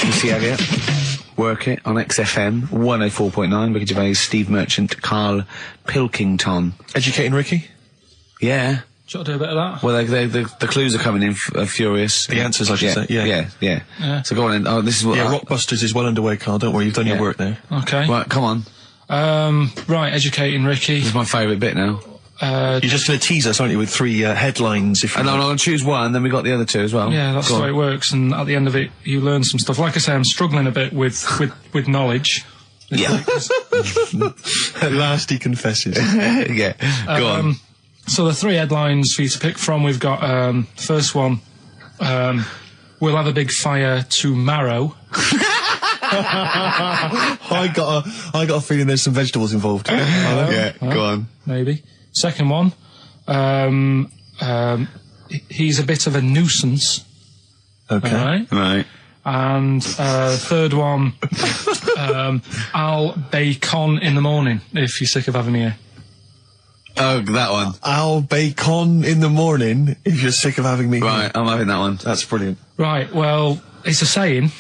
Missy Elliott. Work It on XFM 104.9. Ricky Gervais, Steve Merchant, Karl Pilkington. Educating Ricky? Yeah. Should I do a bit of that? Well, the clues are coming in furious. The answers, I should say. Yeah. So go on then. Oh, this is what... Yeah, Rockbusters is well underway, Karl. Don't worry, you've done your work there. Okay. Right, come on. Right, Educating Ricky. This is my favourite bit now. You're just going to tease us, aren't you, with 3 headlines? If and I'm going to choose one, then we got the other 2 as well. Yeah, that's the way it works, and at the end of it, you learn some stuff. Like I say, I'm struggling a bit with knowledge. Yeah. At last he confesses. Yeah, go on. So the 3 headlines for you to pick from, we've got, first one, we'll have a big fire tomorrow. I got a feeling there's some vegetables involved. Yeah, go on. Maybe. Second one, he's a bit of a nuisance. Okay. Right. And third one, I'll bacon in the morning if you're sick of having me here. Oh, that one. I'll bacon in the morning if you're sick of having me. Right, I'm having that one. That's brilliant. Right, well, it's a saying.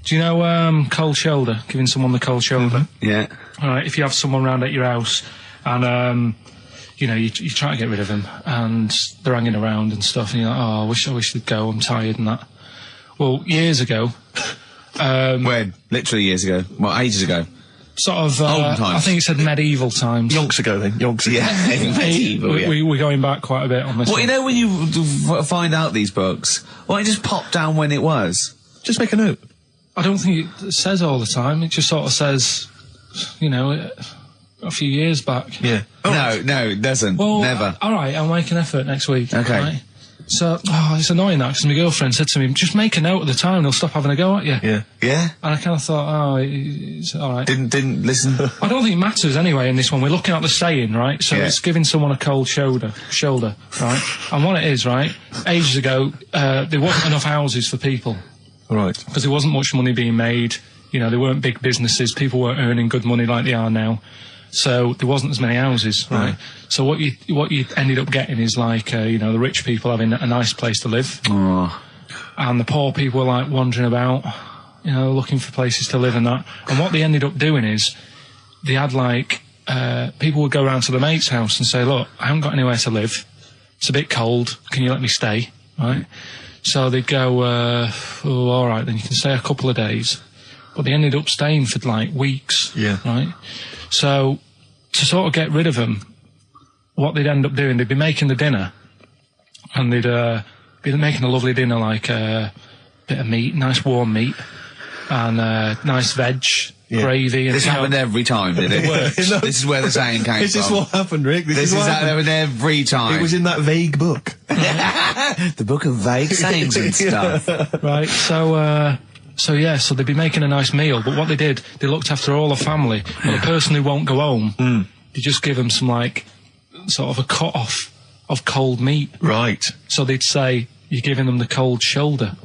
Do you know cold shoulder? Giving someone the cold shoulder? Yeah. All right, if you have someone round at your house and, you know, you try to get rid of them and they're hanging around and stuff and you're like, oh, I wish they'd go, I'm tired and that. Well, years ago... when? Literally years ago. Well, ages ago. Sort of, Olden times. I think it said medieval times. Yonks ago then, yonks ago. Yeah, medieval, We're going back quite a bit on this Well, one. you know when you find out these books, why don't you just pop down when it was? Just make a note. I don't think it says all the time. It just sort of says, you know, a few years back. Yeah. Oh. No, it doesn't. Well, never. All right, I'll make an effort next week. Okay. Right? So, it's annoying that, because my girlfriend said to me, just make a note of the time, they'll stop having a go at you. Yeah. Yeah? And I kind of thought, it's all right. Didn't listen. I don't think it matters anyway in this one. We're looking at the saying, right? So it's giving someone a cold shoulder, right? And what it is, right, ages ago, there wasn't enough houses for people. Right. Because there wasn't much money being made. You know, there weren't big businesses. People weren't earning good money like they are now. So there wasn't as many houses, right? So what you ended up getting is like, you know, the rich people having a nice place to live. Oh. And the poor people were like wandering about, you know, looking for places to live and that. And what they ended up doing is they had like, people would go around to the mate's house and say, look, I haven't got anywhere to live. It's a bit cold. Can you let me stay? Right? So they'd go, oh, all right, then you can stay a couple of days. But they ended up staying for like weeks. Yeah. Right? So to sort of get rid of them, what they'd end up doing, they'd be making the dinner, and they'd be making a lovely dinner, like a bit of meat, nice warm meat, and nice veg, gravy. And this happened every time, did it? This is where the saying came from. This is what happened, Rick. This is what happened every time. It was in that vague book. The book of vague sayings and stuff. Right, so they'd be making a nice meal, but what they did, they looked after all the family. But the person who won't go home, they just give them some, like, sort of a cut-off of cold meat. Right. So they'd say, you're giving them the cold shoulder.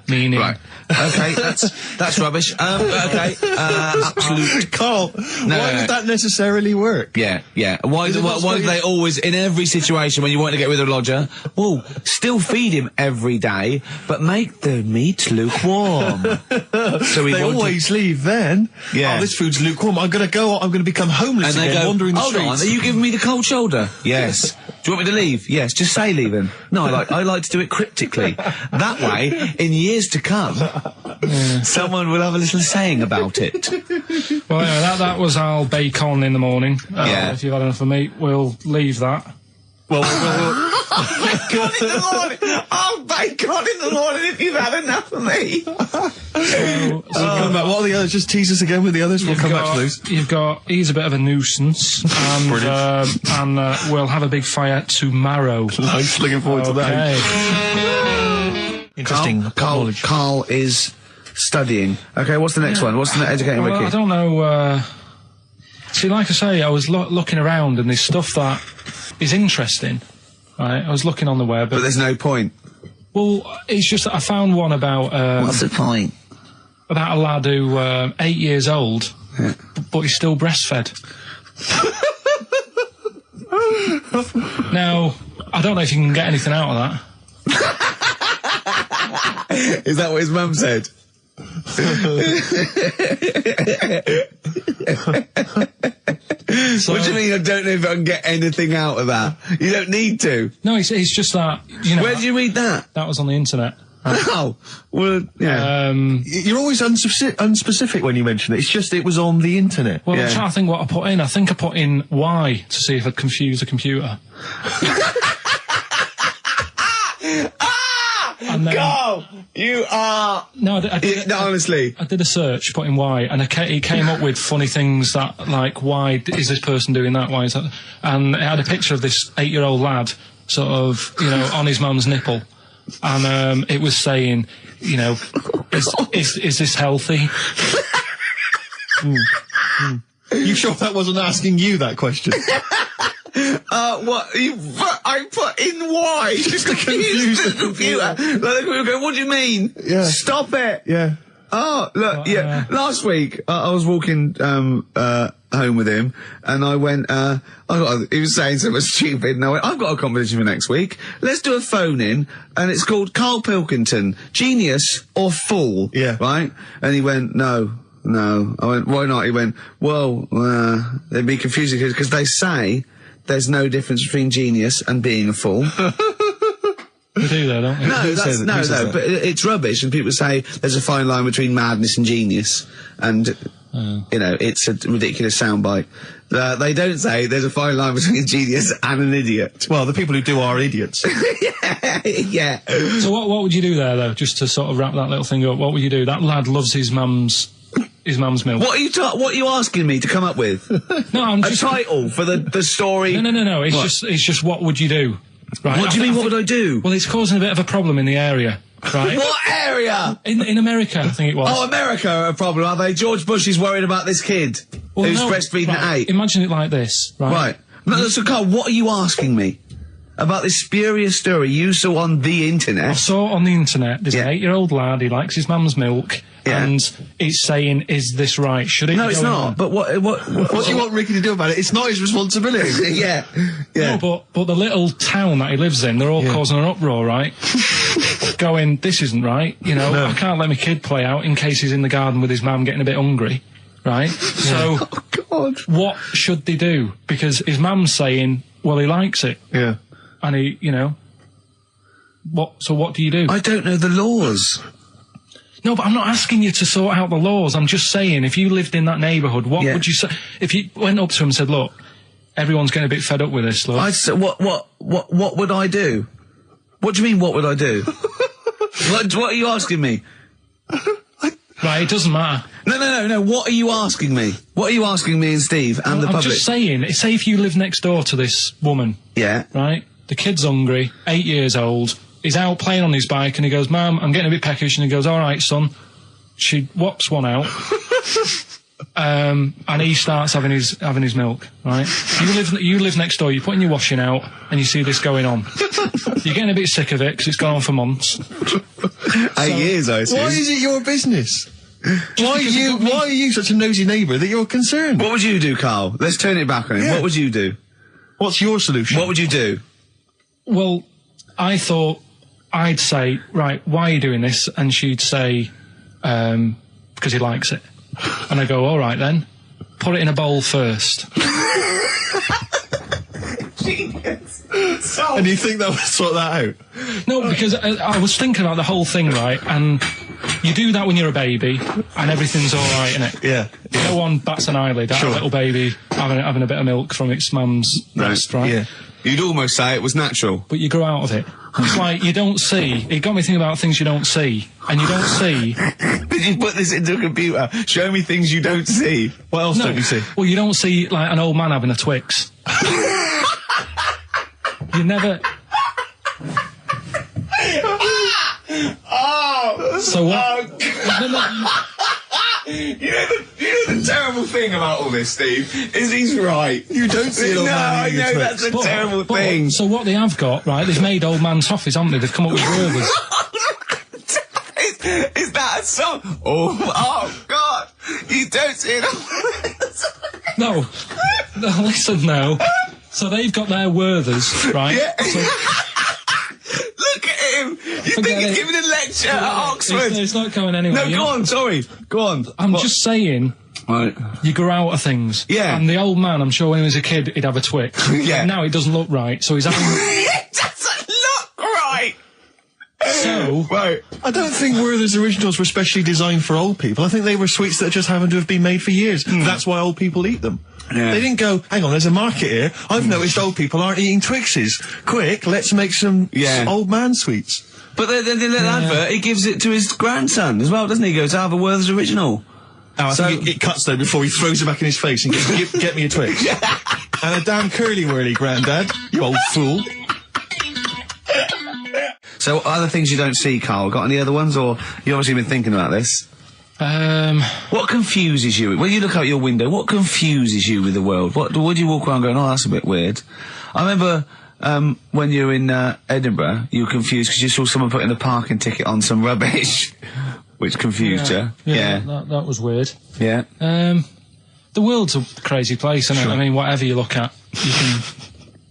Meaning... Right. Okay, that's rubbish. Okay, absolute... Carl, why would that necessarily work? Yeah. Why do they always, in every situation when you want to get rid of a lodger, well, still feed him every day, but make the meat lukewarm. So they always leave then. Yeah. Oh, this food's lukewarm. I'm going to become homeless and again, wandering the streets. Hold on, are you giving me the cold shoulder? Yes. Do you want me to leave? Yes, just say leaving. No, I like to do it cryptically. That way, in years to come, someone will have a little saying about it. Well, anyway, that was our bacon in the morning. If you've had enough of meat, we'll leave that. Well, bacon in the morning! Oh, bacon in the morning if you've had enough of me! Come back. What are the others? Just tease us again with the others. We'll come back to those. You've got, he's a bit of a nuisance, and we'll have a big fire tomorrow. Nice, looking forward to that. Interesting. Karl is studying. Okay, what's the next one? What's the educating Ricky? I don't know. See, like I say, I was looking around and there's stuff that is interesting. Right, I was looking on the web. But there's no point. Well, it's just that I found one about... what's the point? About a lad who, 8 years old, but he's still breastfed. Now, I don't know if you can get anything out of that. Is that what his mum said? So, what do you mean? I don't know if I can get anything out of that. You don't need to. No, it's just that. You know, where did you read that? That was on the internet. Oh, well, yeah. You're always unspecific when you mention it. It's just it was on the internet. Well, I'm trying to think what I put in. I think I put in Y to see if I'd confuse a computer. And then, Go! You are... No, I did, no, honestly. I did a search, put in why, and it came up with funny things that, like, why is this person doing that? Why is that? And it had a picture of this 8-year-old lad, sort of, you know, on his mum's nipple. And it was saying, you know, is this healthy? You sure that wasn't asking you that question? What? I put in why? Just to confuse the computer. Like, the computer go, what do you mean? Yeah. Stop it. Yeah. Oh, look, yeah. Last week, I was walking, home with him, and I went, he was saying something stupid, and I went, I've got a competition for next week. Let's do a phone in, and it's called Karl Pilkington, Genius or Fool. Yeah. Right? And he went, no. I went, why not? He went, well, it'd be confusing because they say there's no difference between genius and being a fool. We do though, don't we? No, but it's rubbish, and people say there's a fine line between madness and genius, and, you know, it's a ridiculous soundbite. They don't say there's a fine line between a genius and an idiot. Well, the people who do are idiots. Yeah. So what would you do there, though, just to sort of wrap that little thing up? What would you do? That lad loves his mum's milk. What are you asking me to come up with? No, I'm just... A title for the story? No. It's just what would you do? Right. What do you mean, what would I do? Well, it's causing a bit of a problem in the area, right? What area? In America, I think it was. Oh, America are a problem, are they? George Bush is worried about this kid who's breastfeeding at 8. Imagine it like this, right? Right. No, so Carl, what are you asking me? About this spurious story you saw on the internet? I saw it on the internet. There's an 8-year-old lad, he likes his mum's milk, and he's saying, is this right? Should it No, be it's going not. on? But what do you want Ricky to do about it? It's not his responsibility. Yeah. No, but the little town that he lives in, they're all causing an uproar, right? Going, this isn't right, you know, I can't let my kid play out in case he's in the garden with his mum getting a bit hungry, right? So, what should they do? Because his mum's saying, well, he likes it. Yeah. And he, you know, what do you do? I don't know the laws. No, but I'm not asking you to sort out the laws. I'm just saying, if you lived in that neighbourhood, what would you say? If you went up to him and said, look, everyone's getting a bit fed up with this, look. I'd say, what would I do? What do you mean, what would I do? what are you asking me? Right, it doesn't matter. No, what are you asking me? What are you asking me and Steve and the public? I'm just saying, say if you live next door to this woman. Yeah. Right? The kid's hungry, 8 years old, he's out playing on his bike and he goes, Mum, I'm getting a bit peckish, and he goes, all right, son. She whops one out. And he starts having his milk, right? You live next door, you're putting your washing out, and you see this going on. You're getting a bit sick of it, because it's gone on for months. 8 years, I assume. Why is it your business? Why are you such a nosy neighbour that you're concerned? What would you do, Carl? Let's turn it back on him. Yeah. What would you do? What's your solution? What would you do? Well, I thought I'd say, right, why are you doing this? And she'd say, because he likes it. And I go, all right then, put it in a bowl first. Genius. And you think that would sort that out? No, because I was thinking about the whole thing, right? And you do that when you're a baby, and everything's all right, innit? Yeah. No one bats an eyelid at a little baby having a bit of milk from its mum's breast, right? Yeah. You'd almost say it was natural. But you grow out of it. It's like you don't see. It got me thinking about things you don't see. And you don't see... Did you put this into a computer? Show me things you don't see. What else don't you see? Well, you don't see, like, an old man having a Twix. You never... So what? You know the terrible thing about all this, Steve, is he's right. You don't see it on I know, that's a terrible thing. So what they have got, right, they've made old man toffees, haven't they? They've come up with Werther's. Is that a song? Oh, God. You don't see it. No, listen now. So they've got their Werther's, right? Yeah. So, Look at him. You think he's giving a lecture teacher at Oxford. It's not going anywhere. No, go on, sorry. Go on. I'm just saying, Right. you grow out of things. Yeah. And the old man, I'm sure when he was a kid, he'd have a Twix. Yeah. Now it doesn't look right, so he's having... It doesn't look right. So... Right. I don't think Werther's originals were specially designed for old people. I think they were sweets that just happened to have been made for years. That's why old people eat them. Yeah. They didn't go, hang on, there's a market here. I've noticed old people aren't eating Twixes. Quick, let's make some old man sweets. But then the little advert, he gives it to his grandson as well, doesn't he? He goes, have a Werther's original. Oh, I think it cuts though before he throws it back in his face and goes, get me a Twix. And a damn curly-whirly, Grandad, you old fool. So other things you don't see, Carl, got any other ones, or you obviously been thinking about this? What confuses you? When you look out your window, what confuses you with the world? What do you walk around going, oh, that's a bit weird? I remember when you were in Edinburgh, you were confused because you saw someone putting a parking ticket on some rubbish, which confused you. Yeah, that was weird. Yeah. The world's a crazy place, isn't it? I mean, whatever you look at, you can...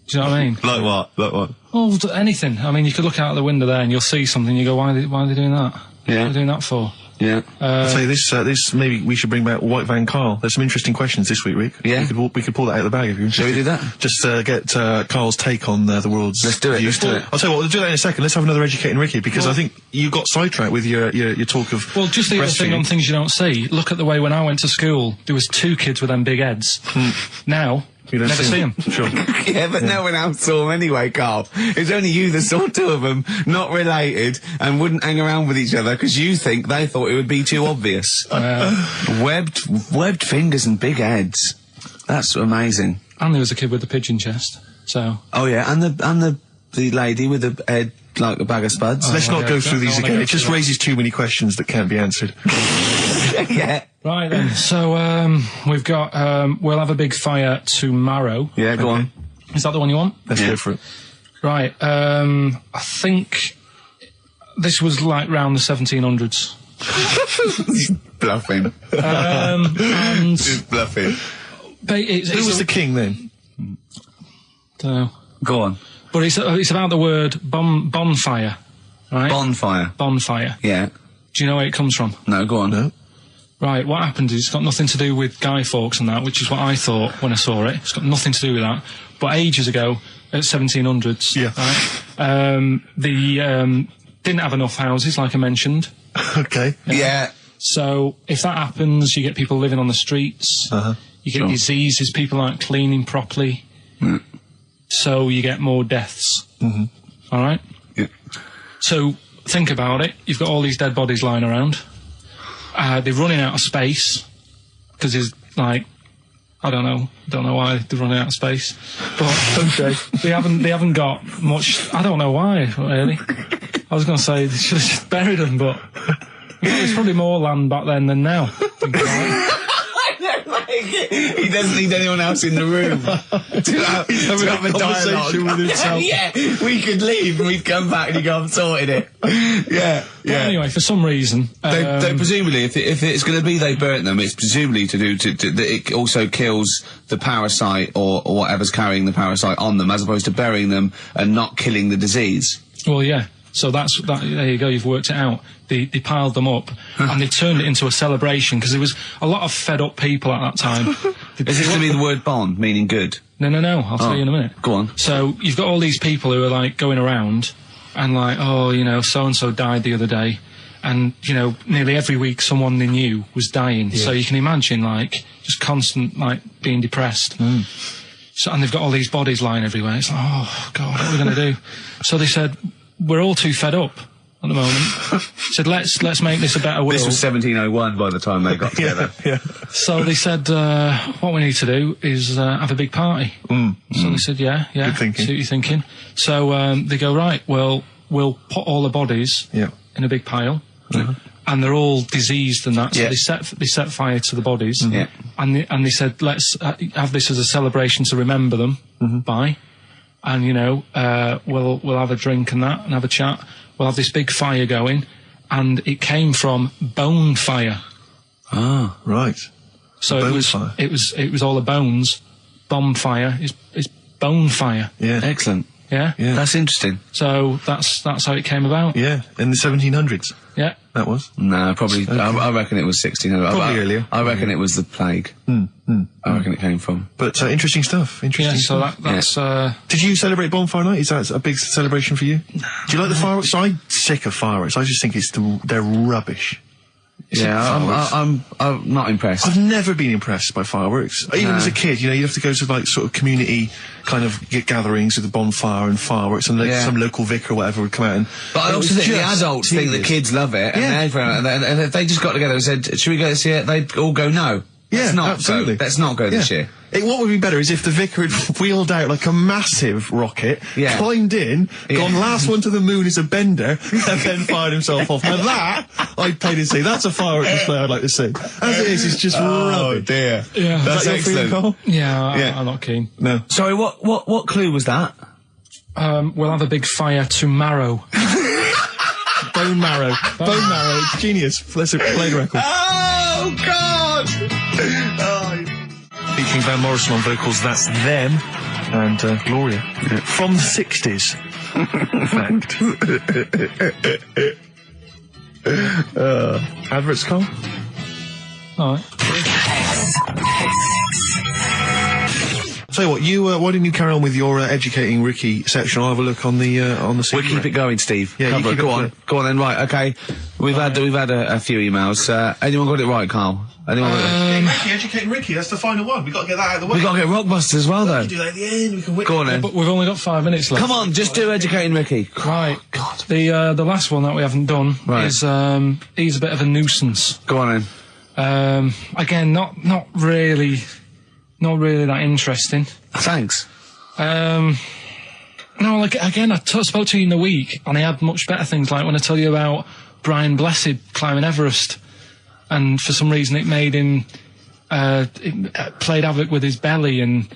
Do you know what I mean? Like what? Like what? Oh, anything. I mean, you could look out the window there and you'll see something. You go, why are they doing that? Yeah. What are they doing that for? Yeah. I'll tell you this, maybe we should bring back White Van Carl. There's some interesting questions this week, Rick. Yeah. We could pull that out of the bag if you're interested. Shall we do that? Just get Carl's take on the world's Let's do it, views. let's do it. I'll tell you what, we'll do that in a second. Let's have another Educating Ricky, because I think you got sidetracked with your talk of Well, just the other thing on breastfeeding. things you don't see. Look at the way when I went to school, there was 2 kids with them big heads. Now, You don't never see them. Sure. Yeah, but no one else saw them anyway, Carl. It's only you that saw 2 of them, not related, and wouldn't hang around with each other because you think they thought it would be too obvious. Webbed fingers and big heads. That's amazing. And there was a kid with a pigeon chest. So Oh yeah, and the lady with the head like a bag of spuds. Let's not go through these don't wanna again. go It just through that. raises too many questions that can't be answered. Yeah. right then. So we've got we'll have a big fire tomorrow. Yeah, go on. Is that the one you want? Let's go for it. Right. I think this was like round the 1700s. Bluffing. And Just bluffing. Who was the king then? don't know. Go on. But it's about the word bonfire, right? Bonfire. Bonfire. Yeah. Do you know where it comes from? No, go on. No. Right, what happened is it's got nothing to do with Guy Fawkes and that, which is what I thought when I saw it. It's got nothing to do with that. But ages ago, at 1700s, right, they didn't have enough houses, like I mentioned. Okay. Yeah. So if that happens, you get people living on the streets. You get diseases, people aren't cleaning properly. So you get more deaths. All right? Yeah. So think about it. You've got all these dead bodies lying around. They're running out of space because there's like, I don't know why they're running out of space, but they haven't got much. I don't know why really. I was going to say they should have just buried them, but there's probably more land back then than now. Think about it. He doesn't need anyone else in the room to have a conversation dialogue. with himself. Yeah, we could leave and we'd come back and he'd go, I've sorted it. Yeah. But anyway, for some reason, They presumably, if it's going to be they burnt them, it's presumably to do that it also kills the parasite or whatever's carrying the parasite on them, as opposed to burying them and not killing the disease. well, yeah. So that's that. There you go. You've worked it out. They piled them up and they turned it into a celebration because there was a lot of fed up people at that time. Is this going to be the word bon, meaning good? No. I'll tell you in a minute. Go on. So you've got all these people who are like going around and like, oh, you know, so and so died the other day, and you know, nearly every week someone they knew was dying. So you can imagine like just constant like being depressed. So and they've got all these bodies lying everywhere. It's like, oh God, what are we going to do? So they said, we're all too fed up at the moment. Said, let's make this a better world. This was 1701 by the time they got together. Yeah. So they said, what we need to do is have a big party. So they said, yeah. Good thinking. See what you're thinking. So they go, right, well, we'll put all the bodies in a big pile. And they're all diseased and that. So they set fire to the bodies. And they said, let's have this as a celebration to remember them by. And, you know, we'll have a drink and that and have a chat. We'll have this big fire going. And it came from bone fire. Ah, right. So Bone it was fire. it was all the bones. Bonfire is bone fire. Yeah. Excellent. Yeah. Yeah. That's interesting. So that's how it came about. Yeah, in the 1700s. Yeah. That was. No, probably. I reckon it was 1600. Probably earlier. I reckon it was the plague. I reckon it came from. But interesting stuff. Interesting Yeah, so stuff. that's Did you celebrate Bonfire Night? Is that a big celebration for you? Do you like the fireworks? I'm sick of fireworks. I just think they're rubbish. Yeah, I'm not impressed. I've never been impressed by fireworks. Even as a kid, you have to go to like sort of community kind of gatherings with a bonfire and fireworks, and some local vicar or whatever would come out. But I also think the adults think the kids love it, and if they just got together and said, "Should we go this year?" They'd all go, "No." Yeah, absolutely. Let's not go this year. What would be better is if the vicar had wheeled out like a massive rocket, climbed in, gone last one to the moon as a bender, and then fired himself off. Now that, I'd pay to see. That's a firework display I'd like to see. As it is, it's just rubbish. Oh dear. Yeah. That's your feeling, excellent. Carl? Yeah, I'm not keen. No. Sorry, what clue was that? We'll have a big fire tomorrow. Bone marrow. Bone marrow. Genius. Let's play the record. Oh God! Featuring Van Morrison on vocals, that's Them, and Gloria. From the 60s. In fact. Adverts, Carl? Alright. Tell you what, why didn't you carry on with your educating Ricky section? I'll have a look on the We'll keep it going, Steve. Yeah, you keep it go on then. Right, okay. We've had a few emails. Anyone got it right, Carl? Anyone got it? Educating Ricky, that's the final one. We've got to get that out of the way. We've got to get Rockbusters as well, though. We can do that at the end, we can wait. Go on then. But we've only got 5 minutes left. Come on, just do Educating Ricky. Right. God. The last one that we haven't done is he's a bit of a nuisance. Go on then. Again, not really that interesting. Thanks. No, like again, I spoke to you in the week, and I had much better things. Like when I tell you about Brian Blessed climbing Everest, and for some reason it made him it played havoc with his belly, and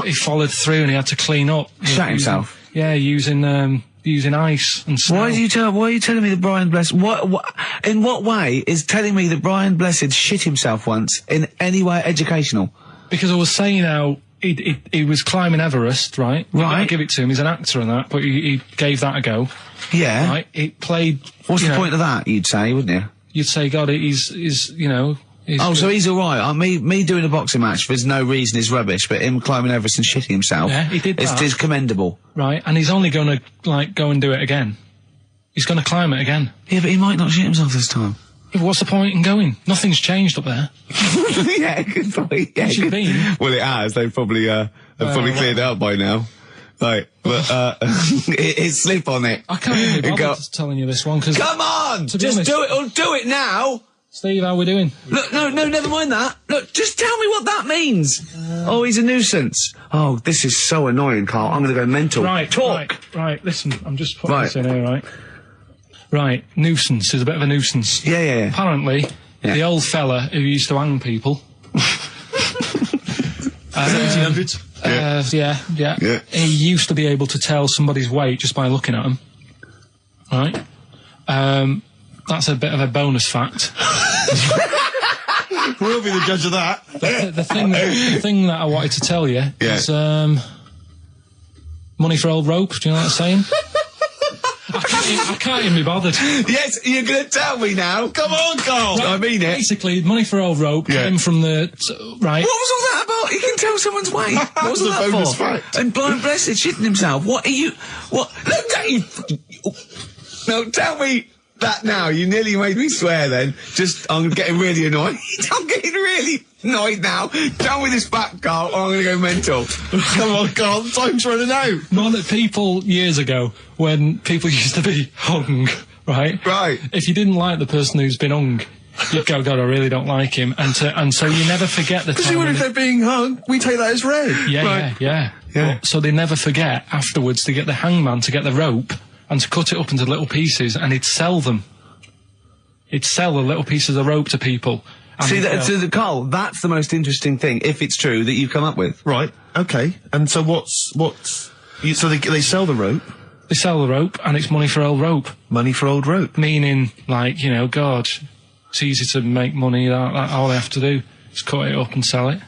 he followed through, and he had to clean up. Shut himself. Yeah, using ice and snow. Why are you telling me that Brian Blessed? In what way is telling me that Brian Blessed shit himself once in any way educational? Because I was saying how he was climbing Everest, right? Right. I give it to him. He's an actor and that, but he gave that a go. Yeah. Right. It played. What's the point of that? You'd say, wouldn't you? You'd say, God, he's He's so he's all right. Me doing a boxing match for no reason is rubbish, but him climbing Everest and shitting himself, he did that. It's commendable. Right, and he's only going to go and do it again. He's going to climb it again. Yeah, but he might not shit himself this time. Yeah, but what's the point in going? Nothing's changed up there. Yeah, good point. Yeah, Should been. Well, it has. They've probably cleared it up by now. Like, but it's slip on it. I can't even be bothered telling you this one because. Come on, just honest, do it. Or do it now. Steve, how we doing? Look, no, never mind that. Look, just tell me what that means. Oh, he's a nuisance. Oh, this is so annoying, Carl. I'm going to go mental. Right, talk. Right. Listen, I'm just putting this in here, right? Right, nuisance is a bit of a nuisance. Yeah. Apparently, the old fella who used to hang people. 1700s. Yeah. He used to be able to tell somebody's weight just by looking at them. Right? That's a bit of a bonus fact. We'll be the judge of that. The thing that I wanted to tell you is money for old rope. Do you know what I'm saying? I can't even be bothered. Yes, you're going to tell me now. Come on, Carl. Right, I mean it. Basically, money for old rope came from the... Right. What was all that about? You can tell someone's weight. What was all that bonus for? fact. And Brian Blessed shitting himself. What are you... What? Look at you... No, tell me that now. You nearly made me swear then. I'm getting really annoyed. I'm getting really annoyed now. Tell me this back, Carl, or I'm going to go mental. Come on, Carl, time's running out. More that people years ago, when people used to be hung, right? Right. If you didn't like the person who's been hung, you'd go, God, I really don't like him. And so you never forget the time. Because if they're being hung, we take that as read. Yeah. So they never forget afterwards to get the hangman to get the rope and to cut it up into little pieces, and he'd sell them. He'd sell the little pieces of rope to people. See, Carl, that's the most interesting thing, if it's true, that you've come up with. Right, okay. And so so they sell the rope? They sell the rope, and it's money for old rope. Money for old rope? Meaning, like, God, it's easy to make money, all they have to do is cut it up and sell it.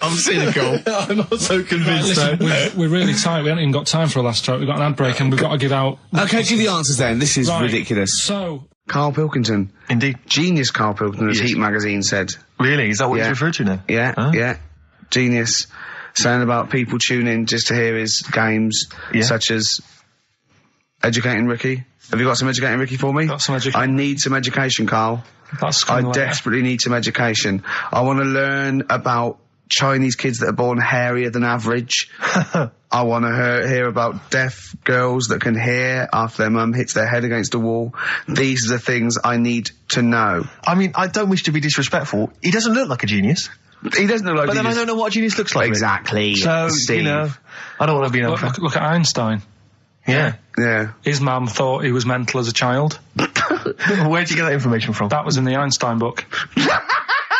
I'm cynical. I'm not so convinced. Listen, we're really tight. We haven't even got time for a last track. We've got an ad break and we've got to give out... Okay, give the answers then. This is ridiculous. So... Karl Pilkington. Indeed. Genius Karl Pilkington, as Heat magazine said. Really? Is that what he's referred to now? Yeah, yeah. Genius. Saying about people tune in just to hear his games, such as Educating Ricky. Have you got some Educating Ricky for me? Got some education. I need some education, Karl. I desperately need some education. I want to learn about Chinese kids that are born hairier than average. I want to hear about deaf girls that can hear after their mum hits their head against a wall. These are the things I need to know. I mean, I don't wish to be disrespectful. He doesn't look like a genius. He doesn't look like a genius. But then I don't know what a genius looks like. Exactly. So, Steve. you know, I don't want to be an Look at Einstein. Yeah. Yeah. His mum thought he was mental as a child. Where'd you get that information from? That was in the Einstein book.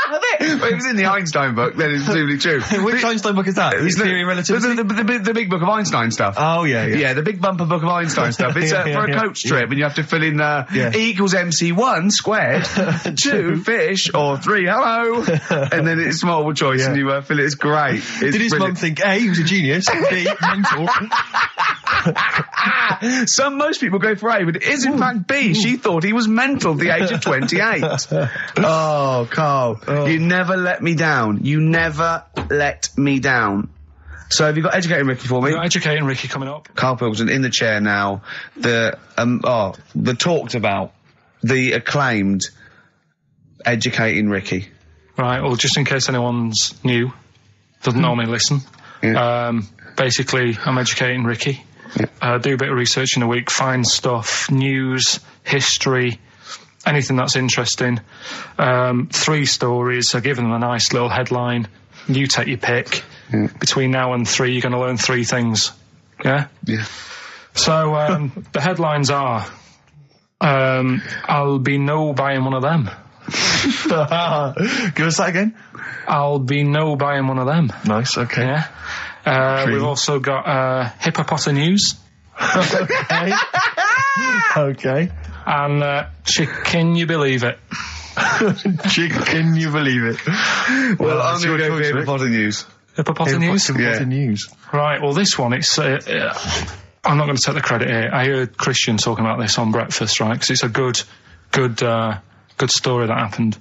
Well, it was in the Einstein book, then it's truly true. Which Einstein book is that? His Theory of Relativity? The big book of Einstein stuff. Oh, yeah. Yeah, the big bumper book of Einstein stuff. It's for a coach trip, and you have to fill in E equals MC1 squared, 2 fish, or 3 hello, and then it's multiple choice, and you fill it. It's great. Did his mum think, A, he was a genius, B, mental? Most people go for A, but it is in fact B. She thought he was mental at the age of 28. Oh, Karl, you never let me down. You never let me down. So have you got Educating Ricky for me? We've got Educating Ricky coming up. Karl Pilkington in the chair now. The talked about, the acclaimed Educating Ricky. Right, well, just in case anyone's new, doesn't normally listen. Yeah. Basically, I'm Educating Ricky. Yeah. Do a bit of research in a week, find stuff, news, history, anything that's interesting. 3 stories, I give them a nice little headline. You take your pick. Yeah. Between now and 3, you're going to learn 3 things. Yeah? Yeah. So, the headlines are, I'll be no buying one of them. Give us that again. I'll be no buying one of them. Nice, okay. Yeah. We've also got hippopotamus. Okay. Okay. And can you believe it? Can you believe it? Well, I'm going to go for hippopotamus. Hippopotamus? Hippopotamus. Right, well, this one, it's... I'm not going to take the credit here. I heard Christian talking about this on breakfast, right? Because it's a good story that happened.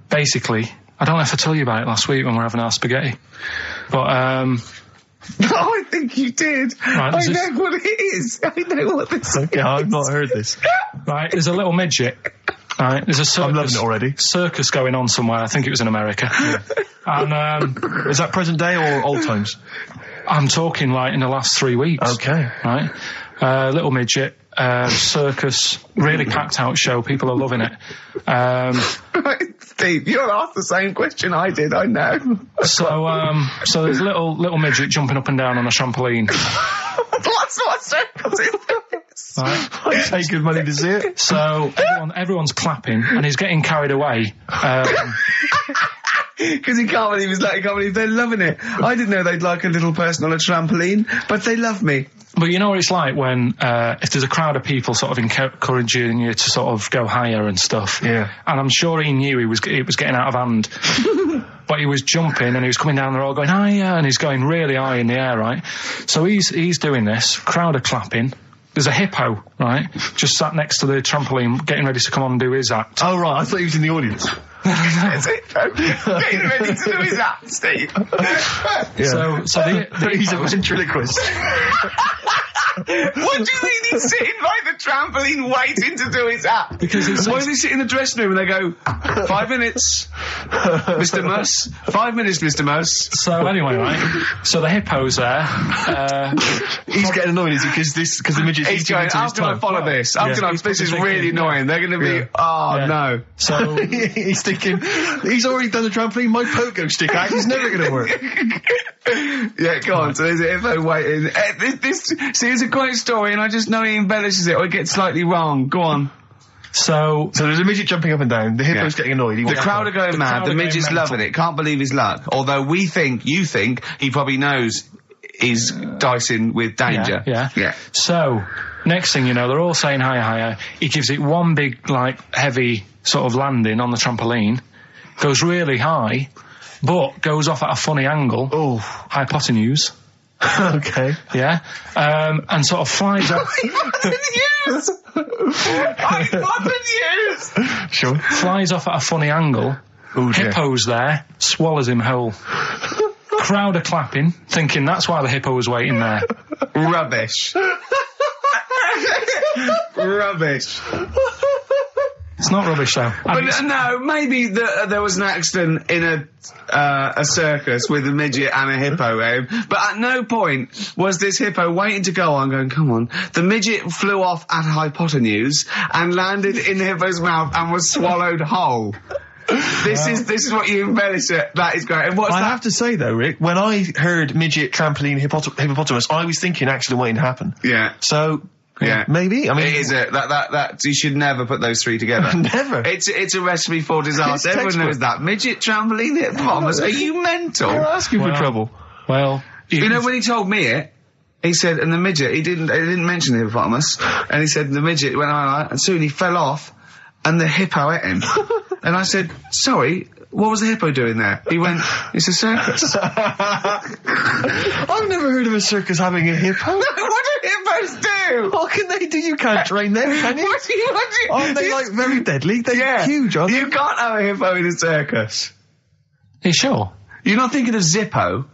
Basically, I don't know if I told you about it last week when we were having our spaghetti. But, I think you did. Right, I know what it is. I know what this is. Okay, I've not heard this. Right, there's a little midget. Right, there's a circus. I'm loving it already. Circus going on somewhere. I think it was in America. Yeah. And, is that present day or old times? I'm talking like in the last 3 weeks. Okay. Right. Little midget. Circus, really packed out show. People are loving it. Right, Steve, you asked the same question I did. I know. So there's a little midget jumping up and down on a trampoline. What circus is this? Right. I'd pay good money to see it. So everyone's clapping, and he's getting carried away. Because he can't believe they're loving it. I didn't know they'd like a little person on a trampoline, but they love me. But you know what it's like when, if there's a crowd of people sort of encouraging you to sort of go higher and stuff. Yeah. And I'm sure he knew it was getting out of hand. But he was jumping and he was coming down the road going higher, and he's going really high in the air, right? So he's doing this, crowd are clapping. There's a hippo, right, just sat next to the trampoline getting ready to come on and do his act. Oh, right, I thought he was in the audience. There's a hippo getting ready to do his act, Steve. Yeah. So he's a ventriloquist. What do you mean he's sitting by the trampoline waiting to do his act? Because why does he sit in the dressing room and they go, 5 minutes, Mr. Muss, 5 minutes, Mr. Muss. So anyway, right, so the hippo's there. He's getting annoyed, is he? Because the midget... He's going, how can I follow this? This is really annoying. They're going to be, no. So he's thinking, he's already done the trampoline, my pogo stick act is never going to work. Yeah, go on. So there's a hippo waiting. See, it's a great story, and I just know he embellishes it or it gets slightly wrong. Go on. So there's a midget jumping up and down. The hippo's getting annoyed. The crowd are going mad. The midget's loving it. Can't believe his luck. Although you think he probably knows he's dicing with danger. Yeah. So next thing you know, they're all saying higher, higher. He gives it one big, heavy sort of landing on the trampoline. goes really high, but goes off at a funny angle. Oh. Hypotenuse. Okay. Yeah. And sort of flies up. Hypotenuse! Sure. Flies off at a funny angle. Oh, dear. Hippo's there, swallows him whole. Crowd are clapping, thinking that's why the hippo was waiting there. Rubbish. Rubbish. It's not rubbish, though. But no, maybe there was an accident in a circus with a midget and a hippo, but at no point was this hippo waiting to go on, going, come on. The midget flew off at hypotenuse and landed in the hippo's mouth and was swallowed whole. This is what you embellish it. That is great. And what's I that? have to say though, Rick, when I heard midget, trampoline, hippopotamus, I was thinking accident waiting to happen. Yeah. So. Yeah, maybe. I mean, it is that you should never put those three together. Never. It's a recipe for disaster. Everyone knows that. Midget, trampoline, hippopotamus. Are you mental? You're asking for trouble. Well, you know when he told me it, he said, and the midget, he didn't mention the hippopotamus, and he said the midget went on, and soon he fell off, and the hippo ate him. And I said, sorry. What was the hippo doing there? He went, it's a circus. I've never heard of a circus having a hippo. What do hippos do? What can they do? You can't train them, can you? What do you... Aren't they, like, very deadly? They're huge, aren't they? You can't have a hippo in a circus. Are you sure? You're not thinking of Zippo?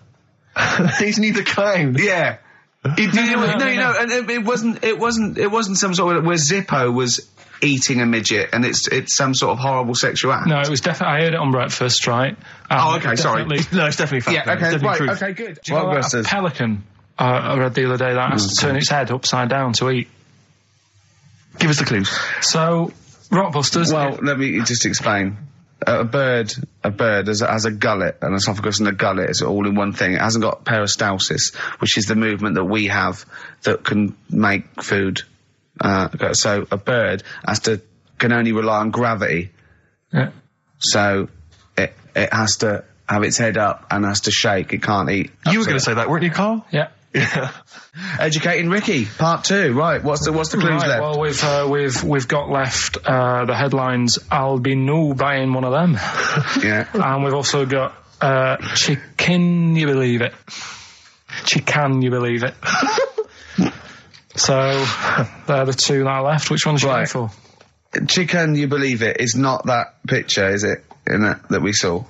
He's neither clown. Yeah. No, and it wasn't some sort of where Zippo was eating a midget and it's some sort of horrible sexual act. No, it was definitely, I heard it on breakfast, right? Oh, okay, sorry. No, it's definitely fact. Yeah, okay, right, truth. okay, good. Do you know what a pelican, I read the other day, that has to turn its head upside down to eat? Give us the clues. So, Rockbusters... Well, let me just explain. A bird has a gullet, an esophagus and a gullet is all in one thing. It hasn't got peristalsis, which is the movement that we have that can make food. So a bird can only rely on gravity. Yeah. So it has to have its head up and has to shake. It can't eat. You were going to say that, weren't you, Carl? Yeah. Yeah. Educating Ricky, part 2. Right, what's the clues left? Well, we've got left the headlines. I'll be no buying one of them. Yeah. And we've also got chicken. You believe it? Chicken. You believe it? So they're the two that are left. Which one's you going for? Chicken. You believe it is not that picture, is it? That we saw.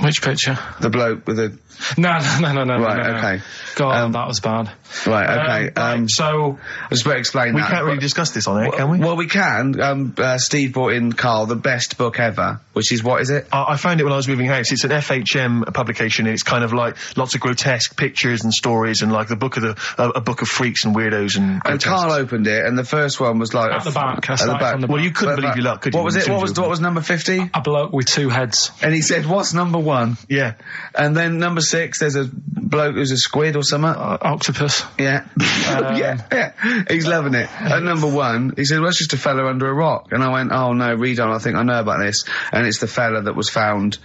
Which picture? The bloke with the... No. Right, okay. God, that was bad. Right, okay. So... I just better explain we that. We can't really discuss this on air, can we? Well, we can. Steve brought in, Carl, the best book ever, which is, what is it? I found it when I was moving house. It's an FHM publication, and it's kind of like lots of grotesque pictures and stories, and like a book of freaks and weirdos and... And Carl opened it, and the first one was like... At the back. At the back. Well, you couldn't believe your luck, could you? What was it? What was number 50? A bloke with two heads. And he said, what's number 1? Yeah. And then number 6, there's a bloke who's a squid or something. Octopus. Yeah. Yeah. He's loving it. At number 1, he said, well, it's just a fella under a rock. And I went, oh no, read on, I think I know about this. And it's the fella that was found,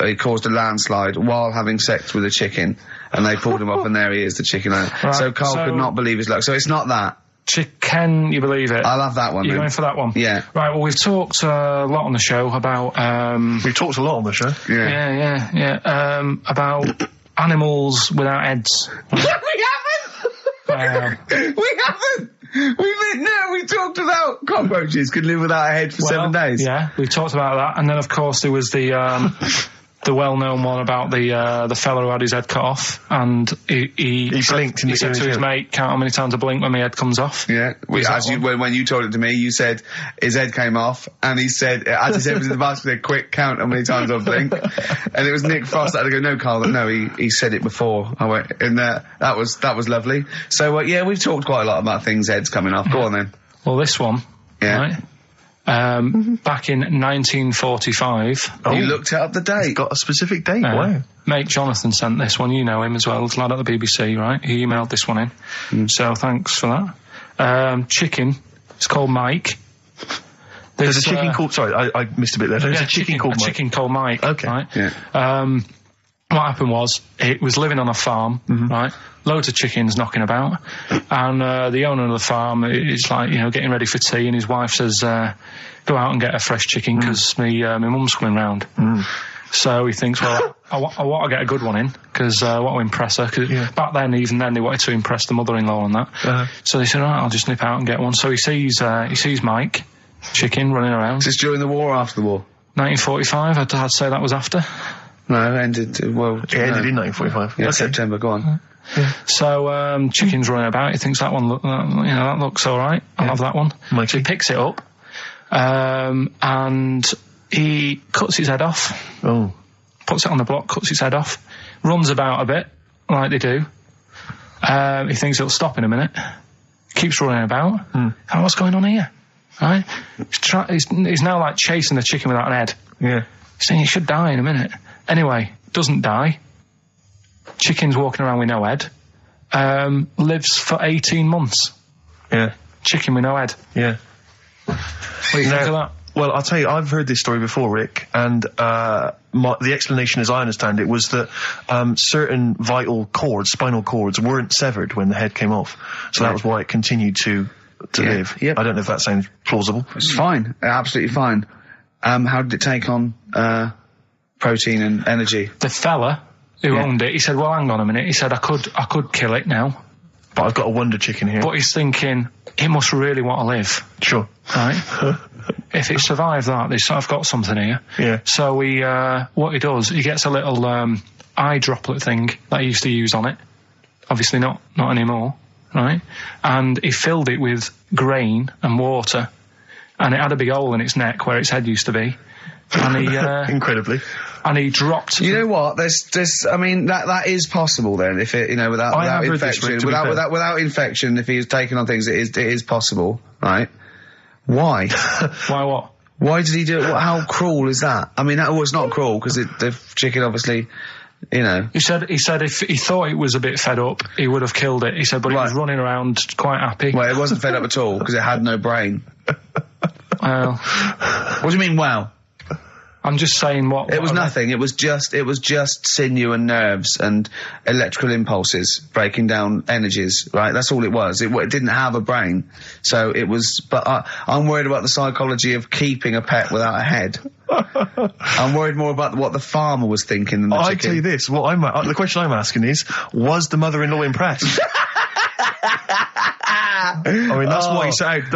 he caused a landslide while having sex with a chicken. And they pulled him up and there he is, the chicken. Right, so Carl could not believe his luck. So it's not that. Chicken, you believe it? I'll have that one. You're then. going for that one? Yeah. Right, well, we've talked a lot on the show about... We've talked a lot on the show. Yeah. About animals without heads. We haven't! We haven't! We talked about cockroaches could live without a head for 7 days. Yeah, we've talked about that. And then, of course, there was the well-known one about the fella who had his head cut off, and he blinked. He said to his mate, "Count how many times I blink when my head comes off." Yeah, when you told it to me, you said his head came off, and he said, as his head was in the basket, he said, "Quick, count how many times I blink." And it was Nick Frost that had to go, "No, Carl, no, he said it before." I went, and that was lovely. So yeah, we've talked quite a lot about things heads coming off. Go on then. Well, this one, right? Back in 1945. You looked it up the date. It's got a specific date. Wow. Mate Jonathan sent this one. You know him as well. Lad at the BBC, right? He emailed this one in. So thanks for that. Chicken. It's called Mike. There's a chicken called... Sorry, I missed a bit there. There's a chicken called Mike. Chicken called Mike. Okay. Right? Yeah. Well, what happened was, it was living on a farm, right? Loads of chickens knocking about, and the owner of the farm is like, you know, getting ready for tea, and his wife says, go out and get a fresh chicken, because my mum's coming round. So he thinks, well, I want to get a good one in, because I want to impress her, because back then, even then, they wanted to impress the mother-in-law and that. So they said, all right, I'll just nip out and get one. So he sees Mike, chicken, running around. Is this during the war or after the war? 1945, I'd say that was after. No, it ended, well... It ended in 1945. Yeah, September, go on. So, chicken's running about, he thinks that one, that looks alright, I'll have that one. Mikey. So he picks it up, and he cuts his head off. Oh. Puts it on the block, cuts his head off, runs about a bit, like they do. He thinks it'll stop in a minute, keeps running about. Oh, what's going on here? Right? He's now like chasing the chicken without an head. Yeah. He's saying he should die in a minute. Anyway, doesn't die. Chicken's walking around with no head. Lives for 18 months. Yeah. Chicken with no head. Yeah. What do you think of that? Well, I'll tell you, I've heard this story before, Rick, and the explanation, as I understand it, was that certain vital cords, spinal cords, weren't severed when the head came off. So that was why it continued to live. Yep. I don't know if that sounds plausible. It's fine. Absolutely fine. How did it take on protein and energy? The fella who owned it, he said, well, hang on a minute. He said, I could kill it now. But I've got a wonder chicken here. But he's thinking, it must really want to live. Sure. Right? If it survived that, I've got something here. Yeah. So what he does, he gets a little eye droplet thing that he used to use on it. Obviously not anymore. Right? And he filled it with grain and water, and it had a big hole in its neck where its head used to be. And he incredibly. And he dropped. You know what? I mean, that is possible. Then, if it, without infection, without infection, if he's taking on things, it is possible, right? Why? Why what? Why did he do it? How cruel is that? I mean, that was not cruel, because the chicken obviously, He said if he thought it was a bit fed up, he would have killed it. He said, but it was running around quite happy. Well, it wasn't fed up at all, because it had no brain. Well. What do you mean, wow? I'm just saying what... It was nothing. It was just sinew and nerves and electrical impulses breaking down energies, right? That's all it was. It didn't have a brain. So it was... But I'm worried about the psychology of keeping a pet without a head. I'm worried more about what the farmer was thinking than the chicken. I tell you this, the question I'm asking is, was the mother-in-law impressed? I mean, that's why he set out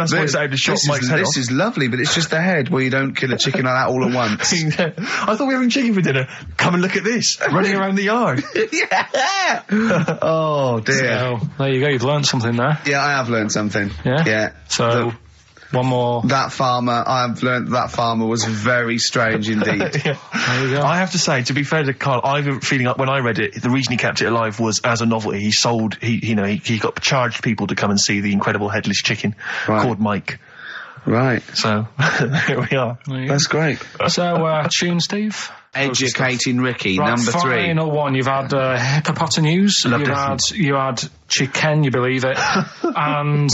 to chop Mike's head off. This is lovely, but it's just the head. Well, you don't kill a chicken like that all at once. I thought we were having chicken for dinner. Come and look at this, running around the yard. Yeah. Oh, dear. So, there you go, you've learned something there. Yeah, I have learned something. Yeah? Yeah. So... One more. That farmer, I've learned that farmer was very strange indeed. Yeah. There you go. I have to say, to be fair to Karl, I have a feeling when I read it, the reason he kept it alive was as a novelty. He got charged people to come and see the incredible headless chicken called Mike. Right. So, here we are. That's great. So, tune, Steve? Educating Ricky, right, number 3. Final one. You've had hippopotamus. You had chicken, you believe it. And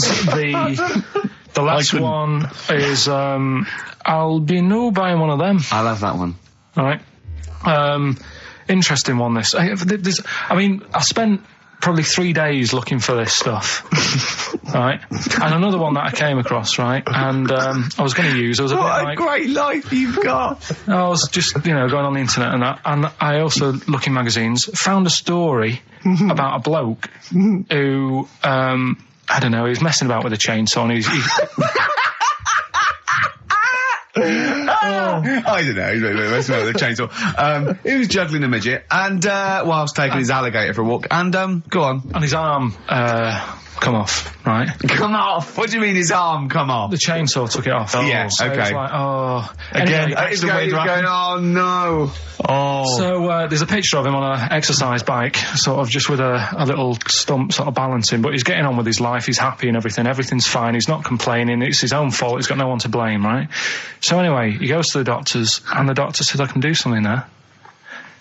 the last one is I'll be no buying one of them. I love that one. All right. Interesting one, this. I spent probably 3 days looking for this stuff. Right? And another one that I came across, right? And I was going to use... What a great life you've got! I was just, going on the internet and that. And I also, looking magazines, found a story about a bloke who... I don't know, he was messing about with a chainsaw and I don't know, he was messing about with a chainsaw. He was juggling a midget and, whilst taking his alligator for a walk. And, go on. And his arm, come off, right? Come off? What do you mean his arm come off? The chainsaw took it off. Yeah, so okay. It's like, Again, anyway, he's going, oh no. Oh. So, there's a picture of him on an exercise bike, sort of just with a little stump sort of balancing, but he's getting on with his life, he's happy and everything, everything's fine, he's not complaining, it's his own fault, he's got no one to blame, right? So anyway, he goes to the doctors, and the doctor said, I can do something there.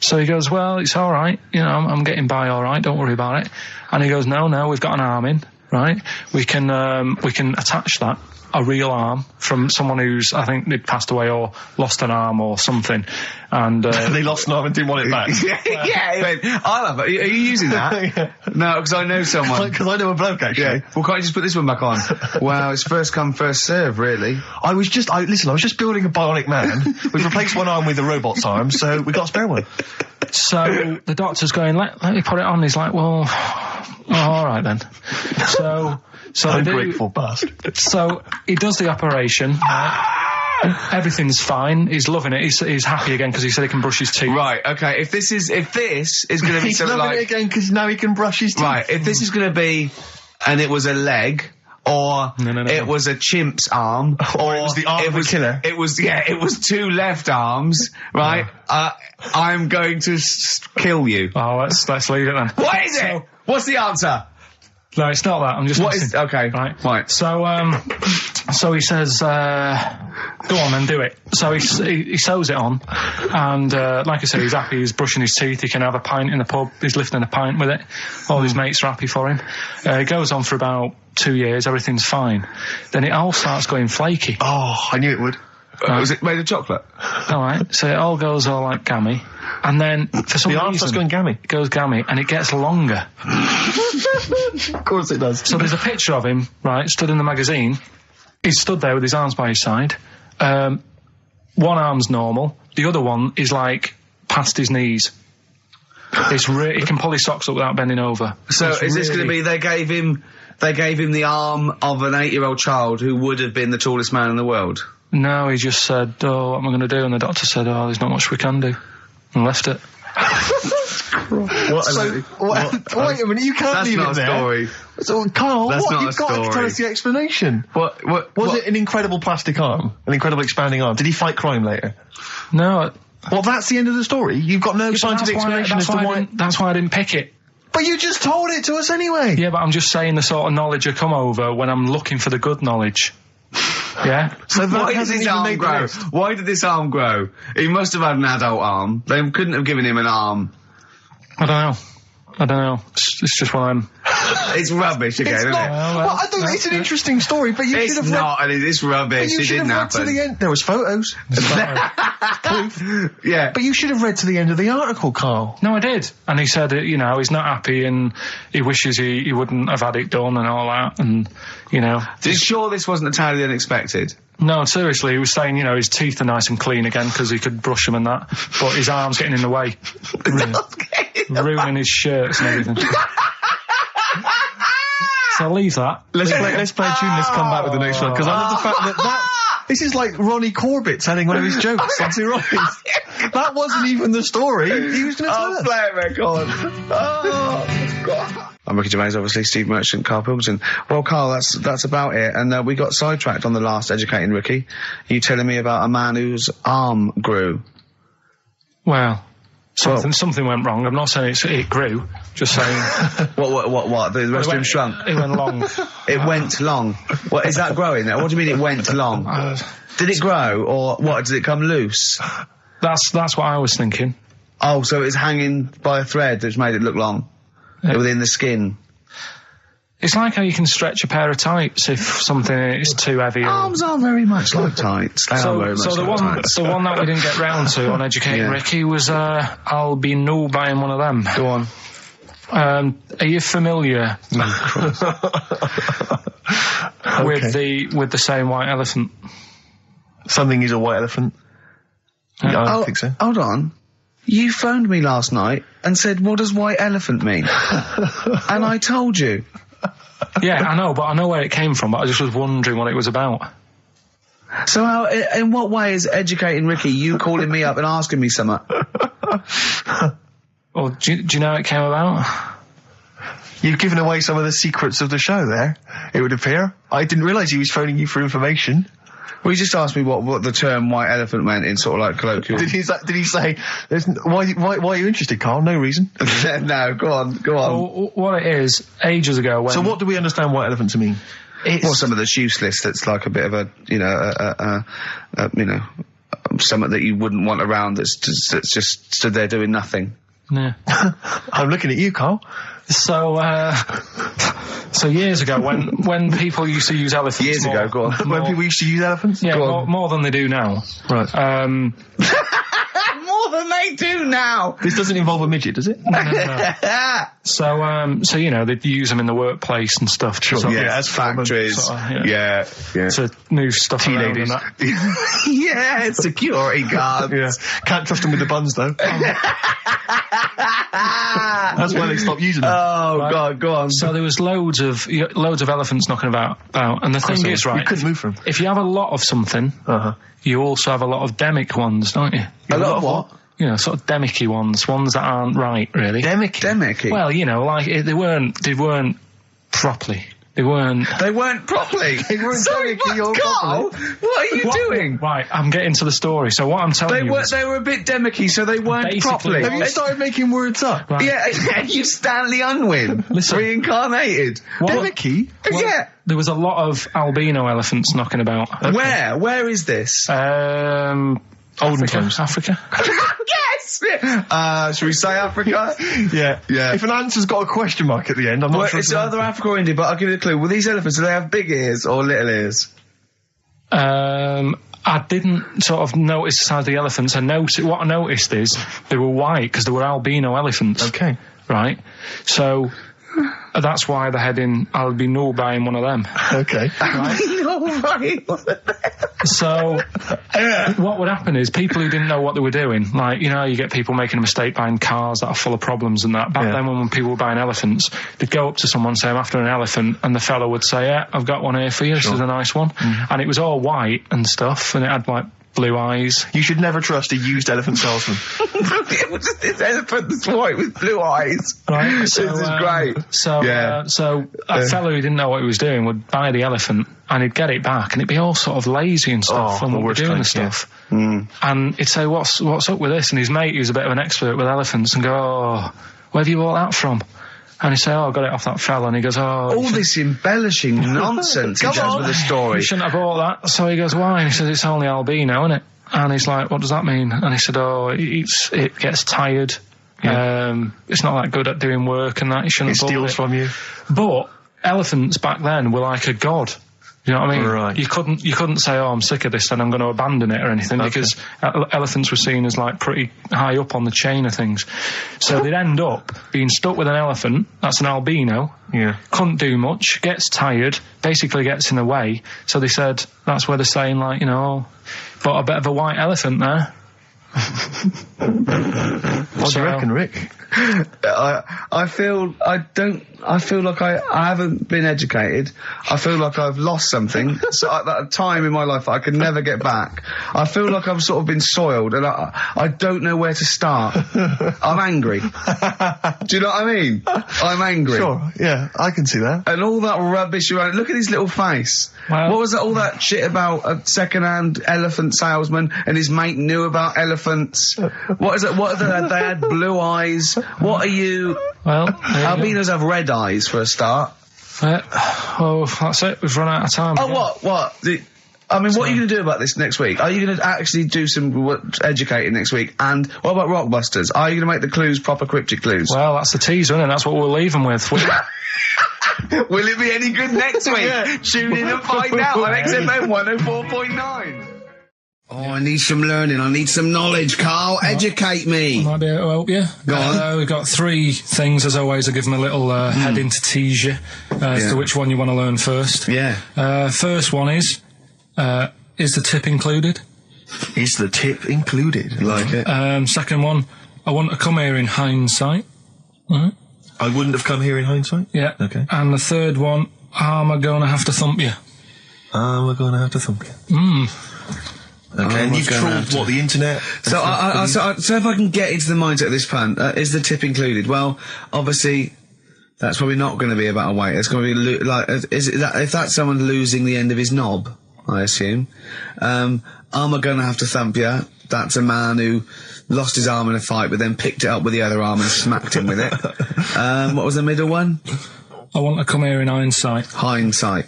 So he goes, well, it's alright, I'm getting by alright, don't worry about it. And he goes, no, we've got an arm in, right? We can attach that a real arm from someone who's, I think, they'd passed away or lost an arm or something. And they lost an arm and didn't want it back. Yeah, he went, I'll have it. Are you using that? Yeah. No, because I know someone. Because I know a bloke, actually. Yeah. Well, can't you just put this one back on? Well, it's first come, first serve, really. I was just building a bionic man. We've replaced one arm with a robot's arm, so we got a spare one. So the doctor's going, let me put it on. He's like, well, all right then. So ungrateful bastard. So he does the operation. Everything's fine. He's loving it. He's happy again because he said he can brush his teeth. Right. Okay. If this is going to be he's something loving like it again because now he can brush his teeth. Right. If this is going to be, and it was a leg. Or it was a chimp's arm, or it was the arm of a killer. It was 2 left arms, right? I'm going to kill you. Oh, let's leave it then. What is it? What's the answer? No, it's not that. I'm just. What is? Okay, right. So he says, "Go on and do it." So he sews it on, and like I said, he's happy. He's brushing his teeth. He can have a pint in the pub. He's lifting a pint with it. All his mates are happy for him. It goes on for about 2 years. Everything's fine. Then it all starts going flaky. Oh, I knew it would. Was it made of chocolate? All right. So it all goes all like gammy. And then, for some reason... starts going gammy. It goes gammy, and it gets longer. Of course it does. So there's a picture of him, right, stood in the magazine. He's stood there with his arms by his side. One arm's normal. The other one is, like, past his knees. He can pull his socks up without bending over. So is this going to be... They gave him the arm of an 8-year-old child who would have been the tallest man in the world? No, he just said, oh, what am I going to do? And the doctor said, oh, there's not much we can do. And left it. Wait a minute, you can't leave it there. That's not a story. So, Karl, you've got to tell us the explanation. Was it an incredible plastic arm? An incredible expanding arm? Did he fight crime later? No. Well, that's the end of the story. You've got no scientific explanation as to why... That's why I didn't pick it. But you just told it to us anyway. Yeah, but I'm just saying the sort of knowledge I come over when I'm looking for the good knowledge. Yeah. So why did his arm grow? Why did this arm grow? He must have had an adult arm. They couldn't have given him an arm. I don't know. It's just what I'm... It's rubbish again, isn't it? Well, I think it's an interesting story, but you should have... It's not, it's rubbish. It didn't happen. To the end. There was photos. Proof. Yeah. But you should have read to the end of the article, Karl. No, I did. And he said, he's not happy and he wishes he wouldn't have had it done and all that. And, Sure this wasn't entirely unexpected? No, seriously, he was saying, his teeth are nice and clean again because he could brush them and that. But his arm's getting in the way. Ruining his shirts and everything. So I'll leave that. Let's play a tune. Let's come back with the next one because I love the fact that this is like Ronnie Corbett telling one of his jokes. That's right. That wasn't even the story. He was going to tell us. Play it, record. Oh God. I'm Ricky Gervais, obviously, Steve Merchant, Karl Pilkington. Well, Karl, that's about it. And we got sidetracked on the last Educating Ricky. You telling me about a man whose arm grew. Well, something went wrong. I'm not saying it grew. Just saying. What? The rest of him shrunk? It went long. It went long. What, is that growing? What do you mean it went long? Did it grow, or what? Did it come loose? That's what I was thinking. Oh, so it's hanging by a thread that's made it look long? Within the skin? It's like how you can stretch a pair of tights if something is too heavy. Arms are very much like tights. The one that we didn't get round to on Educating Ricky was, I'll be no buying one of them. Go on. Are you familiar with the saying white elephant? Something is a white elephant. I don't think so. Hold on. You phoned me last night and said, what does white elephant mean? And I told you. Yeah, I know, but I know where it came from, but I just was wondering what it was about. So in what way is Educating Ricky you calling me up and asking me something? Well, do you know how it came about? You've given away some of the secrets of the show there, it would appear. I didn't realise he was phoning you for information. Well, he just asked me what the term white elephant meant in sort of like colloquial. Did he say, why are you interested, Karl? No reason. No, go on. Well, what it is, ages ago when... So what do we understand white elephant to mean? Well, some of that's useless, that's like a bit of something that you wouldn't want around that's just stood there doing nothing. Yeah. I'm looking at you, Karl. So, So years ago, when people used to use elephants... Years ago, go on. When people used to use elephants? Yeah, more than they do now. Right. More than they do now. This doesn't involve a midget, does it? No. So you know, they'd use them in the workplace and stuff. As factories. Yeah. To move stuff around and that. Yeah, security guards. Yeah. Can't trust them with the buns, though. That's why they stopped using them. Oh, right. God, go on. So there was loads of elephants knocking about, and the thing is, right, you couldn't move from. If you have a lot of something, you also have a lot of demic ones, don't you? A lot of what? You know, sort of demicky ones that aren't right, really. Demicky? Well, you know, like, they weren't properly. They weren't properly. Sorry, Carl, what are you doing? Right, I'm getting to the story. So what I'm telling you they were a bit demicky, so they weren't properly. Have you started making words up? Right. Yeah, you Stanley Unwin. reincarnated. Demicky? Well, yeah. There was a lot of albino elephants knocking about. Okay. Where is this? Olden times. Africa. Yes! Should we say Africa? Yeah. Yeah. If an answer's got a question mark at the end, I'm not sure. It's either Africa or India, but I'll give you a clue. Well, these elephants, do they have big ears or little ears? I didn't sort of notice the size of the elephants. What I noticed is they were white because they were albino elephants. Okay. Right? So... that's why they're heading, I'll be no buying one of them. Okay. Right? So, what would happen is people who didn't know what they were doing, like, you know, you get people making a mistake buying cars that are full of problems and that. Back then when people were buying elephants, they'd go up to someone, say, I'm after an elephant, and the fellow would say, yeah, I've got one here for you, This is a nice one. And it was all white and stuff, and it had, like, blue eyes. You should never trust a used elephant salesman. It was just this elephant that's white with blue eyes. Right. So, this is great. So a fellow who didn't know what he was doing would buy the elephant and he'd get it back and it'd be all sort of lazy and stuff and what we're doing and stuff. And he'd say, what's up with this? And his mate, who's a bit of an expert with elephants, and go, oh, where have you bought that from? And he'd say, oh, I got it off that fella. And he goes, oh... all this embellishing nonsense in terms of the story. You shouldn't have bought that. So he goes, why? And he says, it's only albino, isn't it? And he's like, what does that mean? And he said, oh, it gets tired. It's not that good at doing work and that. You shouldn't have bought it. It steals from you. But elephants back then were like a god. You know what I mean? Right. You couldn't say, oh, I'm sick of this and I'm going to abandon it or anything, because elephants were seen as like pretty high up on the chain of things. So they'd end up being stuck with an elephant, that's an albino, couldn't do much, gets tired, basically gets in the way. So they said, that's where they're saying, like, you know, bought a bit of a white elephant there. What do you reckon, Rick? I feel like I haven't been educated. I feel like I've lost something. So at that time in my life I could never get back. I feel like I've sort of been soiled and I don't know where to start. I'm angry. Do you know what I mean? I'm angry. Sure, yeah, I can see that. And all that rubbish around. Look at his little face. Well, what was all that shit about a second-hand elephant salesman and his mate knew about elephants? What is it? They had blue eyes. What are you? Well, albinos have red eyes for a start. That's it. We've run out of time. Oh, what? What are you going to do about this next week? Are you going to actually do some educating next week? And what about Rockbusters? Are you going to make the clues proper cryptic clues? Well, that's the teaser, isn't it? That's what we'll leave them with. Will it be any good next week? Tune in and find out on XFM 104.9. Oh, I need some learning. I need some knowledge, Carl. Educate me. I might be able to help you. Go on. We've got 3 things, as always. I give them a little heading to tease you as to which one you want to learn first. Yeah. First one is the tip included? Is the tip included? Like it. Second one, I want to come here in hindsight. Right. I wouldn't have come here in hindsight? Yeah. Okay. And the third one, am I going to have to thump you? Am I going to have to thump you? Okay, and you've trawled, the internet? So if I can get into the mindset of this plan, is the tip included? Well, obviously, that's probably not going to be about a weight. It's going to be if that's someone losing the end of his knob, I assume. Am I going to have to thump you? That's a man who lost his arm in a fight, but then picked it up with the other arm and smacked him with it. What was the middle one? I want to come here in hindsight. Hindsight.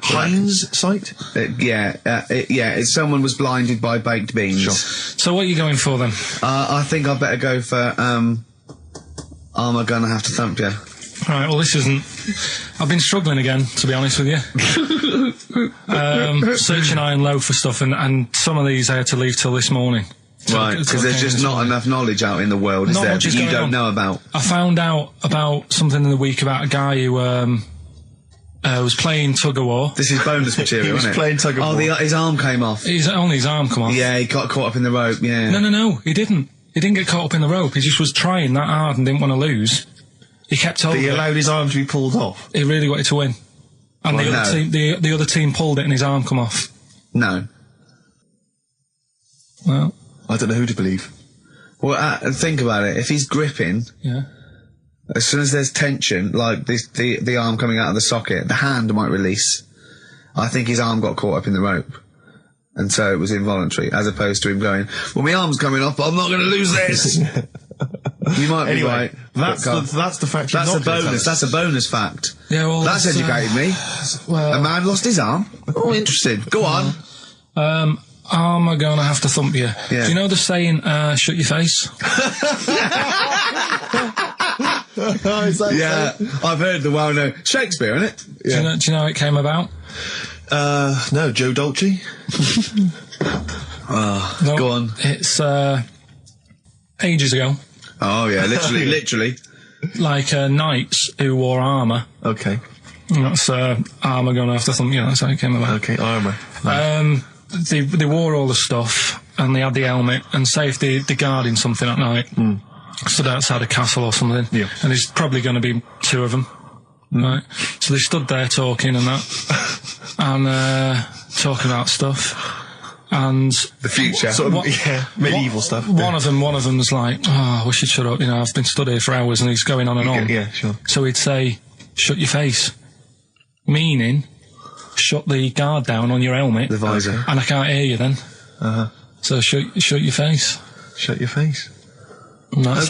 Heinz sight? It's someone was blinded by baked beans. Sure. So what are you going for then? I think I better go for, am I gonna have to thump you? Right, well, this isn't... I've been struggling again, to be honest with you. Searching high and low for stuff, and some of these I had to leave till this morning. Right, because there's just not enough knowledge out in the world, is there, that you don't know about? I found out about something in the week about a guy who was playing tug-of-war. This is bonus material, isn't it? He was playing tug-of-war. Oh, his arm came off. Only his arm come off. Yeah, he got caught up in the rope, yeah. No, he didn't. He didn't get caught up in the rope. He just was trying that hard and didn't want to lose. He kept over. He allowed his arm to be pulled off. He really wanted to win. And the other team pulled it and his arm come off. No. Well, I don't know who to believe. Well, think about it. If he's gripping, yeah. As soon as there's tension, like the arm coming out of the socket, the hand might release. I think his arm got caught up in the rope. And so it was involuntary, as opposed to him going, well, my arm's coming off, but I'm not going to lose this. You might be right. That's the fact. That's a bonus. That's a bonus fact. Yeah, well, that's educated me. Well, a man lost his arm. Oh, interesting. Go on. I'm gonna have to thump you. Yeah. Do you know the saying, shut your face? Yeah, I've heard the well-known Shakespeare, innit? Yeah. Do you know how it came about? No, Joe Dolce. No, go on. It's ages ago. Oh yeah, literally. Like knights who wore armour. Okay. That's armour gonna have to thump you. That's how it came about. Okay, armour. They wore all the stuff and they had the helmet, and say if they're guarding something at night, stood outside a castle or something, yeah. And there's probably going to be two of them, right? So they stood there talking and that, and talking about stuff, and the future, medieval stuff. One of them was like, "Oh, we should shut up. You know, I've been stood here for hours," and he's going on and on. Yeah, sure. So he'd say, "Shut your face," meaning, shut the guard down on your helmet, the visor, and I can't hear you then. So shut your face. Shut your face. And that's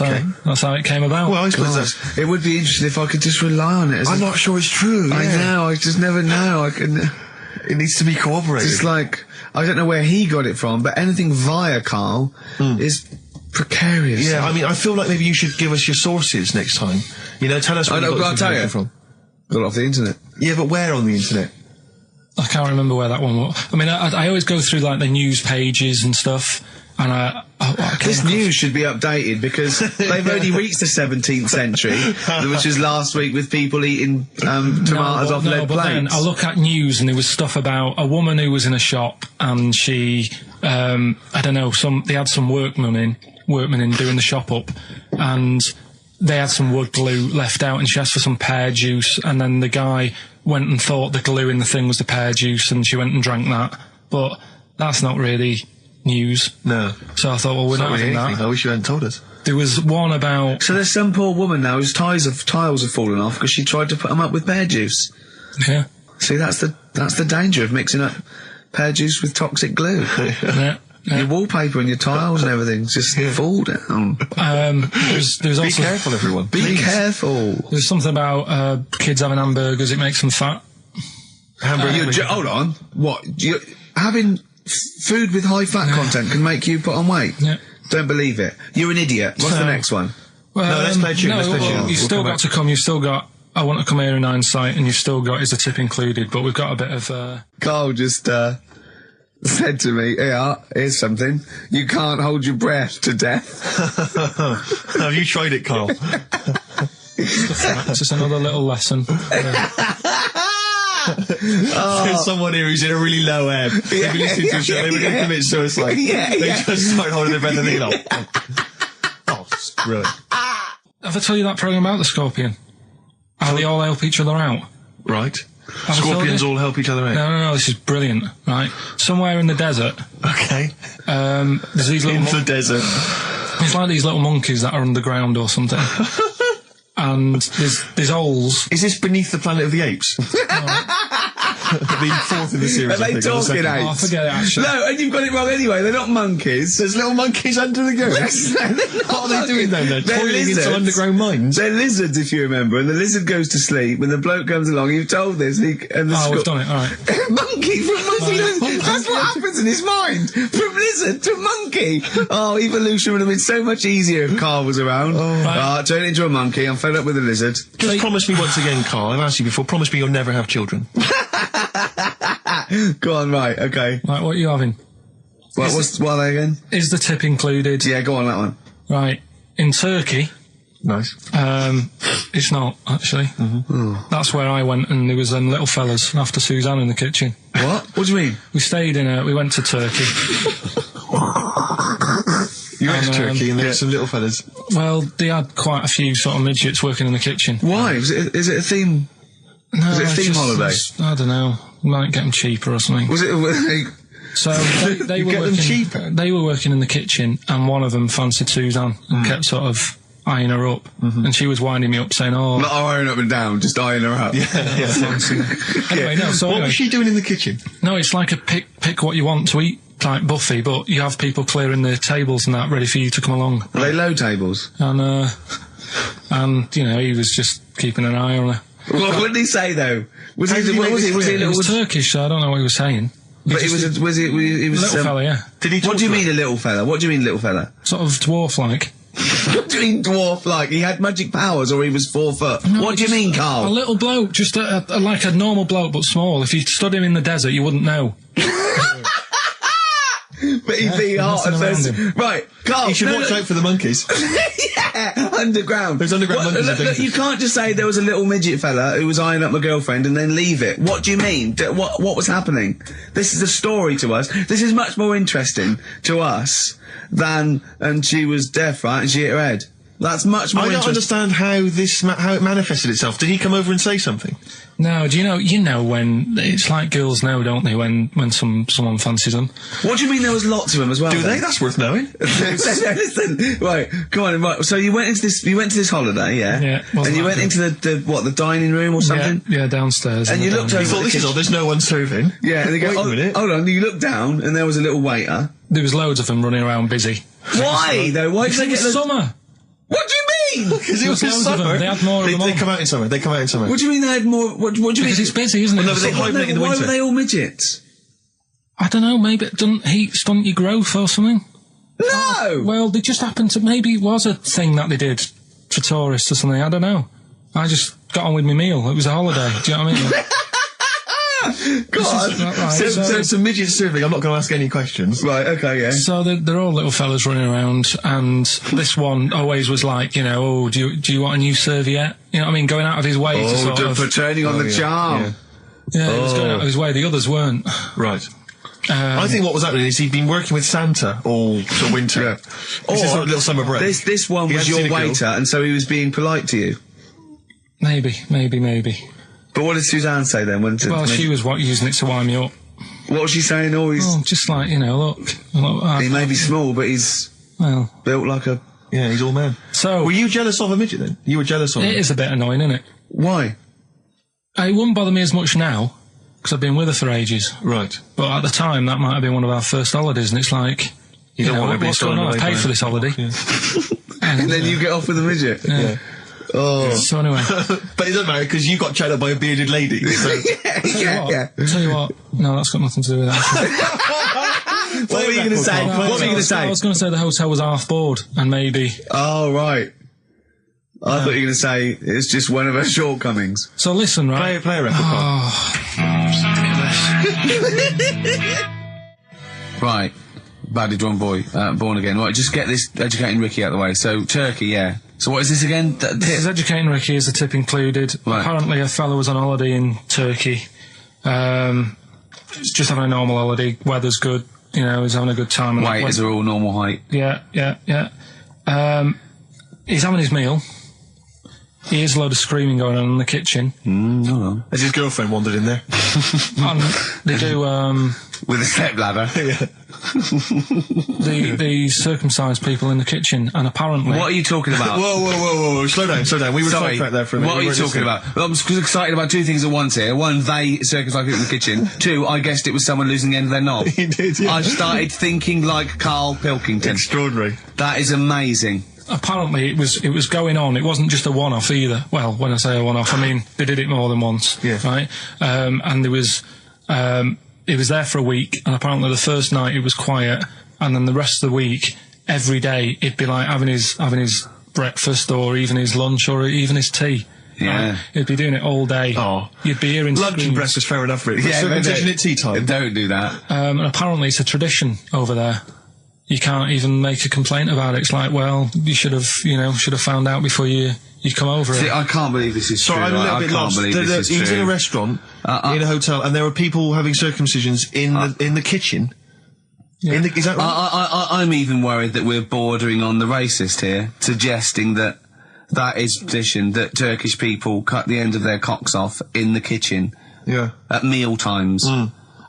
how it came about. Well, I suppose it would be interesting if I could just rely on it. I'm not sure it's true. I know. I just never know. It needs to be corroborated. It's like, I don't know where he got it from, but anything via Karl is precarious. Yeah, I mean, I feel like maybe you should give us your sources next time. You know, tell us where you got this information from. Got it off the internet. Yeah, but where on the internet? I can't remember where that one was. I mean, I always go through like the news pages and stuff, and this news should be updated because they've only reached the 17th century, which was last week with people eating tomatoes off lead plates. Then I look at news and there was stuff about a woman who was in a shop and she, I don't know, they had some workmen in doing the shop up, and they had some wood glue left out, and she asked for some pear juice, and then the guy went and thought the glue in the thing was the pear juice, and she went and drank that. But that's not really news. No. So I thought, well, we're not having that. I wish you hadn't told us. There was one about... So there's some poor woman now whose tiles have fallen off because she tried to put them up with pear juice. Yeah. See, that's the danger of mixing up pear juice with toxic glue. Yeah. Your wallpaper and your tiles and everything just fall down. There's also... Be careful, everyone. Be careful. There's something about kids having hamburgers, it makes them fat. Hold on. What? Having food with high fat content can make you put on weight? Yeah. Don't believe it. You're an idiot. What's the next one? Well, no, let's play tune. You've still got to come. You've still got I Want to Come Here in Hindsight, and you've still got Is the Tip Included, but we've got a bit of... Karl just said to me, here's something. You can't hold your breath to death. Have you tried it, Karl? It's just another little lesson. There's someone here who's in a really low ebb. They've been listening to a show, they were going to commit suicide. They just start holding their breath and they're like, oh, screw it. Have I told you that programme about the scorpion? How they all help each other out? Right. Scorpions all help each other out? No, this is brilliant, right? Somewhere in the desert. Okay. There's these little... In the desert. It's like these little monkeys that are underground or something. And there's holes. Is this Beneath the Planet of the Apes? The fourth in the series. Are they talking Oh, apes? forget it, actually. No, and you've got it wrong anyway. They're not monkeys. There's little monkeys under the goose. What are they doing then? They're toiling into underground mines. They're lizards, if you remember. And the lizard goes to sleep. When the bloke comes along, you've told this. We've done it. All right. Monkey from monkey. That's what happens in his mind. From lizard to monkey. Oh, evolution would have been so much easier if Karl was around. Turn into a monkey. I'm fed up with a lizard. Just promise me once again, Karl. I've asked you before. Promise me you'll never have children. Go on, right, okay. Right, what are you having? What are they again? Is the tip included? Yeah, go on, that one. Right. In Turkey... Nice. It's not, actually. That's where I went, and there was them little fellas after Suzanne in the kitchen. What? What do you mean? We went to Turkey. You went to Turkey and there were some little fellas. Well, they had quite a few sort of midgets working in the kitchen. Why? Is it a theme? No, was it a theme holiday? I don't know. Might get them cheaper or something. Was it? So they were get working. Them cheaper? They were working in the kitchen, and one of them fancied Suzanne and kept sort of eyeing her up, and she was winding me up saying, "Oh, not eyeing up and down, just eyeing her up." Anyway, no. So what was she doing in the kitchen? No, it's like a pick what you want to eat type buffet, but you have people clearing the tables and that ready for you to come along. Are they low tables? And you know, he was just keeping an eye on her. What did he say though? Was he Turkish, so I don't know what he was saying. But he was a little fella, yeah. Did he? What do you mean a little fella? What do you mean little fella? Sort of dwarf-like. What do you mean dwarf-like? He had magic powers, or he was 4 foot? No, what do you mean, Karl? A little bloke, just like a normal bloke, but small. If you stood him in the desert, you wouldn't know. But he'd be hot at first. Right, Karl. You should watch out for the monkeys. Yeah, underground. There's underground monkeys. Look, you can't just say there was a little midget fella who was eyeing up my girlfriend and then leave it. What do you mean? What was happening? This is a story to us. This is much more interesting to us than, and she was deaf, right, and she hit her head. That's much more interesting. I don't understand how it manifested itself. Did he come over and say something? No, do you know when it's like girls know, don't they, when someone fancies them? What do you mean there was lots of them as well? Do they? That's worth knowing. Listen, right, come on, right. So you went to this holiday, yeah? Yeah. And you went into the dining room or something? Yeah, downstairs. And you looked over. You thought, this is odd, there's no one serving. Yeah, and they go, wait a minute. Hold on, you looked down and there was a little waiter. There was loads of them running around busy. Why though? Why did they get summer? What do you mean? Because it was loads of them. summer. They had more of them They on. come out in summer. What do you mean they had more? What do you mean? Because it's busy, isn't it? Well, no, but they hibernate in the Why winter. were they all midgets? I don't know, maybe it doesn't heat stunt your growth or something. No! Well, they just happened to, maybe it was a thing that they did for tourists or something, I don't know. I just got on with my meal. It was a holiday, do you know what I mean? God. Right, So it's a midget serving. I'm not going to ask any questions. Right, okay, yeah. So they're all little fellas running around, and this one always was like, you know, oh, do you want a new serviette? You know what I mean? Going out of his way to sort of... for turning on the charm. Yeah, he was going out of his way. The others weren't. Right. I think what was happening is he'd been working with Santa all the winter. Yeah. This is a little summer break. This one was your waiter, and so he was being polite to you. Maybe. But what did Suzanne say then? Well, she was using it to wind me up. What was she saying? Oh, just like, you know, look he may be small, but he's built like a... Yeah, he's all man. So... Were you jealous of a midget then? You were jealous of him? It is a bit annoying, isn't it? Why? It wouldn't bother me as much now, because I've been with her for ages. Right. But at the time, that might have been one of our first holidays, and it's like... You don't want to be what's going on? I paid for this holiday. Yeah. And then you get off with a midget. Yeah. Oh. So anyway. But it doesn't matter, because you got chatted up by a bearded lady. So. yeah. Tell you what, no, that's got nothing to do with that. What were you going to say? What were you going to say? I was going to say the hotel was half board, and maybe... Oh, right. I thought you were going to say it's just one of her shortcomings. So listen, right? Play a record. Right. Badly drawn boy, born again. Right, just get this educating Ricky out of the way. So, Turkey, yeah. So what is this again? It's educating Ricky, is the tip included. Right. Apparently a fellow was on holiday in Turkey. He's just having a normal holiday. Weather's good. You know, he's having a good time. Waiters are all normal height. Yeah. He's having his meal. He hears a load of screaming going on in the kitchen. No. Has his girlfriend wandered in there? And they do, with a stepladder. The circumcised people in the kitchen, and apparently... What are you talking about? Whoa. Slow down. We were sidetracked there for a minute. What are you talking about? I'm excited about two things at once here. One, they circumcised people in the kitchen. Two, I guessed it was someone losing the end of their knob. You did, yeah. I started thinking like Karl Pilkington. Extraordinary. That is amazing. Apparently it was going on. It wasn't just a one-off either. Well, when I say a one-off, I mean they did it more than once. Yeah. Right? And there was... it was there for a week, and apparently the first night it was quiet, and then the rest of the week, every day, it'd be like having his breakfast, or even his lunch, or even his tea. Yeah. He'd be doing it all day. Oh. You'd be hearing lunch screams. and breakfast, fair enough, really. Yeah, circumcision at tea time. Don't do that. And apparently it's a tradition over there. You can't even make a complaint about it. It's like, well, you should have found out before you come over. See, I can't believe this is true. I'm a little bit lost. Believe this is he was true. in a restaurant, in a hotel, and there were people having circumcisions in the kitchen. Yeah. Is that right? I'm even worried that we're bordering on the racist here, suggesting that is tradition, that Turkish people cut the end of their cocks off in the kitchen. Yeah. At meal times.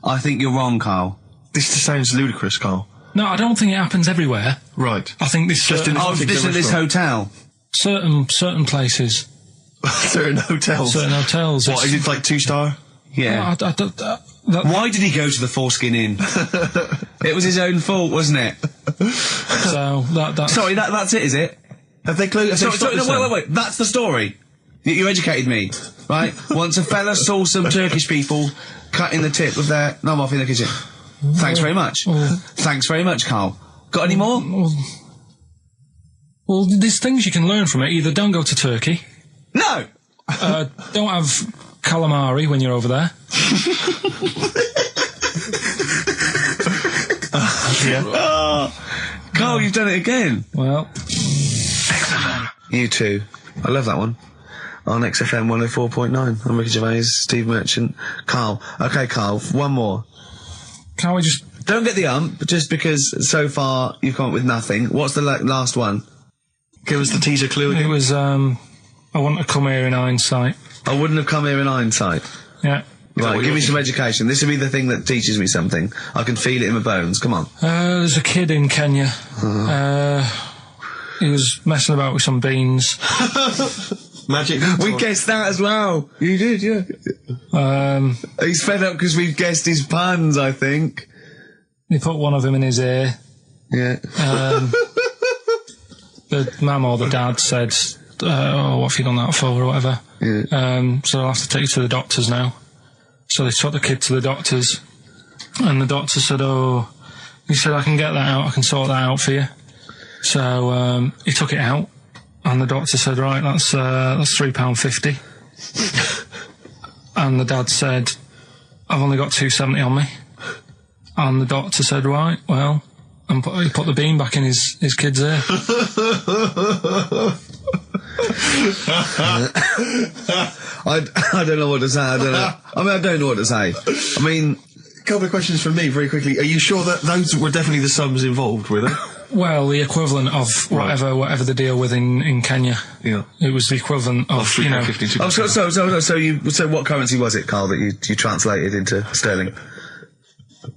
I think you're wrong, Karl. This sounds ludicrous, Karl. No, I don't think it happens everywhere. Right. I think this Just in this hotel. certain places. Certain hotels. Certain hotels. What, is it like 2-star? Yeah. Why did he go to the Foreskin Inn? It was his own fault, wasn't it? So that's... Sorry, that's it, is it? Have they closed? Sorry, no, wait. That's the story. You educated me, right? Once a fella saw some Turkish people cutting the tip of their knob off in the kitchen. Thanks very much. Thanks very much, Karl. Got any more? Well, there's things you can learn from it. Either don't go to Turkey. No! Don't have calamari when you're over there. Karl, you've done it again. Well... You too. I love that one. On XFM 104.9. I'm Ricky Gervais, Steve Merchant, Karl. Okay, Karl, one more. Can't we just... Don't get the just because so far you've come up with nothing. What's the last one? Give us the teaser clue again. It was, I want to come here in hindsight. I wouldn't have come here in hindsight. Yeah. Right, give me some education. This will be the thing that teaches me something. I can feel it in my bones. Come on. There's a kid in Kenya. He was messing about with some beans. Magic. We guessed that as well. You did, yeah. He's fed up because we've guessed his puns, I think. He put one of them in his ear. Yeah. The mum or the dad said, what have you done that for, or whatever. Yeah. So I'll have to take you to the doctors now. So they took the kid to the doctors, and the doctor said, he said, I can get that out, I can sort that out for you. So he took it out, and the doctor said, right, that's £3.50. And the dad said, I've only got £2.70 on me. And the doctor said, right, well, and he put the bean back in his kid's ear. I don't know what to say. I don't know what to say. I mean, a couple of questions from me very quickly. Are you sure that those were definitely the sums involved, were they? Well, the equivalent of whatever the deal with in Kenya. Yeah. It was the equivalent of so what currency was it, Karl, that you translated into sterling?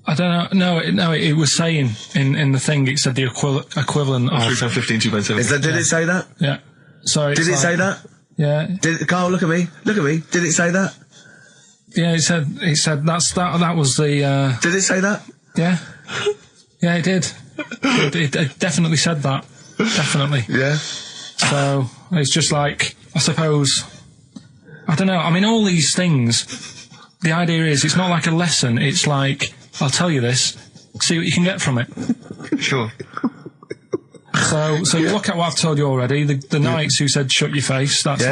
I don't know. No, it was saying in the thing. It said the equivalent of £3.15, £2.7. Did it say that? Yeah. Sorry. Did it say that? Yeah. Karl, look at me. Did it say that? Yeah. It said that was the. Did it say that? Yeah. Yeah, it did. It definitely said that. Definitely. Yeah. So it's just like, I suppose, I don't know. I mean, all these things. The idea is, it's not like a lesson. It's like, I'll tell you this, see what you can get from it. Sure. So look at what I've told you already. The Knights who said shut your face. That's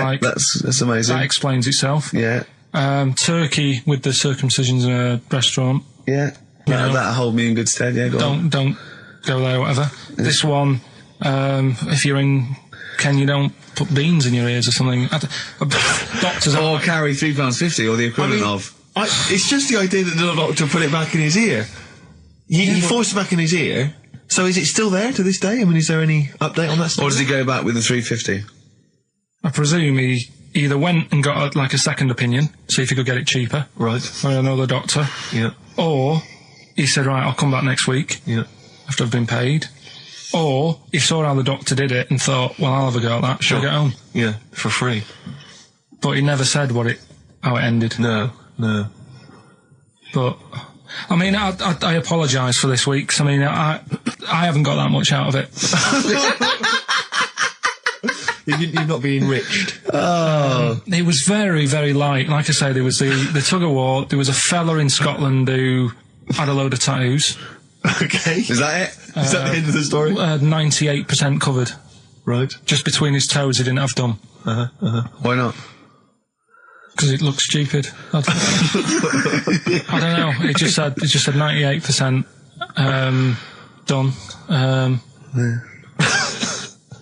that's amazing. That explains itself. Yeah. Turkey with the circumcisions in a restaurant. Yeah. That'll hold me in good stead. Yeah. Don't go there. Whatever. This one, if you're in Kenya, don't put beans in your ears or something. Doctors or carry £3.50 or the equivalent of. It's just the idea that the doctor put it back in his ear. He forced it back in his ear. So is it still there to this day? I mean, is there any update on that stuff? Or does he go back with the £3.50? I presume he either went and got a second opinion, see if he could get it cheaper. Right. Or another doctor. Yeah. Or he said, right, I'll come back next week after I've been paid. Or he saw how the doctor did it and thought, well, I'll have a go at that. Shall I get home? Yeah, for free. But he never said how it ended. No. But I mean, I apologise for this week. 'Cause, I mean, I haven't got that much out of it. You've not been enriched. It was very, very light. Like I say, there was the tug of war. There was a fella in Scotland who had a load of tattoos. Okay. Is that it? Is that the end of the story? 98% covered. Right. Just between his toes, he didn't have done. Why not? Because it looked stupid. I don't know. It just said 98% done.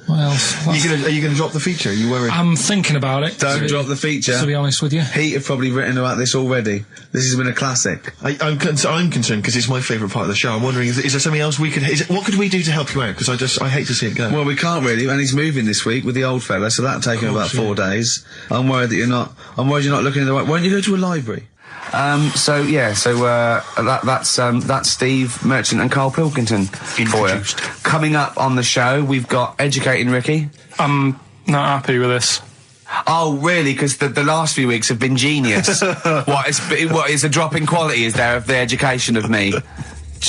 What else? Are you going to drop the feature? Are you worried? I'm thinking about it. Don't drop the feature. To be honest with you. Pete have probably written about this already. This has been a classic. I'm concerned because it's my favourite part of the show. I'm wondering, is there something else we could... what could we do to help you out? Because I hate to see it go. Well, we can't really, and he's moving this week with the old fella, so that'll take him about 4 days. I'm worried you're not looking in the right... Why don't you go to a library? That's Steve Merchant and Karl Pilkington for you. Coming up on the show, we've got Educating Ricky. I'm not happy with this. Oh, really? Because the last few weeks have been genius. What is a drop in quality, is there, of the education of me?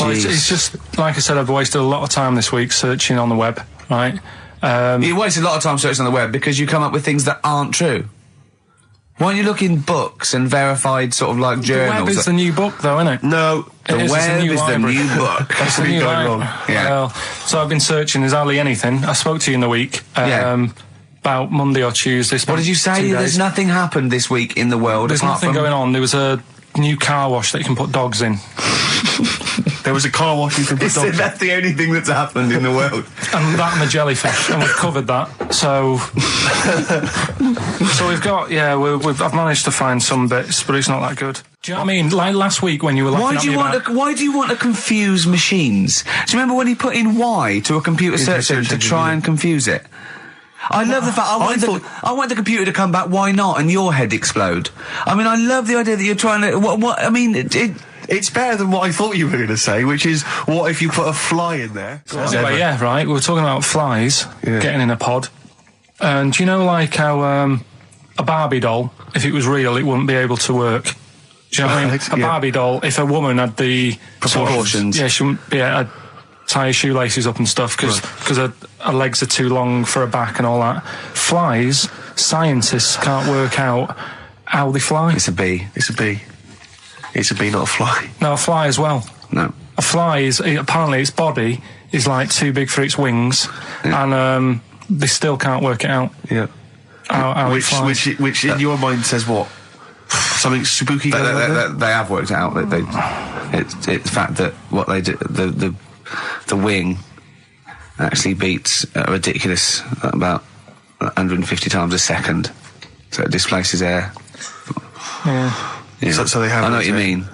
Well, it's just, like I said, I've wasted a lot of time this week searching on the web, right? You wasted a lot of time searching on the web because you come up with things that aren't true. Why don't you look in books and verified sort of like journals? The web is the new book, though, isn't it? No, the web is the new book. That's the new going wrong. Yeah. Well, so I've been searching. There's hardly anything. I spoke to you in the week. About Monday or Tuesday. What did you say? There's nothing happened this week in the world. There's nothing going on. There was a new car wash that you can put dogs in. There was a car wash you can put dogs in. That's the only thing that's happened in the world. And that and the jellyfish, and we've covered that. So, we've got, I've managed to find some bits, but it's not that good. Do you know what I mean? Like last week when you were laughing at me why do you want to confuse machines? Do you remember when he put in Y to a computer search engine to try and confuse it? I love the fact I want the computer to come back. Why not? And your head explode. I mean, I love the idea that you're trying to. I mean, it's better than what I thought you were going to say, which is, what if you put a fly in there? Anyway, yeah, right. We were talking about flies getting in a pod, and do you know, like how a Barbie doll, if it was real, it wouldn't be able to work. Do you know what I mean? A Barbie doll, if a woman had the proportions, she wouldn't be able to tie her shoelaces up and stuff because her legs are too long for her back and all that. Flies, scientists can't work out how they fly. It's a bee. It's a bee, not a fly. No, a fly as well. No. A fly is, apparently its body is like too big for its wings, and they still can't work it out. Yeah. How it flies. Which in your mind says what? Something spooky going on? They have worked it out. It's the fact that what they do, the wing actually beats a ridiculous about 150 times a second, so it displaces air. Yeah. So they have. I know what you mean.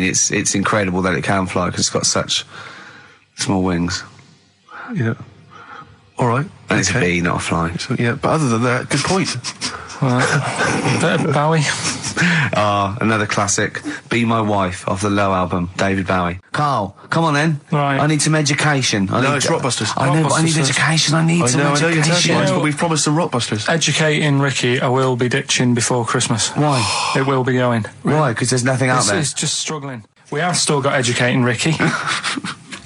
It's incredible that it can fly because it's got such small wings. Yeah. All right. And it's a bee, not a fly. So, yeah, but other than that, good point. Bowie. Another classic. Be My Wife off the Low album, David Bowie. Carl, come on then. Right. I need some education. It's Rockbusters. I know, but I need education. I need some education. I know you're telling us, but we've promised the Rockbusters. Educating Ricky, I will be ditching before Christmas. Why? It will be going. Why? Because there's nothing out there. It's just struggling. We have still got Educating Ricky.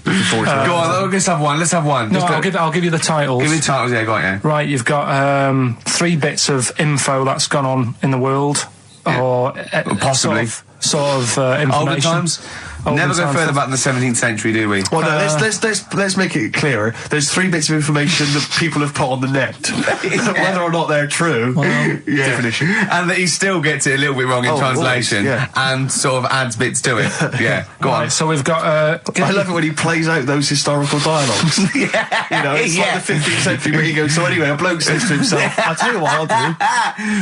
Go on, let's have one. No, I'll give you the titles. Give me the titles, yeah, go on, yeah. Right, you've got 3 bits of info that's gone on in the world, or possibly sort of information. Older times. Never go further back than the 17th century, do we? Well, no, let's make it clearer. There's 3 bits of information that people have put on the net. Whether or not they're true, different issue. And that he still gets it a little bit wrong in translation, and sort of adds bits to it. Yeah, go on. So we've got... I love it when he plays out those historical dialogues. It's like the 15th century where he goes, so anyway, a bloke says to himself, I'll tell you what I'll do.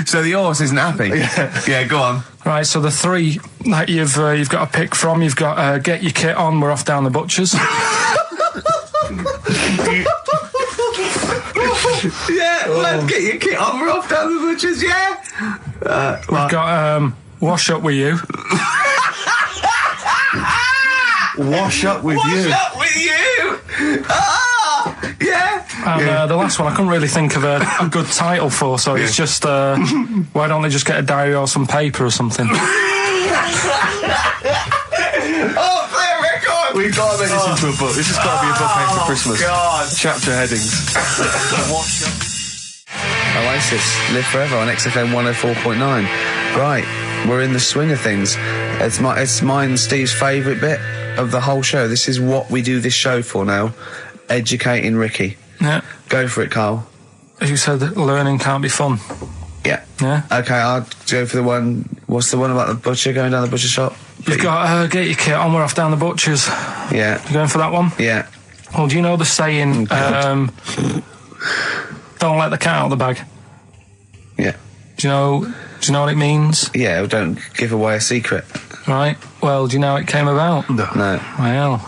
So the horse isn't happy. Yeah, go on. Right, so the 3 that you've got to pick from, you've got Get Your Kit On, We're Off Down the Butchers. Let's get your kit on, we're off down the butchers, We've got Wash Up With You. Wash up with you. Wash up with you! Ah! Yeah! And the last one I couldn't really think of a good title for, so it's just, why don't they just get a diary or some paper or something? Oh, play a record! We've got to make this into a book. This has got to be a book made for Christmas. God. Chapter headings. Oasis, Live Forever on XFM 104.9. Right, we're in the swing of things. It's mine and Steve's favourite bit of the whole show. This is what we do this show for now. Educating Ricky. Yeah. Go for it, Carl. You said that learning can't be fun. Yeah. Yeah? Okay, I'll go for the one. What's the one about the butcher going down the butcher shop? You've got get your kit on, we're off down the butcher's. Yeah. You going for that one? Yeah. Well, do you know the saying, don't let the cat out of the bag? Yeah. Do you know what it means? Yeah, well, don't give away a secret. Right. Well, do you know how it came about? No. Well,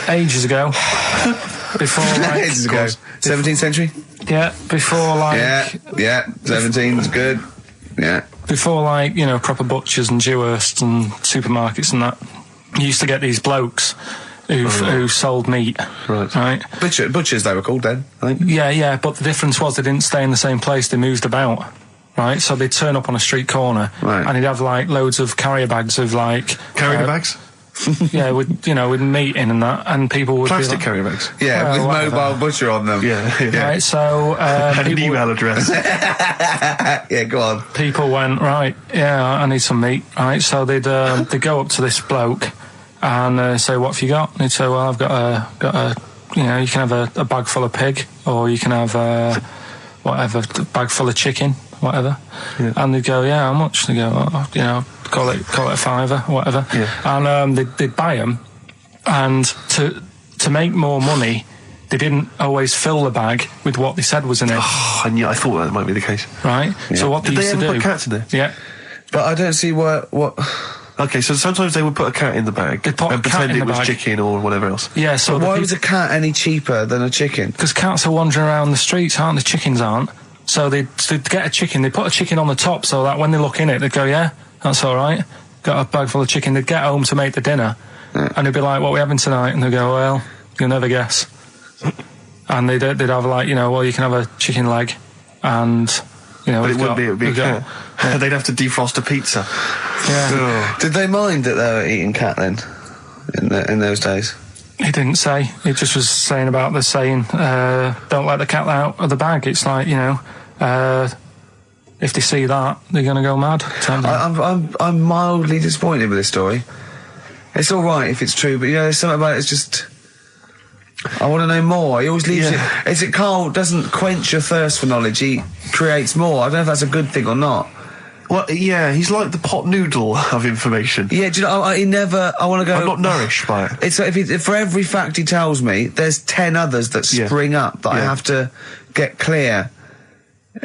ages ago. Before, like... Ages ago. 17th century? Yeah, before, like... Yeah, 17's good. Yeah. Before, like, you know, proper butchers and Dewhursts and supermarkets and that, you used to get these blokes who sold meat. Right. Butchers, they were called then, I think. Yeah, but the difference was they didn't stay in the same place, they moved about. Right, so they'd turn up on a street corner, and he'd have, like, loads of carrier bags of, like... Carrier bags? Yeah, with meat in and that, and people would Plastic be like, carrier bags? Yeah, with mobile butcher on them. Yeah. Right, so... and an email address. Yeah, go on. People went, right, yeah, I need some meat, right, so they'd go up to this bloke and say, what have you got? And he'd say, well, I've got a you know, you can have a bag full of pig, or you can have whatever, a bag full of chicken, whatever. Yeah. And they'd go, yeah, how much? They go, you know, call it a fiver, whatever. Yeah. And they'd buy them, and to make more money, they didn't always fill the bag with what they said was in it. Oh, I thought that might be the case. Right. Yeah. So what they used to do? Did they ever put cats in there? Yeah. But I don't see what. Okay, so sometimes they would put a cat in the bag and pretend it was chicken or whatever else. Yeah, so... But why was a cat any cheaper than a chicken? Because cats are wandering around the streets, aren't they? Chickens aren't. So they'd get a chicken, they put a chicken on the top so that when they look in it, they'd go, yeah, that's all right. Got a bag full of chicken. They'd get home to make the dinner, and they'd be like, what are we having tonight? And they'd go, well, you'll never guess. And they'd have, like, you know, well, you can have a chicken leg, and... You know, but it would be a cat. Yeah. They'd have to defrost a pizza. Yeah. Did they mind that they were eating cat then, in those days? He didn't say. He just was saying about the saying, don't let the cat out of the bag. It's like, you know, if they see that, they're going to go mad. I'm mildly disappointed with this story. It's all right if it's true, but, you know, there's something about it, it's just... I want to know more. He always leaves it... Is it Carl doesn't quench your thirst for knowledge, he creates more. I don't know if that's a good thing or not. Well, yeah, he's like the pot noodle of information. Yeah, do you know, he never... I want to go... I'm not nourished by it. It's like if for every fact he tells me, there's 10 others that spring up that I have to get clear.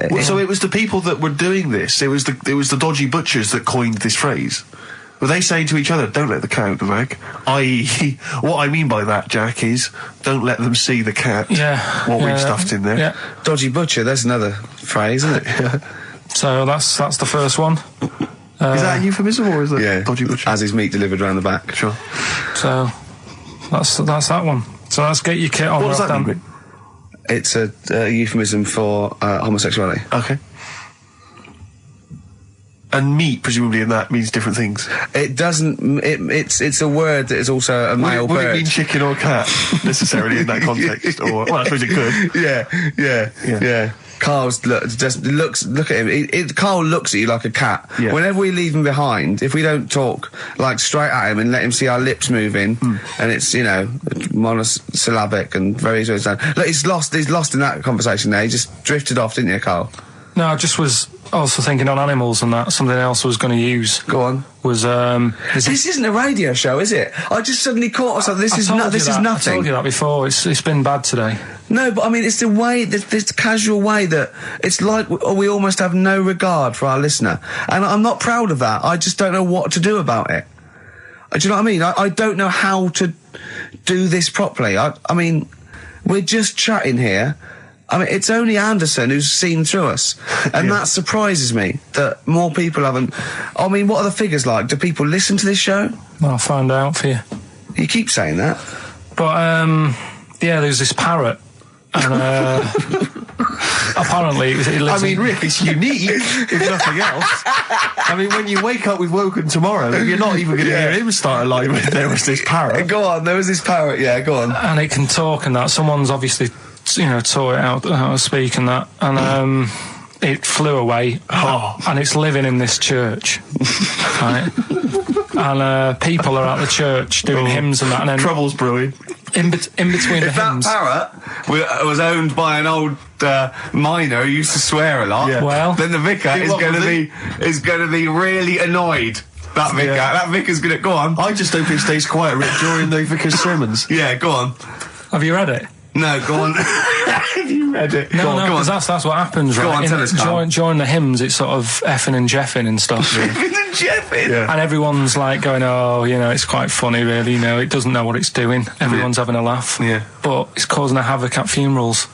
Well, so it was the people that were doing this, it was the dodgy butchers that coined this phrase. Were they saying to each other, don't let the cat out the bag? I.e., what I mean by that, Jack, is don't let them see the cat. What we've stuffed in there. Yeah. Dodgy butcher, that's another phrase, isn't it? So that's the first one. Is that a euphemism, or is it dodgy butcher? As his meat delivered around the back. Sure. So that's that one. So let's get your kit on. What does that mean? It's a euphemism for homosexuality. Okay. And meat, presumably, in that means different things. It doesn't. It's a word that is also a male bird. Would it mean chicken or cat necessarily in that context? Or well, I suppose it could. Yeah. Carl's look at him. Carl looks at you like a cat. Yeah. Whenever we leave him behind, if we don't talk like straight at him and let him see our lips moving, and it's, you know, monosyllabic and very slow. Look, he's lost in that conversation there. He just drifted off, didn't you, Carl? No, I just was also thinking on animals and that. Something else I was going to use. Go on. Was this isn't a radio show, is it? I just suddenly caught myself. This is nothing. I told you that before. It's been bad today. No, but I mean, it's the way, this casual way that it's like we almost have no regard for our listener, and I'm not proud of that. I just don't know what to do about it. Do you know what I mean? I don't know how to do this properly. I mean, we're just chatting here. I mean, it's only Anderson who's seen through us, and that surprises me that more people haven't. I mean, what are the figures like? Do people listen to this show? I'll find out for you. You keep saying that. But, yeah, there's this parrot. And, apparently, it lives I mean, Rick, it's unique, if nothing else. I mean, when you wake up with Woken Tomorrow, you're not even going to hear him start a line with there was this parrot. Go on, there was this parrot, yeah, go on. And it can talk and that. Someone's obviously, taught it how to speak and that. And, it flew away. And it's living in this church. Right? And, people are at the church doing hymns and that. And then Trouble's brewing. In between the hymns. That parrot was owned by an old miner who used to swear a lot. Yeah. Well, then the vicar is going to be really annoyed. That vicar, that vicar's going to go on. I just hope it stays quiet, Rick, during the vicar's sermons. Yeah, go on. Have you read it? No, go on. Have you read it? No, because that's what happens, right? Go on, tell us, Carl. During the hymns, it's sort of effing and jeffing and stuff. Effing and jeffing? Yeah. And everyone's like going, oh, it's quite funny, really, it doesn't know what it's doing. Everyone's having a laugh. Yeah. But it's causing a havoc at funerals.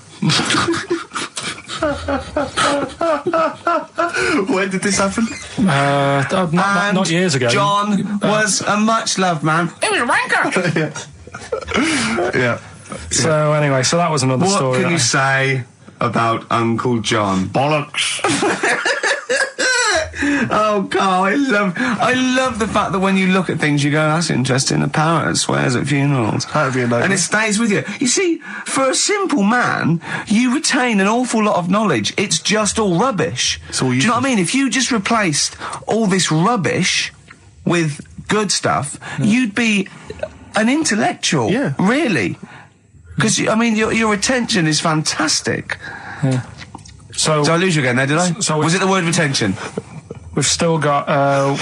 When did this happen? Not years ago. John was a much-loved man. It was a wanker! Yeah. So anyway, that was another story. What can you say about Uncle John? Bollocks. Oh, Carl, I love the fact that when you look at things, you go, that's interesting. A parrot that swears at funerals. That'd be a nice and it stays with you. You see, for a simple man, you retain an awful lot of knowledge. It's just all rubbish. It's all Do you know what I mean? If you just replaced all this rubbish with good stuff, you'd be an intellectual. Yeah. Really. Because, I mean, your attention is fantastic. Yeah. So Did I lose you again there, did I? So was it the word retention? We've still got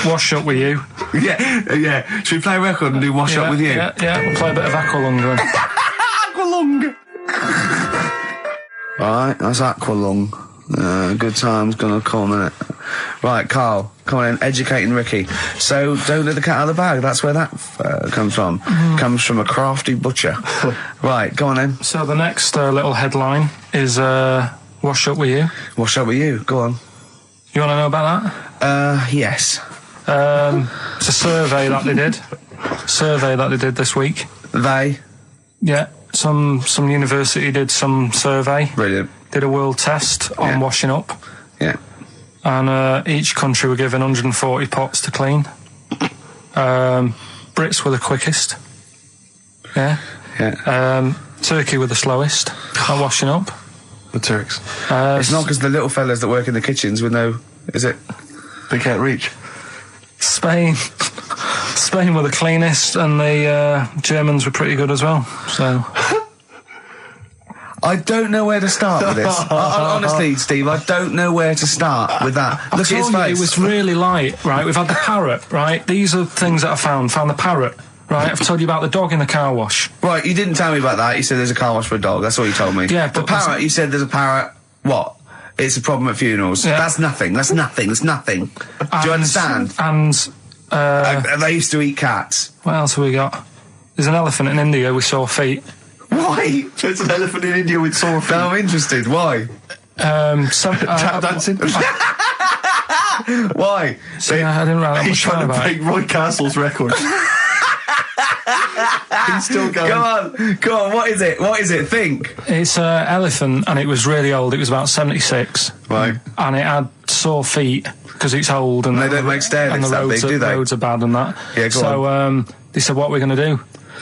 Wash Up With You. Yeah. Should we play a record and do Wash Up With You? Yeah, we'll play a bit of Aqualung then. Aqualung! Right, that's Aqualung. Good time's gonna come, innit? Right, Carl, come on in, educating Ricky. So, don't let the cat out of the bag, that's where that comes from. Comes from a crafty butcher. Right, go on then. So the next little headline is Wash Up With You. Wash Up With You, go on. You want to know about that? Yes. It's a survey that they did. This week. They? Yeah, some university did some survey. Brilliant. Did a world test on washing up. Yeah. And each country were given 140 pots to clean. Brits were the quickest. Yeah. Yeah. Turkey were the slowest at washing up. The Turks. It's not because the little fellas that work in the kitchens with no... Is it? They can't reach. Spain were the cleanest, and the Germans were pretty good as well. So... I don't know where to start with this. Honestly, Steve, I don't know where to start with that. Look at his face. It was really light, right? We've had the parrot, right? These are things that I found. Found the parrot, right? I've told you about the dog in the car wash. Right, you didn't tell me about that. You said there's a car wash for a dog. That's all you told me. Yeah, the but parrot, you said there's a parrot. What? It's a problem at funerals. Yeah. That's nothing. That's nothing. Do you understand? And they used to eat cats. what else have we got? There's an elephant in India with sore feet. Why? There's an elephant in India with sore feet. I'm interested. Why? Tap dancing. Why? I didn't write that He's much trying to about break it. Roy Castle's record. He's still going. Go on. What is it? Think. It's an elephant, and it was really old. It was about 76. Right. And it had sore feet because it's old, and they don't make stair and the lifts that roads big, do they? roads are bad and that. Yeah, go so they said, what are we going to do?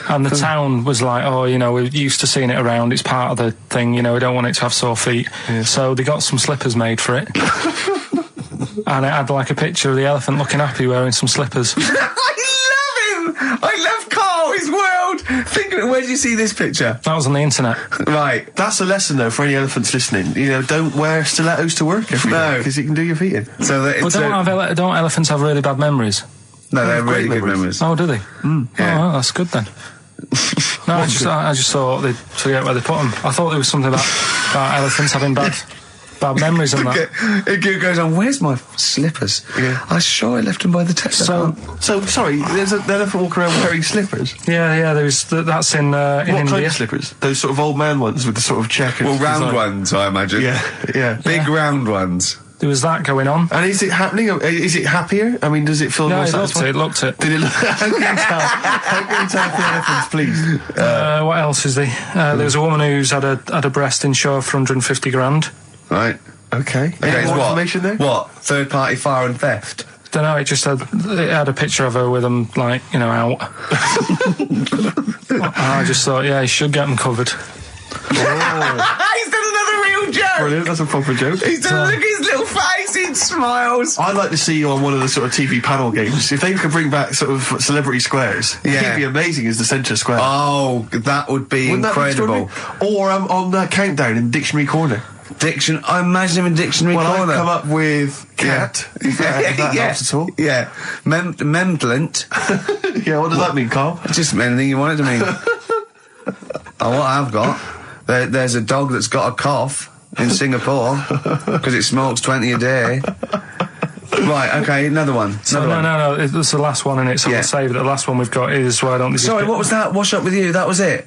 And the town was like, we're used to seeing it around. It's part of the thing, we don't want it to have sore feet. Yeah. So they got some slippers made for it. And it had like a picture of the elephant looking happy wearing some slippers. I love him! I love Carl, his world! Where did you see this picture? That was on the internet. Right. That's a lesson, though, for any elephants listening. Don't wear stilettos to work every day, because it can do your feet in. So that But don't elephants have really bad memories? No, they have really good memories. Oh, do they? Yeah. Oh, well, that's good then. No, I just thought they'd forget where they put them. I thought there was something about elephants having bad memories and that. It goes on, where's my slippers? Yeah. I'm sure I left them by the test. So sorry, there's an elephant walking around wearing slippers? Yeah, that's in India. What kind of slippers? Those sort of old man ones with the sort of check. Well, round ones, I imagine. Yeah. Big round ones. there was that going on. And is it happening? Is it happier? I mean, does it feel more satisfying? It looked it. Did it look? How can you tell? How can you tell the difference, please? What else is there? There was a woman who's had a breast insured for 150 grand. Right. Okay. Any more information there? What? Third party fire and theft? Don't know, it had a picture of her with them, like, you know, out. I just thought, yeah, he should get them covered. He's done another real joke! Brilliant, that's a proper joke. He's done, look at his little face, he smiles. I'd like to see you on one of the sort of TV panel games. If they could bring back sort of celebrity squares, it'd be amazing as the centre square. Oh, that would be incredible. Or on Countdown in Dictionary Corner. I imagine him in Dictionary Corner. Well, I've come up with cat. If that helps at all. Yeah. Memblent. Yeah, what does that mean, Carl? Just anything you want it to mean. What I've got, there's a dog that's got a cough in Singapore because it smokes 20 a day. Right, okay, another one. No, it's the last one, and it's I'll save it. The last one we've got is why don't they just what was that? Wash up with you? That was it.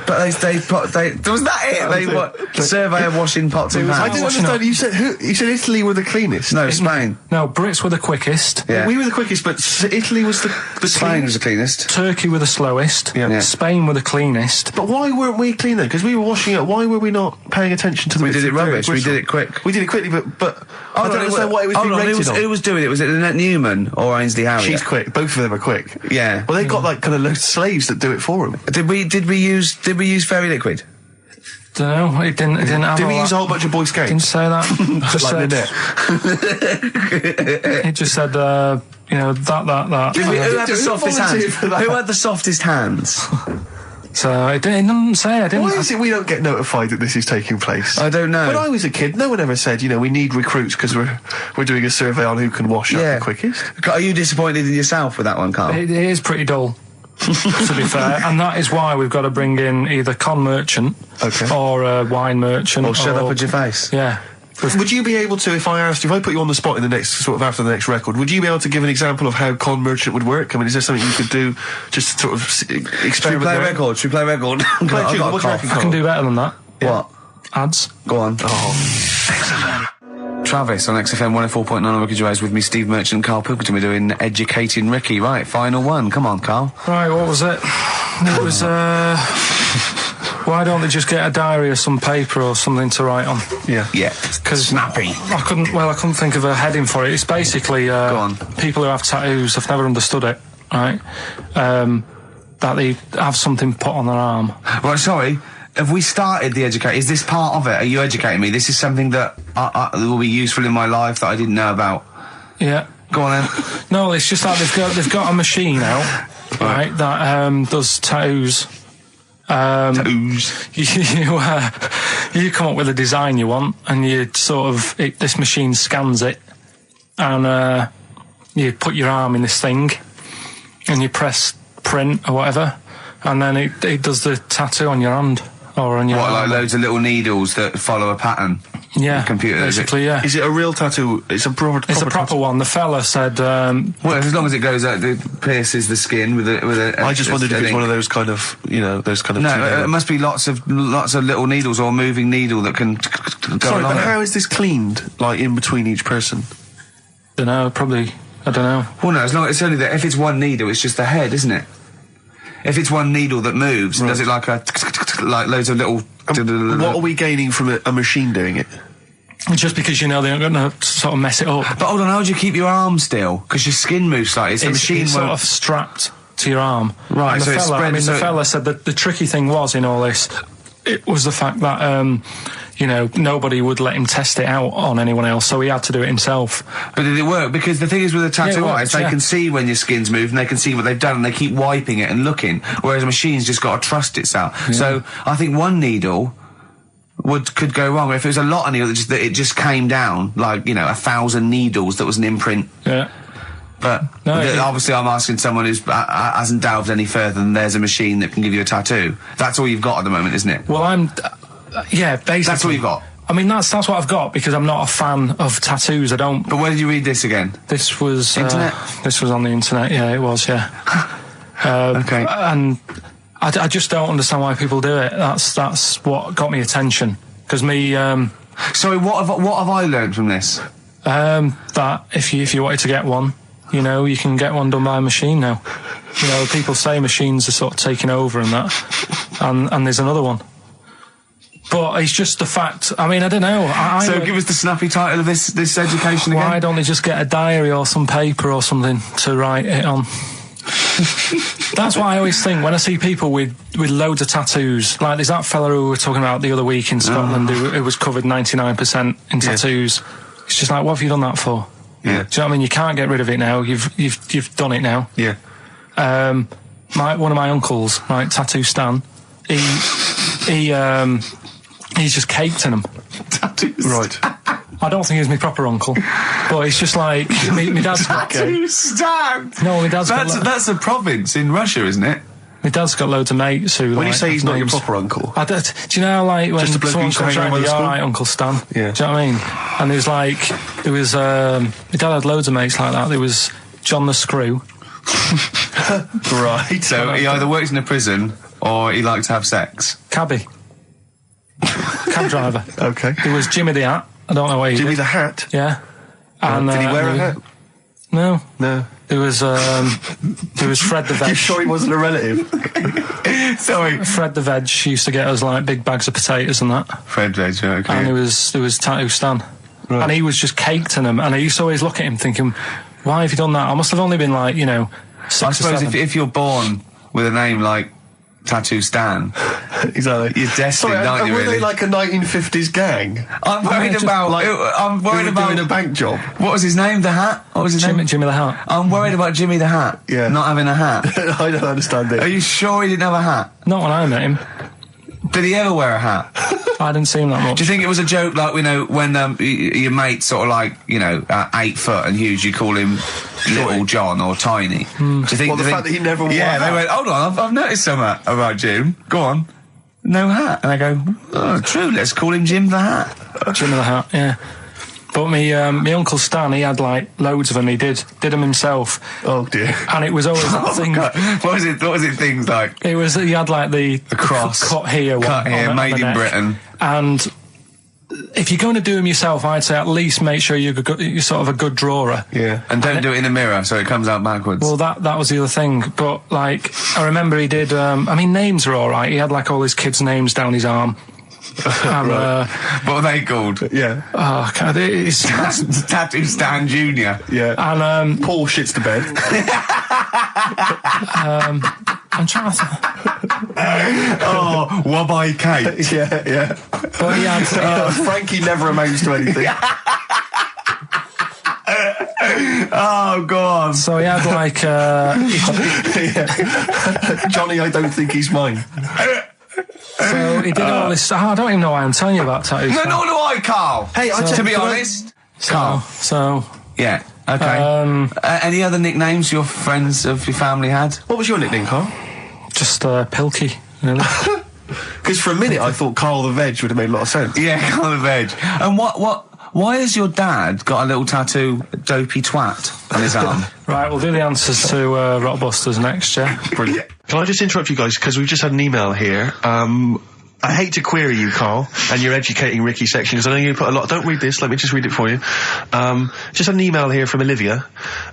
But was that it? Survey of washing pots and pans. I didn't understand. You said Italy were the cleanest. No, Spain. No, Brits were the quickest. Yeah. We were the quickest, but Italy was the Spain was the cleanest. Turkey were the slowest. Yeah. Spain were the cleanest. But why weren't we clean then? Because we were washing up. Why were we not paying attention to the? We did it rubbish. We did it quick. We did it quickly, but I don't understand what it was being rated on. Who was doing it? Was it Lynette Newman or Ainsley Harriott? She's quick. Both of them are quick. Yeah. Well, they've got like kind of loads of slaves that do it for them. Did we use fairy liquid? Don't know. It didn't have. Did we use a whole bunch of Boy Scouts? Didn't say that. Just like Lynette. It just said, that. Who had the softest hands? Who had the softest hands? So it didn't say. I didn't. Why is it we don't get notified that this is taking place? I don't know. When I was a kid, no one ever said, we need recruits because we're doing a survey on who can wash up the quickest. Are you disappointed in yourself with that one, Carl? It is pretty dull. To be fair, and that is why we've got to bring in either con merchant or a wine merchant or shut up at your face. Yeah. Would you be able to, if I put you on the spot in the next, after the next record, would you be able to give an example of how con merchant would work? I mean, is there something you could do just to sort of experiment? Should we play record? I can do better than that. Yeah. What? Ads. Go on. Travis on XFM 104.9 on Ricky Gervais with me, Steve Merchant and Karl Pilkington. We're doing Educating Ricky. Right, final one. Come on, Karl. Right, what was it? It was, why don't they just get a diary or some paper or something to write on? Yeah. Because snappy. I couldn't think of a heading for it. It's basically Go on. People who have tattoos. I've never understood it. Right, that they have something put on their arm. Right, sorry. Have we started the educate? Is this part of it? Are you educating me? This is something that will be useful in my life that I didn't know about. Yeah. Go on then. No, it's just that they've got a machine out, right, that does tattoos. Tattoos. You come up with a design you want, and you this machine scans it, and you put your arm in this thing, and you press print or whatever, and then it does the tattoo on your hand. Or on your arm. Like loads of little needles that follow a pattern? Yeah, the computer, basically, yeah. Is it a real tattoo? It's a proper one. The fella said... well, as long as it goes out, it pierces the skin with a I just wondered if it's one of those kind of, those kind of... No, it must be lots of little needles or a moving needle that can go Sorry, along. But how is this cleaned, like, in between each person? Don't know, probably... I don't know. Well, no, it's only that if it's one needle, it's just the head, isn't it? If it's one needle that moves, does it like loads of little... What are we gaining from a machine doing it? Just because they're not going to sort of mess it up. But hold on, how do you keep your arm still? Because your skin moves slightly. So the machine it's sort of strapped to your arm. Right, so it's spread. The fella said that the tricky thing was in all this, it was the fact that nobody would let him test it out on anyone else, so he had to do it himself. But did it work? Because the thing is with a tattoo artist, they can see when your skin's moved and they can see what they've done and they keep wiping it and looking, whereas a machine's just got to trust itself. Yeah. So I think one needle could go wrong. If it was a lot of needles, that it just came down, 1,000 needles that was an imprint. Yeah. But obviously I'm asking someone who hasn't delved any further than there's a machine that can give you a tattoo. That's all you've got at the moment, isn't it? Well, basically. That's all you've got? I mean, that's what I've got, because I'm not a fan of tattoos. I don't... But where did you read this again? This was... Internet? This was on the internet, yeah, it was, yeah. Okay. And I just don't understand why people do it. That's what got me attention. Because me... Sorry, what have I learned from this? That if you wanted to get one, you know, you can get one done by a machine now. You know, people say machines are sort of taking over and that, and there's another one. But it's just the fact. I mean, I don't know. So give us the snappy title of this education again. Why don't they just get a diary or some paper or something to write it on? That's what I always think when I see people with loads of tattoos. Like there's that fella who we were talking about the other week in Scotland who was covered 99% in tattoos. It's just like, what have you done that for? Yeah. Do you know what I mean? You can't get rid of it now. You've done it now. Yeah. One of my uncles, right, Tattoo Stan, he's just caked in them. Tattoos. Right. I don't think he's my proper uncle, but it's just like my dad's got. Tattoo Stan. No, my dad's got. That's a province in Russia, isn't it? My dad's got loads of mates who. When you say he's not your proper uncle, do you know, like when just a bloke someone who comes hang around around, with all school? right, Uncle Stan. Yeah. Do you know what I mean? And my dad had loads of mates like that. There was John the Screw. right? So he either works in a prison or he likes to have sex. Cabbie. Cab driver. Okay. There was Jimmy the Hat. I don't know where he Jimmy did. the Hat. Yeah. And did he wear a hat? No. No. There was Fred the Veg. You sure he wasn't a relative? Sorry. Fred the Veg used to get us like big bags of potatoes and that. Fred Veg, okay. And there was Tattoo Stan. Right. And he was just caked in them. And I used to always look at him thinking, why have you done that? I must have only been like, 6 I or suppose 7. if you're born with a name like Tattoo Stan, Exactly. you're destined, aren't you, were really? they like a 1950s gang? I'm worried about... I'm worried about... doing a bank job. What was his name? The Hat? What was his name? Jimmy the Hat. I'm worried about Jimmy the Hat. Yeah. Not having a hat. I don't understand it. Are you sure he didn't have a hat? Not when I met him. Did he ever wear a hat? I didn't see him that much. Do you think it was a joke, like, when your mate's sort of like, 8 foot and huge, you call him Little John or Tiny? Do you think... Well, the fact that he never wore a Yeah, hat. they went, hold on, I've noticed something about Jim. Go on. No hat. And I go, oh, true, let's call him Jim the Hat. Jimmy the Hat, yeah. But my Uncle Stan, he had like loads of them. He did them himself. Oh dear. And it was always that thing. God. What was it things like? He had like the cross. cut here, Made in Britain. And if you're going to do them yourself, I'd say at least make sure you're sort of a good drawer. Yeah. And don't do it in a mirror so it comes out backwards. Well, that was the other thing. But like, I remember he did. Names are all right. He had like all his kids' names down his arm. And, what are they called? Yeah. Oh, God, it's Tattoo Stan Jr. Yeah. And Paul shits the bed. I'm trying to. Oh, Wabbai Kate. yeah. But he had. Frankie never amounts to anything. Oh, go on. So he had like. Johnny, I don't think he's mine. So he did all this. I don't even know why I'm telling you about tattoos. No, nor do I, Carl. Hey, to be honest, Carl. So. Yeah. Okay. Any other nicknames your friends of your family had? What was your nickname, Carl? Just Pilky. Really. Because for a minute I thought Carl the Veg would have made a lot of sense. Yeah, Carl the Veg. And why has your dad got a little tattoo, Dopey Twat, on his arm? Right, we'll do the answers to Rockbusters next, yeah? Brilliant. Can I just interrupt you guys, because we've just had an email here. I hate to query you, Carl, and your educating Ricky section, because I know you put a lot... Don't read this, let me just read it for you. Just had an email here from Olivia,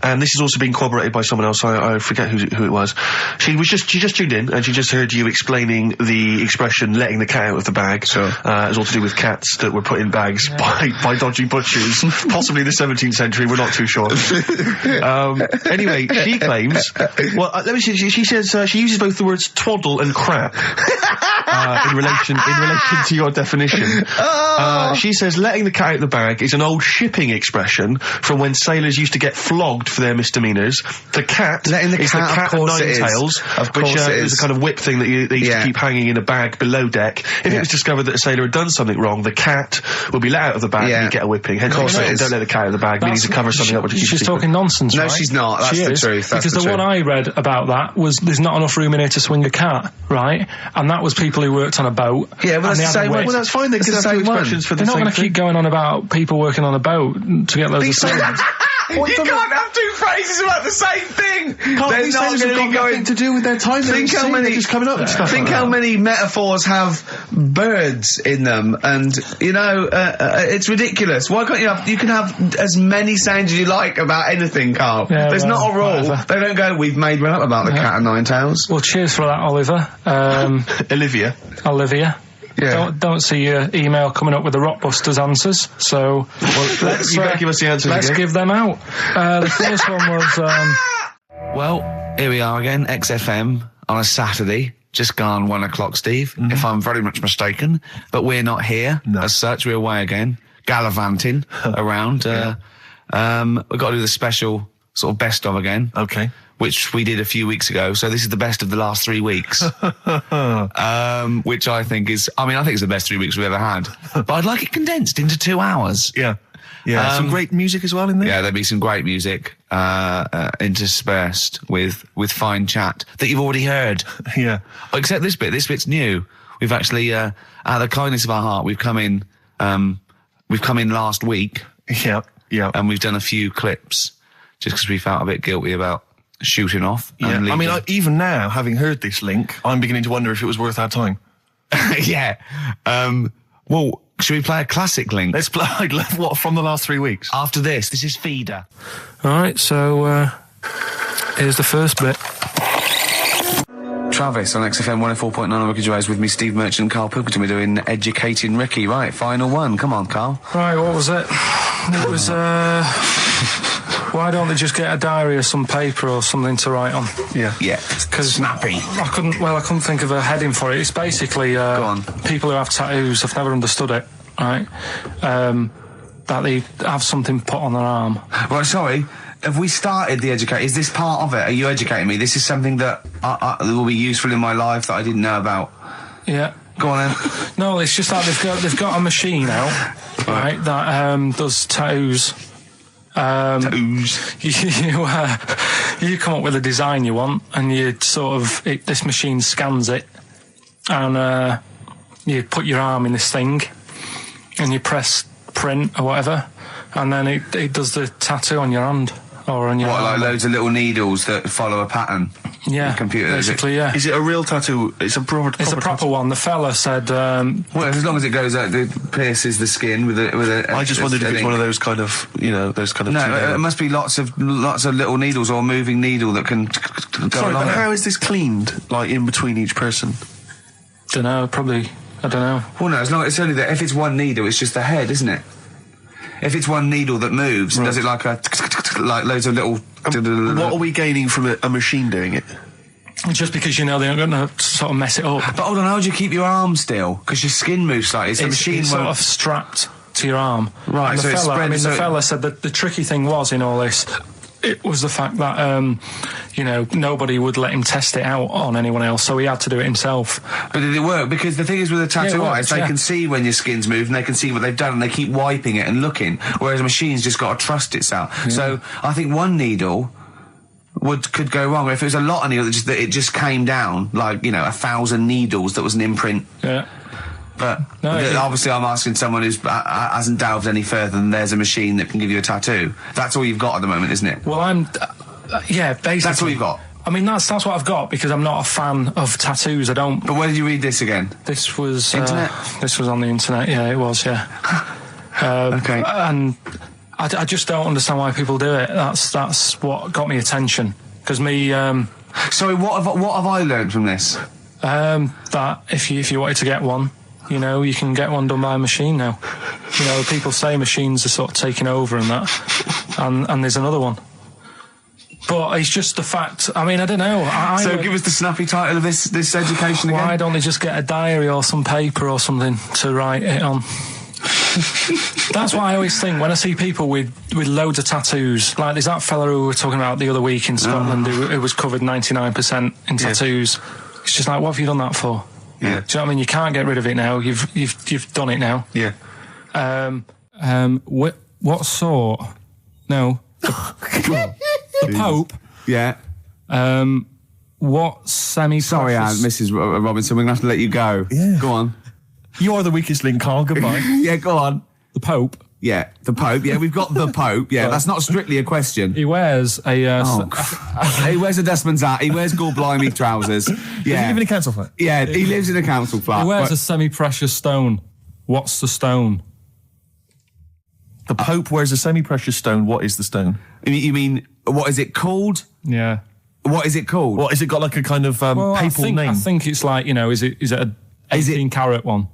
and this has also been corroborated by someone else, I forget who it was. She just tuned in, and she just heard you explaining the expression, letting the cat out of the bag. Sure. It's all to do with cats that were put in bags by dodgy butchers, possibly the 17th century, we're not too sure. Anyway, she claims... Well, let me see, she says she uses both the words twaddle and crap in relation to your definition. She says letting the cat out of the bag is an old shipping expression from when sailors used to get flogged for their misdemeanours. The cat letting the is cat, the cat of of course nine it is. tails, Of course which it is is. a kind of whip thing that they used to keep hanging in a bag below deck. If it was discovered that a sailor had done something wrong, the cat would be let out of the bag and you'd get a whipping. Hence, Of course it is. don't let the cat out of the bag, meaning to cover something up. She's talking nonsense, No, right? she's not. That's She the is, truth. That's because the the one truth. I read about that was there's not enough room in here to swing a cat, right? And that was people who worked on a boat. Yeah, well, and that's they the had a same whip. one. Well, that's fine. They can have two expressions for the They're not same going to thing. keep going on about people working on a boat to get loads of things. You can't have two phrases about the same thing. They're not going to be going to do with their time. Think how many just coming up with stuff. Think how many metaphors have birds in them, and it's ridiculous. Why can't you can have as many sayings as you like about anything, Carl. Yeah, There's not a rule. Whatever. They don't go, we've made one up about the cat and nine tails. Well, cheers for that, Oliver. Olivia. Yeah. Don't see your email coming up with the Rockbusters answers, so you better give us the answers. Let's give them out. The first one was Well, here we are again, XFM on a Saturday, just gone 1 o'clock, Steve, if I'm very much mistaken, but we're not here as such. We're away again, gallivanting around. We've got to do the special sort of best of again. Okay. Which we did a few weeks ago, so this is the best of the last 3 weeks. Which I think is the best 3 weeks we've ever had. But I'd like it condensed into 2 hours. Yeah. Yeah, some great music as well in there. Yeah, there'll be some great music, interspersed with fine chat that you've already heard. Yeah. Except this bit's new. We've actually, out of the kindness of our heart, we've come in last week. Yeah. And we've done a few clips, just because we felt a bit guilty about shooting off. Yeah, I mean, even now, having heard this link, I'm beginning to wonder if it was worth our time. Yeah. Well, should we play a classic link? Let's play, what, from the last 3 weeks? After this is Feeder. Alright, so, here's the first bit. Travis on XFM 104.9 on Ricky Gervais with me, Steve Merchant and Karl Pilkington. We're doing Educating Ricky. Right, final one. Come on, Karl. Right, what was it? It was, why don't they just get a diary or some paper or something to write on? Yeah. Because snappy. I couldn't think of a heading for it. It's basically people who have tattoos. I've never understood it. Right, that they have something put on their arm. Right, sorry. Have we started the educate? Is this part of it? Are you educating me? This is something that will be useful in my life that I didn't know about. Yeah. Go on then. No, it's just that they've got a machine out, right, that does tattoos. You come up with a design you want, and you this machine scans it, and you put your arm in this thing, and you press print or whatever, and then it does the tattoo on your hand or on your arm. Like loads of little needles that follow a pattern? Yeah, computer. basically, yeah. Is it a real tattoo? It's a proper proper one. The fella said, well, as long as it goes out, it pierces the skin with a I just wondered if it's one of those kind of, those kind of... No, it must be lots of little needles or a moving needle that can go along. But how is this cleaned, like, in between each person? I don't know. Well, no, it's only that if it's one needle, it's just the head, isn't it? If it's one needle that moves, and does it like loads of little... What are we gaining from a machine doing it? Just because they're going to sort of mess it up. But hold on, how do you keep your arm still? Because your skin moves slightly. So the machine it's sort of strapped to your arm. Right, and so it's spread. The fella said that the tricky thing was in all this, it was the fact that nobody would let him test it out on anyone else, so he had to do it himself. But did it work? Because the thing is with a tattoo artist, they can see when your skin's moved and they can see what they've done and they keep wiping it and looking, whereas a machine's just got to trust itself. Yeah. So I think one needle could go wrong. If it was a lot of needles, that it just came down, 1,000 needles that was an imprint. Yeah. But obviously I'm asking someone who hasn't delved any further than there's a machine that can give you a tattoo. That's all you've got at the moment, isn't it? Well, basically. That's all you've got? I mean, that's what I've got, because I'm not a fan of tattoos. I don't... But where did you read this again? This was... Internet? This was on the internet, yeah, it was, yeah. Okay. And I just don't understand why people do it. That's what got me attention. Because me... Sorry, what have I learned from this? That if you wanted to get one, you can get one done by a machine now. People say machines are sort of taking over and that, and there's another one. But it's just the fact. I mean, I don't know. So give us the snappy title of this education again. Why don't they just get a diary or some paper or something to write it on? That's what I always think when I see people with loads of tattoos. Like there's that fella who we were talking about the other week in Scotland who was covered 99% in tattoos. It's just like, what have you done that for? Yeah. Do you know what I mean? You can't get rid of it now. You've done it now. Yeah. What sort? No. The Pope. Yeah. What semi? Sorry, Mrs. Robinson, we're going to have to let you go. Yeah. Go on. You are the weakest link, Karl. Goodbye. Yeah, go on. The Pope Yeah, the Pope. Yeah, we've got the Pope. Yeah, that's not strictly a question. He wears a... He wears a dustman's hat. He wears blimey trousers. Yeah. Does he live in a council flat? Yeah, he lives in a council flat. He wears a semi-precious stone. What's the stone? The Pope wears a semi-precious stone. What is the stone? You mean, what is it called? Yeah. What is it called? What, is it got like a kind of papal name? I think it's like, you know, is it a 18-carat one?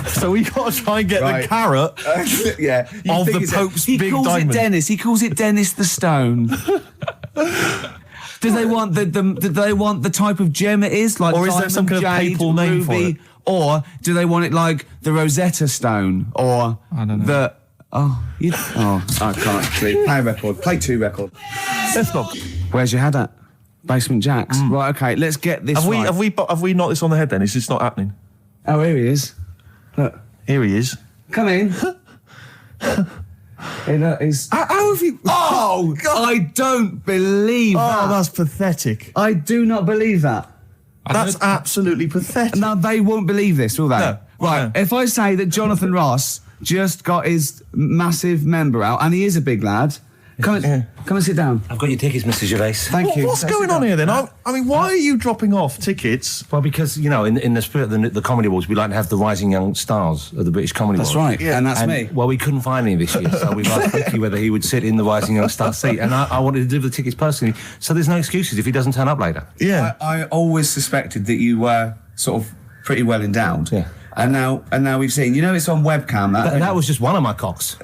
So we got to try and get the carrot yeah, of the Pope's big diamond. He calls it Dennis. He calls it Dennis the Stone. Do they want the type of gem it is, like or is there some kind of papal name for it? Or do they want it like the Rosetta Stone, or I don't know. I can't see. Play a record. Play 2 record. Let's not. Where's your hat at? Basement Jacks. Right. Okay. Let's get this. Have we knocked this on the head? Then it's just not happening. Oh, here he is. Look. Here he is. Come in. Hey, look, how have you... Oh, God. I don't believe that. Oh, that's pathetic. I do not believe that. That's absolutely pathetic. Now, they won't believe this, will they? No. Right, No. if I say that Jonathan Ross just got his massive member out, and he is a big lad, come and sit down. I've got your tickets, Mr. Gervais. Thank you. What's going on here then? I mean, why are you dropping off tickets? Well, because, you know, in the spirit of the Comedy Awards, we like to have the rising young stars of the British Comedy Awards. That's right, and that's me. Well, we couldn't find any this year, so we've asked Ricky whether he would sit in the rising young star seat, and I wanted to deliver the tickets personally, so there's no excuses if he doesn't turn up later. Yeah. I always suspected that you were sort of pretty well endowed. Yeah. And now we've seen, you know, it's on webcam. That was just one of my cocks.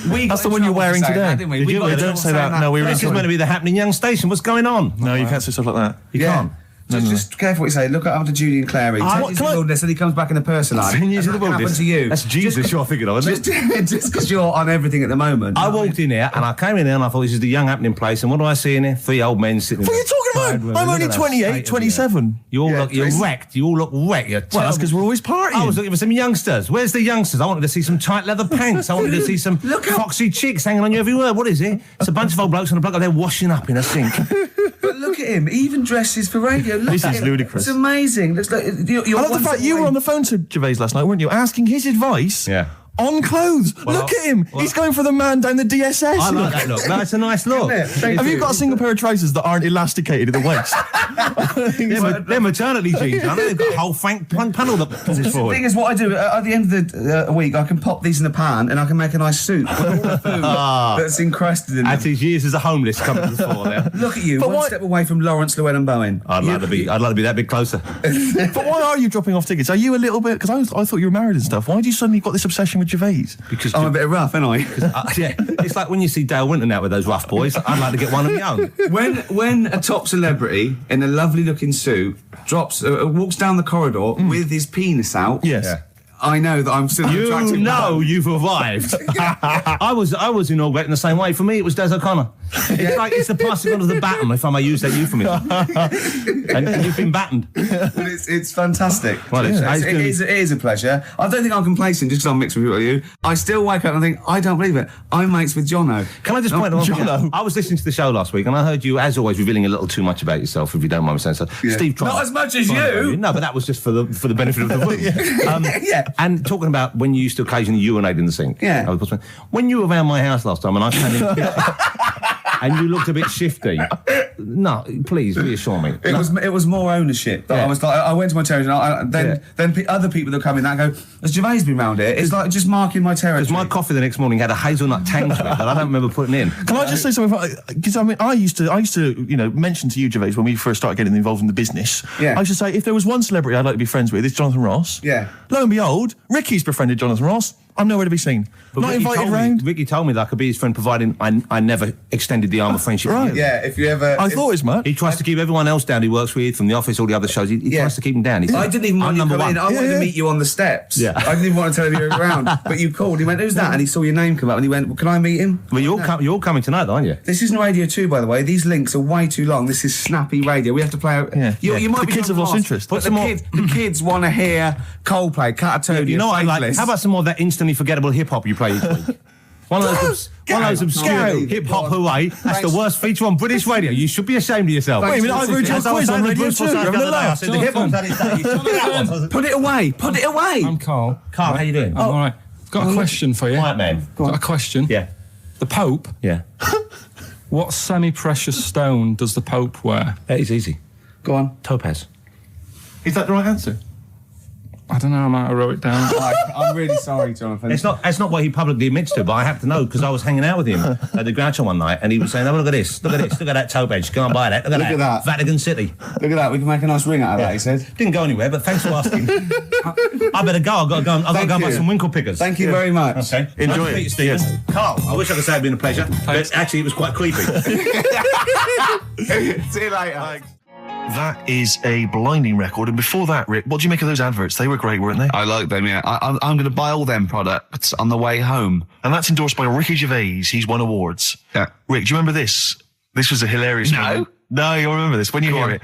That's the one you're wearing today. Didn't we? Don't say that. No, we were This is meant to be the happening young station. What's going on? No, you can't say stuff like that. You can't. Just careful what you say. Look at after Judy and Clary. Take his wilderness and he comes back in a person like. 10 years in the What happened wilderness. to you? That's Jesus you're thinking of, isn't it? Just because you're on everything at the moment. I walked in here and I came in here and I thought this is the young happening place, and what do I see in here? 3 old men sitting. What are you talking about? I'm only 28, 27. You all you're wrecked. You all look wrecked. You're Well, that's because we're always partying. I was looking for some youngsters. Where's the youngsters? I wanted to see some tight leather pants. I wanted to see some foxy chicks hanging on you every word. What is it? It's a bunch of old blokes on a block up there washing up in a sink. But look at him. He even dresses for radio. Look This at is him. ludicrous. It's amazing. Looks like you're I love the fact you were on the phone to Gervais last night, weren't you? Asking his advice on clothes. Look at him. He's going for the man down the DSS. I like that look. That's a nice look. Have you got a single pair of trousers that aren't elasticated at the waist? They're maternity jeans, aren't they? They've got a whole Frank panel that pulls The forward. thing is, what I do at the end of the week, I can pop these in the pan and I can make a nice soup with all the food that's encrusted in them. At his years as a homeless coming to the fore there. Look at you, But one why- step away from Lawrence Llewellyn Bowen. I'd like to be that bit closer. But why are you dropping off tickets? Are you a little bit... Because I thought you were married and stuff. Why do you suddenly got this obsession with Gervais? Because I'm a bit rough, ain't I? yeah, it's like when you see Dale Winton out with those rough boys. I'd like to get one of my own. When a top celebrity in a lovely looking suit walks down the corridor with his penis out, Yes. Yeah. I know that I'm still You attractive. know you've arrived. I was inaugurated in the same way. For me, it was Des O'Connor. It's like it's the passing on of the baton, if I may use that euphemism. and you've been battened. But it's fantastic. Well, it is a pleasure. I don't think I'm complacent just because I'm mixed with people like you. I still wake up and think, I don't believe it. I'm mates with Jono. Can I just point out? Jono. I was listening to the show last week, and I heard you, as always, revealing a little too much about yourself, if you don't mind me saying so. Yeah. Steve, Not as much as you. No, but that was just for the benefit of the room. Yeah. And talking about when you used to occasionally urinate in the sink. Yeah. When you were around my house last time, and I came in, and you looked a bit shifty. No, please reassure me. It was more ownership. That I was like, I went to my territory, and then other people that come in that go, has Gervais been round here? It's like just marking my territory. Because my coffee the next morning had a hazelnut tang to it that I don't remember putting in. Can I just say something? Because I mean, I used to, you know, mention to you, Gervais, when we first started getting involved in the business. Yeah. I used to say, if there was one celebrity I'd like to be friends with, it's Jonathan Ross. Yeah. Lo and behold, Ricky's befriended Jonathan Ross. I'm nowhere to be seen. But Not Ricky invited told me- round. Ricky told me that I could be his friend, providing I never extended the arm of friendship. Right. Yeah, if you ever... I thought as much. He tries to keep everyone else down he works with, from the office, all the other shows. He tries to keep them down. I didn't even want you to come in. I wanted to meet you on the steps. Yeah. I didn't even want to tell you you were around. But you called. He went, who's that? And he saw your name come up and he went, well, can I meet him? Well, you're all coming tonight, though, aren't you? This isn't Radio 2, by the way. These links are way too long. This is snappy radio. We have to play out... Yeah. You might The be kids have lost lost, interest. But the kids want to hear Coldplay, Catatonia, You know what I like? Faithless. How about some more of that instantly forgettable hip-hop you play each week? One of those obscure hip-hop hooray. That's the worst feature on British radio. You should be ashamed of yourself. Wait a minute, I've heard your quiz on Radio 2. You're having a laugh. The hip-hop's had its day. Put it away. Put it away. I'm Karl. Karl, how you doing? I'm all right. Got a question for you. Quiet man. Got a question. Yeah. The Pope. Yeah. What semi-precious stone does the Pope wear? That is easy. Go on. Topaz. Is that the right answer? I don't know, I might have wrote it down. I'm really sorry, Jonathan. It's not what he publicly admits to, but I have to know because I was hanging out with him at the Groucho one night and he was saying, oh, look at this, look at that topaz, go and buy that, look at that. Vatican City. Look at that, we can make a nice ring out of that, he said. Didn't go anywhere, but thanks for asking. I better go, I've got to go and buy some winkle pickers. Thank you very much. Okay. Enjoy nice to meet it. you, Stephen. Carl, I wish I could say it'd been a pleasure, but actually it was quite creepy. See you later. Thanks. That is a blinding record. And before that, Rick, what do you make of those adverts? They were great, weren't they? I like them, yeah. I'm going to buy all them products on the way home. And that's endorsed by Ricky Gervais. He's won awards. Yeah. Rick, do you remember this? This was a hilarious moment. No, you'll remember this when you hear it.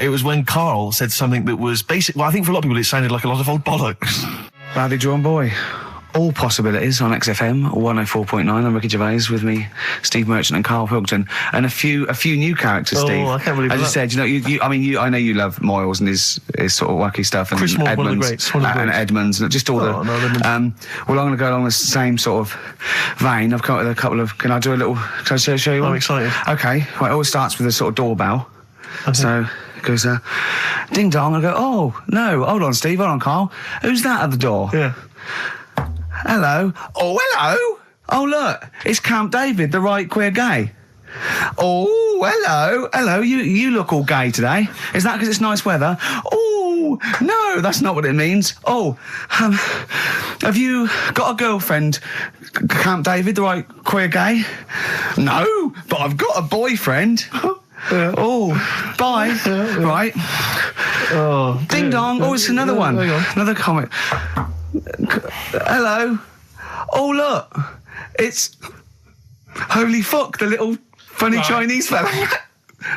It was when Karl said something that was basic. Well, I think for a lot of people it sounded like a lot of old bollocks. Badly drawn boy. All possibilities on XFM 104.9. I'm Ricky Gervais, with me, Steve Merchant and Karl Pilkington, and a few new characters. Steve, I can't believe as that. you said, I know you love Moyles and his sort of wacky stuff, and Chris Moyles, Edmonds, one of the greats, and Edmonds, and just all well, I'm going to go along the same sort of vein. I've come up with a couple of. Can I show you one? I'm excited. Okay, well, it always starts with a sort of doorbell. Okay. So it goes, ding dong. I go, oh no, hold on, Steve, hold on, Karl. Who's that at the door? Yeah. Hello. Oh, hello. Oh, look, it's Camp David, the right queer gay. Oh, hello. Hello, you look all gay today. Is that because it's nice weather? Oh, no, that's not what it means. Oh, have you got a girlfriend, Camp David, the right queer gay? No, but I've got a boyfriend. Yeah. Oh, bye. Yeah. Right. Oh, ding dong. Oh, it's another one. Another comment. Hello. Oh, look. It's Holy Fuck, the little funny Chinese fella.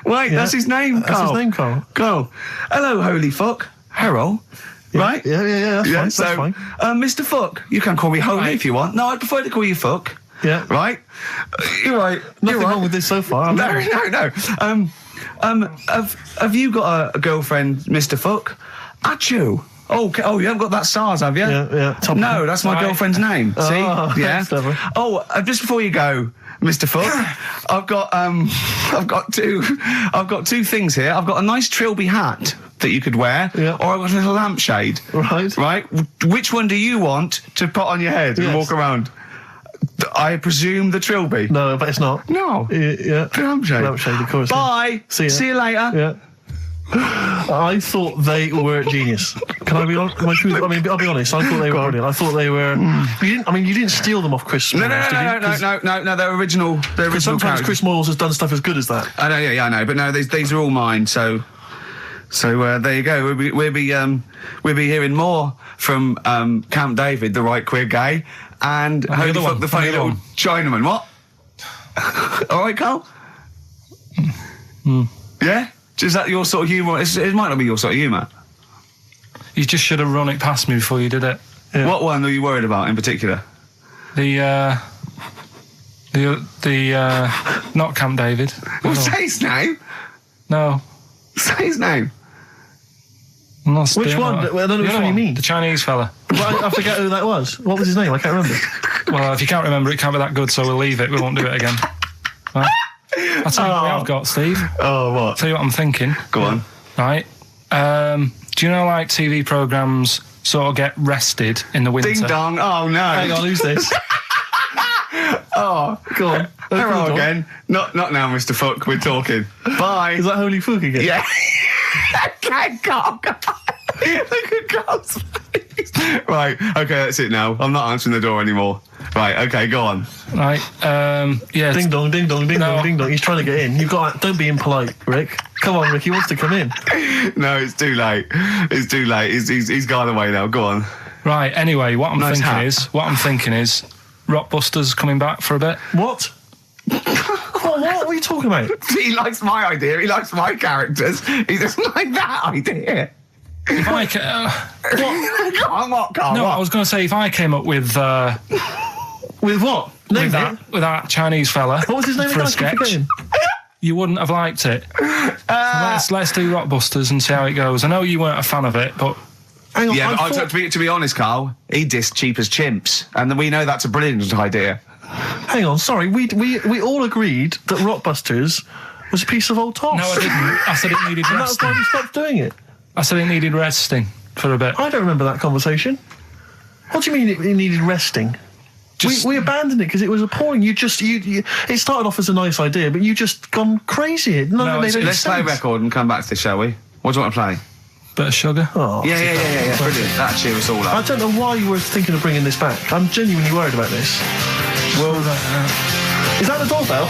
Wait, that's his name, Karl. That's his name, Karl. Karl. Hello, Holy Fuck. Harold. Yeah. Right? Yeah, that's fine. Mr. Fuck, you can call me Holy if you want. No, I'd prefer to call you Fuck. Yeah. Right? You're right. Nothing wrong with this so far. No. Have you got a girlfriend, Mr. Fuck? Achoo. Oh, you haven't got that SARS, have you? Yeah. No, that's my girlfriend's name. See? Yeah. Clever. Oh, just before you go, Mr. Fuck, I've got two things here. I've got a nice trilby hat that you could wear, or I've got a little lampshade. Right. Which one do you want to put on your head and walk around? I presume the trilby. No, but it's not. No. Yeah. Lampshade. Lampshade, of course. Bye. See you later. Yeah. I thought they were genius. Can I be honest? I'll be honest. I thought they were brilliant. I thought they were. You didn't steal them off Chris Moyles, No. They're original. They're original. Sometimes characters. Chris Moyles has done stuff as good as that. I know. Yeah, I know. But no, these are all mine. So there you go. We'll be hearing more from Camp David, the right queer gay, and Holy Fuck, the funny little Chinaman. What? All right, Karl. Yeah. Is that your sort of humour? It might not be your sort of humour. You just should have run it past me before you did it. Yeah. What one are you worried about in particular? The not Camp David. Well, say his name. No. Say his name. Which one? I don't know which one you mean. The Chinese fella. Well, I forget who that was. What was his name? I can't remember. Well, if you can't remember, it can't be that good, so we'll leave it. We won't do it again. Right? I'll tell you what I've got, Steve. Oh, what? I'll tell you what I'm thinking. Go on. Right. Do you know, like, TV programmes sort of get rested in the winter? Ding dong. Oh, no. Hang on, who's this? Oh, go on. Hello again. Not now, Mr. Fuck. We're talking. Bye. Is that Holy Fuck again? Yeah. Okay, Karl. Look at Karl's face. Right. Okay, that's it now. I'm not answering the door anymore. Right. Okay, go on. Right. Yeah. Ding dong, ding dong, ding dong, ding dong. He's trying to get in. Don't be impolite, Rick. Come on, Rick. He wants to come in. No, it's too late. It's too late. He's gone away now. Go on. Right. Anyway, what I'm thinking is, Rockbusters coming back for a bit. What? What are you talking about? He likes my idea. He likes my characters. He doesn't like that idea. If I Go on, what, Karl? No, what? I was going to say, if I came up with with what? With that Chinese fella. What was his name for a sketch? You wouldn't have liked it. So let's do Rockbusters and see how it goes. I know you weren't a fan of it, but Hang on, Yeah, but to be honest, Carl, he dissed cheap as chimps, and we know that's a brilliant idea. Hang on, sorry, we all agreed that Rockbusters was a piece of old toss. No, I didn't. I said it needed And that's resting. why we stopped doing it. I said it needed resting for a bit. I don't remember that conversation. What do you mean it needed resting? We abandoned it because it was appalling. You it started off as a nice idea, but you just gone crazy. Let's play a record and come back to this, shall we? What do you want to play? Bit of sugar. Oh, Yeah, brilliant. That cheer us all I up. don't know why you were thinking of bringing this back. I'm genuinely worried about this. Well, Is that the doorbell?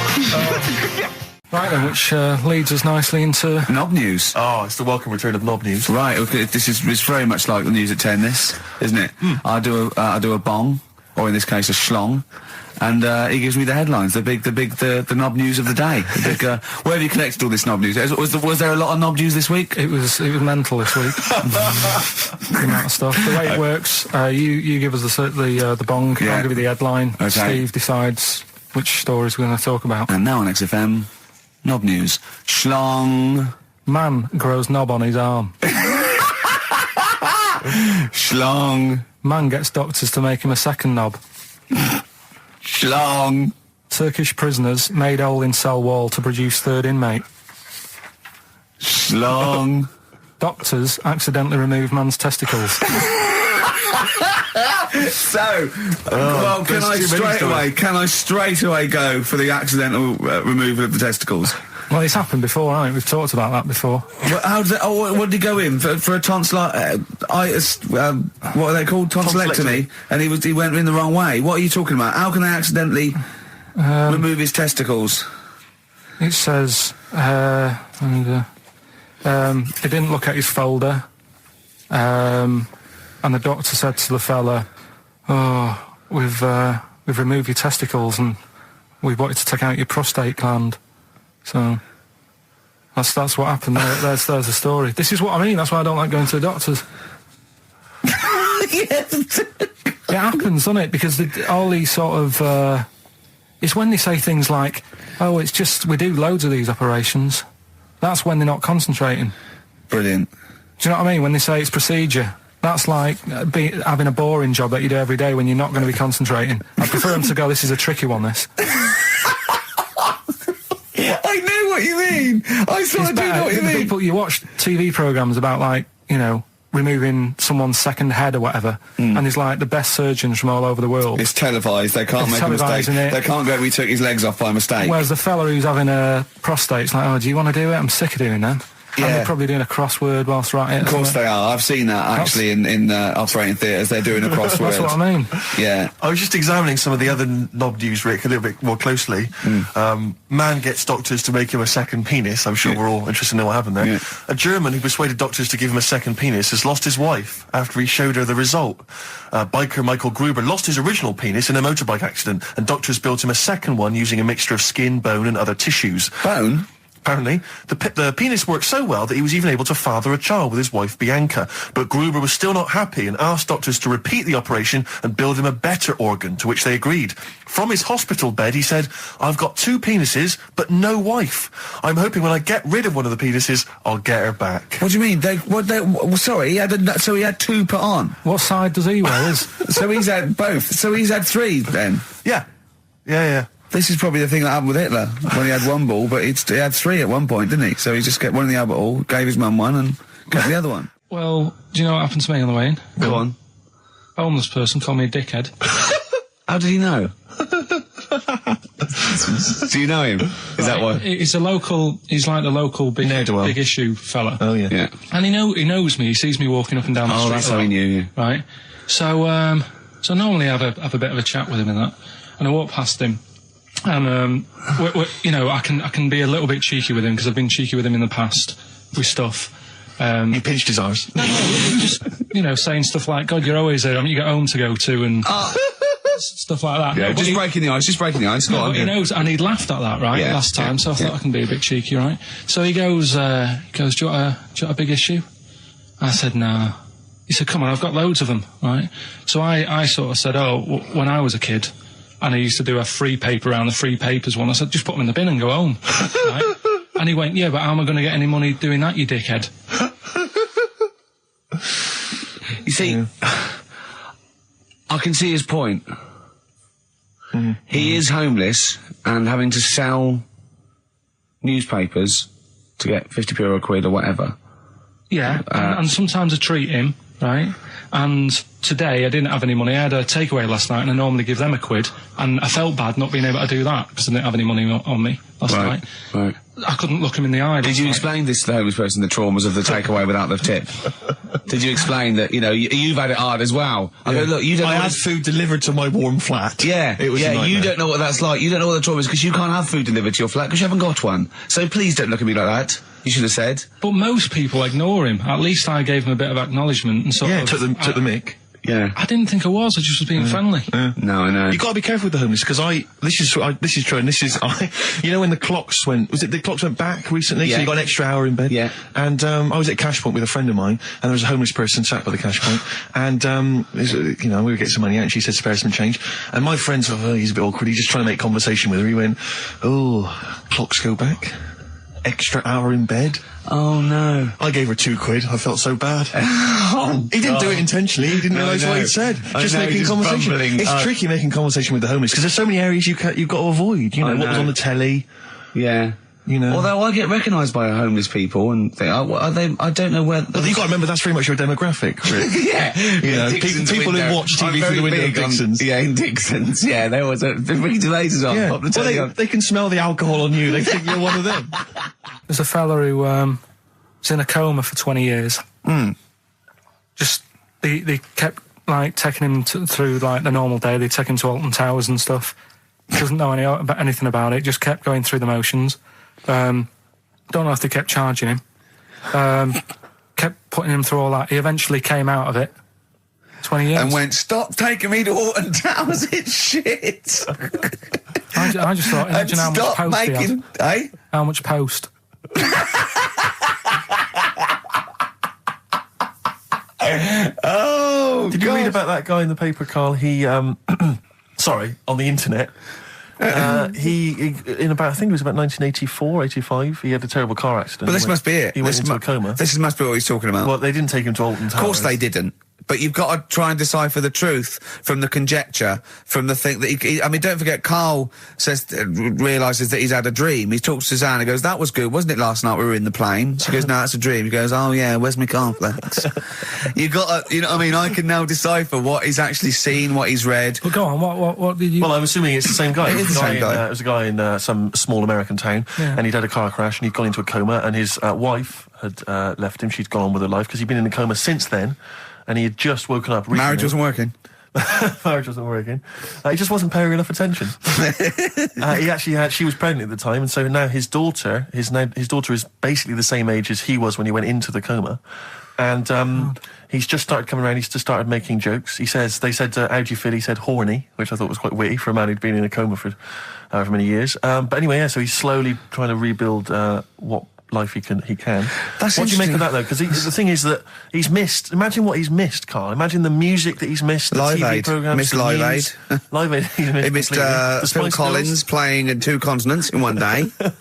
right then, which leads us nicely into... Knob news. Oh, it's the welcome return of Knob News. Right, okay, it's very much like the news at 10, this, isn't it? I do a bong, or in this case a schlong, and he gives me the headlines, the knob news of the day. The big, where have you collected all this knob news? Was there a lot of knob news this week? It was mental this week. The amount of stuff. The way it works, you give us the bong, Yeah. I'll give you the headline. Okay. Steve decides which stories we're going to talk about. And now on XFM, knob news. Schlong. Man grows knob on his arm. Schlong. Man gets doctors to make him a second knob. Schlong. Turkish prisoners made hole in cell wall to produce third inmate. Schlong. Doctors accidentally remove man's testicles. So, well, can I straight away go for the accidental removal of the testicles? Well, it's happened before, hasn't it? We've talked about that before. How did what did he go in for a tonsillitis? What are they called? Tonsillectomy. And he went in the wrong way. What are you talking about? How can they accidentally remove his testicles? It says, he didn't look at his folder, and the doctor said to the fella, "Oh, we've removed your testicles and we wanted to take out your prostate gland." So that's what happened. There's the story. This is what I mean. That's why I don't like going to the doctors. It happens, doesn't it? Because all these sort of it's when they say things like, "Oh, it's just we do loads of these operations." That's when they're not concentrating. Brilliant. Do you know what I mean? When they say it's procedure, that's like having a boring job that you do every day when you're not going to be concentrating. I prefer them to go, "This is a tricky one, this." I know what you mean. I do know what you mean. People, you watch TV programmes about, like, you know, removing someone's second head or whatever, and there's like the best surgeons from all over the world. It's televised. They can't make a mistake. They can't go, "We took his legs off by mistake." Whereas the fella who's having a prostate's like, "Oh, do you want to do it? I'm sick of doing that." Yeah. And they're probably doing a crossword whilst they're at it. Of course they are. I've seen that actually in operating theatres. They're doing a crossword. That's what I mean. Yeah. I was just examining some of the other knob news, Rick, a little bit more closely. Man gets doctors to make him a second penis. I'm sure we're all interested in what happened there. Yeah. A German who persuaded doctors to give him a second penis has lost his wife after he showed her the result. Biker Michael Gruber lost his original penis in a motorbike accident, and doctors built him a second one using a mixture of skin, bone and other tissues. Bone? Apparently, the penis worked so well that he was even able to father a child with his wife Bianca. But Gruber was still not happy and asked doctors to repeat the operation and build him a better organ, to which they agreed. From his hospital bed, he said, "I've got 2 penises, but no wife. I'm hoping when I get rid of one of the penises, I'll get her back." What do you mean? Sorry, he had 2 put on. What side does he wear? So he's had both. So he's had 3 then. Yeah. Yeah. This is probably the thing that happened with Hitler when he had 1 ball, but he had 3 at one point, didn't he? So he just kept one in the other ball, gave his mum one, and kept the other one. Well, do you know what happened to me on the way in? Go on. A homeless person called me a dickhead. How did he know? Do you know him? Is that why? He's like the local big issue fella. Oh, yeah. Yeah. And he knows me. He sees me walking up and down the street. Oh, that's how he knew you. Right. So normally I have a bit of a chat with him and that. And I walk past him. And, you know, I can be a little bit cheeky with him because I've been cheeky with him in the past with stuff. You pinched his arse. No, just, you know, saying stuff like, "God, you're always there. I mean, you got home to go to," and stuff like that. Yeah, just breaking the ice. No, he knows, and he'd laughed at that, right, last time, so I thought I can be a bit cheeky, right? So he goes, "Do you want a big issue?" I said, "No." He said, "Come on, I've got loads of them," right? So I sort of said, "Oh, when I was a kid, and I used to do a free paper around the free papers one," I said, "Just put them in the bin and go home." Right? And he went, "Yeah, but how am I going to get any money doing that, you dickhead?" You see, I can see his point. He is homeless and having to sell newspapers to get 50p or a quid or whatever. Yeah, and sometimes I treat him, right? And today I didn't have any money. I had a takeaway last night and I normally give them a quid. And I felt bad not being able to do that because I didn't have any money on me last night. Right. I couldn't look him in the eye. Did you explain this to the homeless person, the traumas of the takeaway without the tip? Did you explain that, you know, you've had it hard as well? I go, look, you don't know. I had food delivered to my warm flat. Yeah, it was a nightmare. You don't know what that's like. You don't know what the trauma is because you can't have food delivered to your flat because you haven't got one. So please don't look at me like that. You should have said. But most people ignore him. At least I gave him a bit of acknowledgement and sort of... took the mic. Yeah. I didn't think I was. I just was being friendly. No, I know. You got to be careful with the homeless because this is true, and this is you know when the clocks went back recently, so you got an extra hour in bed. Yeah. And I was at Cash Point with a friend of mine, and there was a homeless person sat by the Cash Point, and you know we were getting some money out, and she said spare some change, and my friend said, oh, he's a bit awkward. He's just trying to make conversation with her. He went, oh, clocks go back. Extra hour in bed. Oh no. I gave her £2. I felt so bad. He didn't do it intentionally. He didn't realise what he'd said. Just making conversation. It's tricky making conversation with the homeless because there's so many areas you've got to avoid. You know, what was on the telly. Yeah. You know. Although I get recognised by homeless people and think, are they? I don't know where. Well, you got to remember that's very much your demographic, Rick. Yeah. You know, people who watch TV through the window of Dixon's. In Dixon's. Yeah, they always. Ricky Gervais is on. Yeah. Pop the telly on. They can smell the alcohol on you. They think you're one of them. There's a fella who was in a coma for 20 years. Just they kept like taking him through like the normal day. They take him to Alton Towers and stuff. He doesn't know anything about it. Just kept going through the motions. Don't know if they kept charging him. Kept putting him through all that. He eventually came out of it. 20 years. And went, stop taking me to Alton Towers, it's shit. I just thought, imagine how much post he had. Eh? How much post? Oh, Did you read about that guy in the paper, Karl? He, sorry, on the internet. He in about, I think it was about 1984, 85, he had a terrible car accident. But this must be it. He went into a coma. This must be what he's talking about. Well, they didn't take him to Alton Towers. Of course they didn't. But you've got to try and decipher the truth from the conjecture, from the thing that I mean, don't forget, Karl realises that he's had a dream. He talks to Suzanne and goes, that was good, wasn't it, last night we were in the plane? She goes, no, that's a dream. He goes, oh yeah, where's my cornflakes? You've got to, you know what I mean? I can now decipher what he's actually seen, what he's read. Well, go on, what did you... Well, I'm assuming it's the same guy. It is the same guy. It was a guy in some small American town, and he'd had a car crash, and he'd gone into a coma, and his wife had left him. She'd gone on with her life, because he'd been in a coma since then, and he had just woken up recently. Marriage wasn't working. Marriage wasn't working. He just wasn't paying enough attention. She was pregnant at the time, and so now his daughter is basically the same age as he was when he went into the coma. And he's just started coming around. He's just started making jokes. They said, how do you feel? He said, horny, which I thought was quite witty for a man who'd been in a coma for however many years. But anyway, so he's slowly trying to rebuild what life he can. What do you make of that, though? Because the thing is that he's missed. Imagine what he's missed, Karl. Imagine the music that he's missed. The Live TV Aid. programs, Missed Live Aid. Live Aid. He missed Phil Collins playing in 2 continents in one day. Which,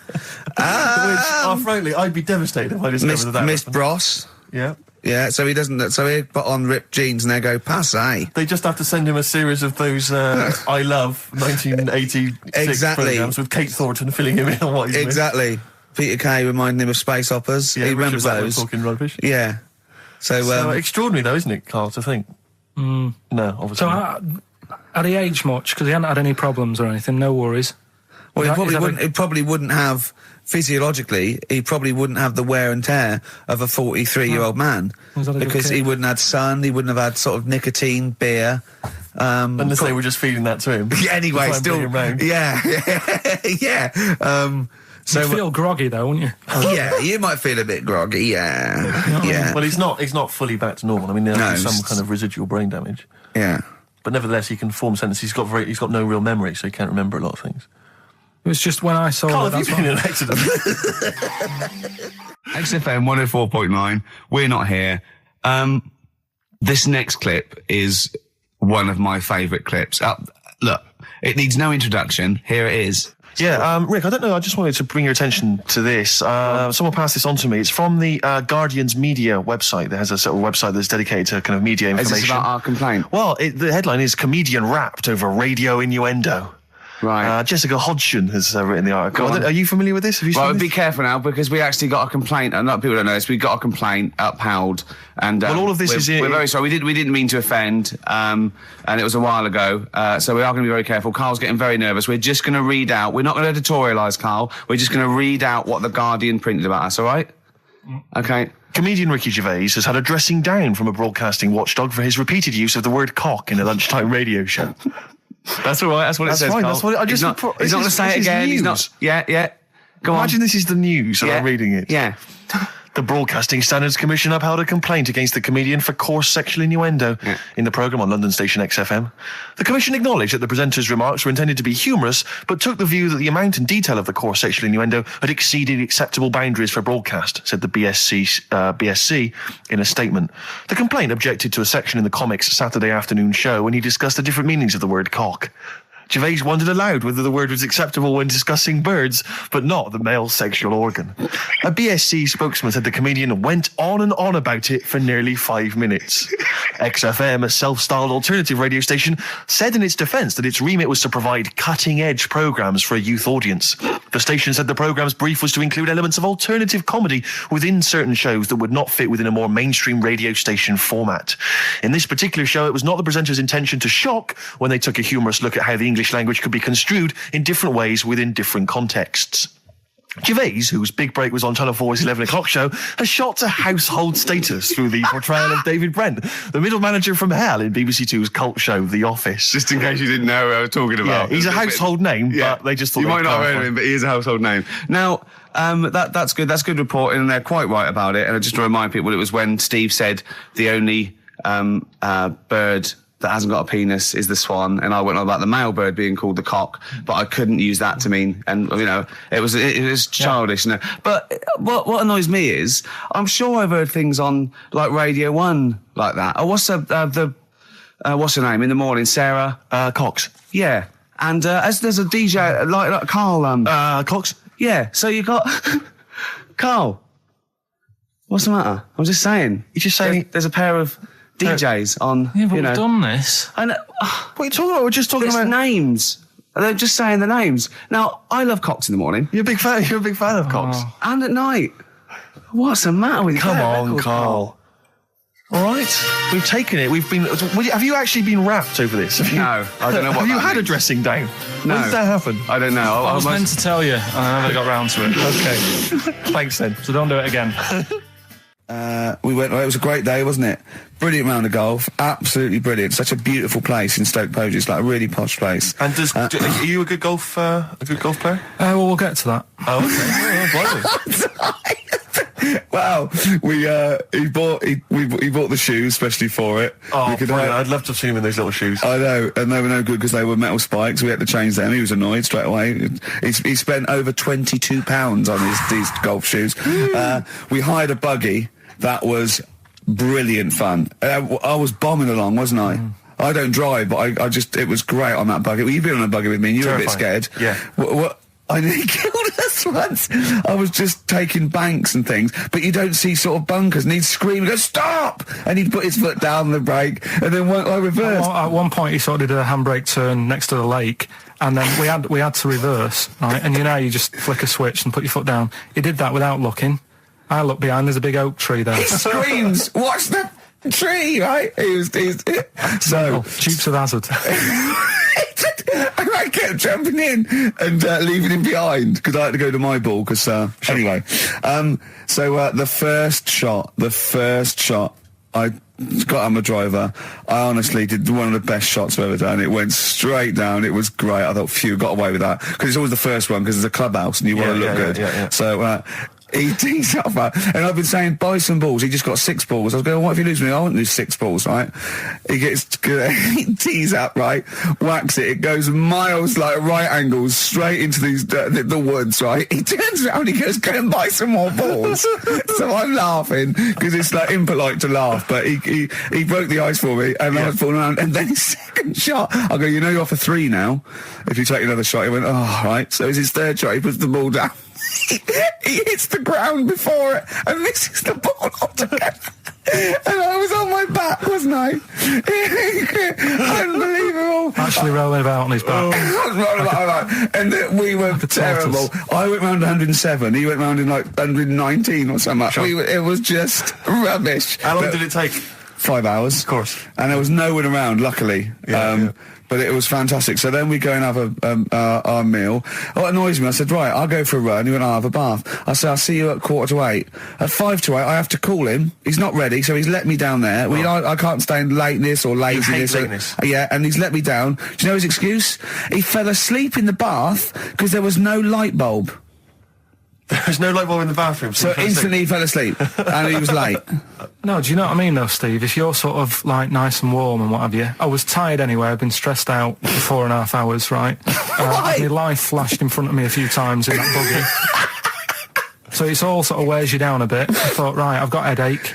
frankly, I'd be devastated if I discovered that. Missed Bros. Yeah. Yeah, so he doesn't. So he put on ripped jeans and they go passe. They just have to send him a series of those I Love 1986 programs with Kate Thornton filling him in on what he's Exactly. Peter Kay reminding him of space operas. Yeah, he remembers those. Talking rubbish. Yeah. So extraordinary, though, isn't it, Karl, to think? No, obviously. So had he aged much? Because he hadn't had any problems or anything. No worries. Well, he probably wouldn't have. Physiologically, he probably wouldn't have the wear and tear of a 43-year-old man because he wouldn't have sun, he wouldn't have had sort of nicotine, beer. Unless they were just feeding that to him. Anyway, still, yeah. So you'd feel groggy though, wouldn't you? Yeah, you might feel a bit groggy. Yeah. Well, he's not fully back to normal. I mean, there's some kind of residual brain damage. Yeah. But nevertheless, he can form sentences. He's got no real memory, so he can't remember a lot of things. It was just when I saw Karl, have you been in an accident? XFM 104.9, we're not here. This next clip is one of my favourite clips. Look, it needs no introduction. Here it is. Yeah, Rick, I don't know, I just wanted to bring your attention to this. Someone passed this on to me. It's from the Guardian's media website. There has a sort of website that's dedicated to kind of media information. Is this about our complaint? Well, the headline is "Comedian Rapped Over Radio Innuendo." Right. Jessica Hodgson has written the article. Are you familiar with this? Have you seen this? Be careful now, because we actually got a complaint. A lot of people don't know this. We got a complaint upheld, and all of this we're very sorry. We didn't mean to offend, and it was a while ago. So we are going to be very careful. Carl's getting very nervous. We're just going to read out. We're not going to editorialise, Carl. We're just going to read out what the Guardian printed about us. All right? Okay. Comedian Ricky Gervais has had a dressing down from a broadcasting watchdog for his repeated use of the word cock in a lunchtime radio show. That's all right. That's what it says. Fine, Carl. that's what he's not going to say it again. He's not. Yeah. Go on. Imagine this is the news and I'm reading it. Yeah. The Broadcasting Standards Commission upheld a complaint against the comedian for coarse sexual innuendo in the programme on London station XFM. The Commission acknowledged that the presenter's remarks were intended to be humorous, but took the view that the amount and detail of the coarse sexual innuendo had exceeded acceptable boundaries for broadcast, said the BSC in a statement. The complaint objected to a section in the Comics Saturday afternoon show when he discussed the different meanings of the word cock. Gervais wondered aloud whether the word was acceptable when discussing birds, but not the male sexual organ. A BSC spokesman said the comedian went on and on about it for nearly 5 minutes. XFM, a self-styled alternative radio station, said in its defence that its remit was to provide cutting-edge programmes for a youth audience. The station said the programme's brief was to include elements of alternative comedy within certain shows that would not fit within a more mainstream radio station format. In this particular show, it was not the presenter's intention to shock when they took a humorous look at how the English language could be construed in different ways within different contexts. Gervais, whose big break was on Channel 4's 11 o'clock show, has shot to household status through the portrayal of David Brent, the middle manager from hell in BBC Two's cult show The Office. Just in case you didn't know what I was talking about. Yeah, he's a household name, but they just thought you might not have heard of him, but he is a household name. Now, that's good. That's good reporting, and they're quite right about it. And just to remind people, it was when Steve said the only bird that hasn't got a penis is the swan, and I went on about the male bird being called the cock, but I couldn't use that to mean, and it was childish. But what annoys me is, I'm sure I've heard things on like Radio 1 like that. Oh, what's what's her name in the morning? Sarah Cox. Yeah, and as there's a DJ like Karl Cox. Yeah, so you got Karl. What's the matter? I'm just saying. You're just saying there's a pair of DJs on. Yeah, but we've done this. I know. What are you talking about? We're just talking about names. They're just saying the names. Now, I love cocks in the morning. You're a big fan of cocks. And at night. What's the matter with you? Come on, Karl. All right, we've taken it. Have you actually been rapped over this? No, I don't know what. Have you had a dressing down? No. When did that happen? I don't know. I was meant to tell you, and I never got round to it. Okay, thanks then. So don't do it again. We went. It was a great day, wasn't it? Brilliant round of golf, absolutely brilliant. Such a beautiful place in Stoke Poges, like a really posh place. And are you a good golf player? Well, we'll get to that. Oh, okay. Wow, he bought the shoes especially for it. Oh, I'd love to have seen him in those little shoes. I know, and they were no good because they were metal spikes. We had to change them. He was annoyed straight away. He spent over £22 on these golf shoes. We hired a buggy that was brilliant fun. I was bombing along, wasn't I? I don't drive, but it was great on that buggy. Well, you've been on a buggy with me and you were a bit scared. Yeah. What I nearly killed us once. I was just taking banks and things, but you don't see sort of bunkers, and he'd scream and go, "Stop!" And he'd put his foot down the brake, and then I reversed. At one point, he sort of did a handbrake turn next to the lake, and then we had to reverse, right? And you just flick a switch and put your foot down. He did that without looking. I look behind, there's a big oak tree there. He screams, "Watch the tree!" Right? He's so Dukes of Hazzard. I kept jumping in and leaving him behind because I had to go to my ball. Because anyway, so the first shot, I got on my driver. I honestly did one of the best shots I've ever done. It went straight down. It was great. I thought, phew, got away with that because it's always the first one because it's a clubhouse and you want to look good. Yeah. So He tees up, and I've been saying, buy some balls. He just got 6 balls. I was going, what if you lose me? I won't lose 6 balls, right? He tees up, right? Whacks it. It goes miles, like right angles, straight into the woods, right? He turns around, he goes, go and buy some more balls. So I'm laughing, because it's like impolite to laugh, but he broke the ice for me, and I was falling around, and then his second shot, I go, you know you're off a 3 now. If you take another shot, he went, oh, right. So it's his third shot, he puts the ball down. He hits the ground before it and misses the ball altogether. And I was on my back, wasn't I? Unbelievable. Actually rolling about on his back. I was rolling about. And we were terrible. I went round 107. He went round in like 119 or something. It was just rubbish. How long did it take? 5 hours. Of course. And there was no one around, luckily. But it was fantastic. So then we go and have our meal. What annoys me, I said, right, I'll go for a run. He went, I'll have a bath. I said, I'll see you at 7:45. At 7:55, I have to call him. He's not ready, so he's let me down there. I can't stand lateness or laziness. You hate lateness. Yeah, and he's let me down. Do you know his excuse? He fell asleep in the bath because there was no light bulb. There's no light bulb in the bathroom. So instantly he fell asleep, and he was late. No, do you know what I mean though, Steve? If you're sort of like nice and warm and what have you, I was tired anyway. I've been stressed out for 4.5 hours, right? My life flashed in front of me a few times in that buggy. So it's all sort of wears you down a bit. I thought, right, I've got a headache.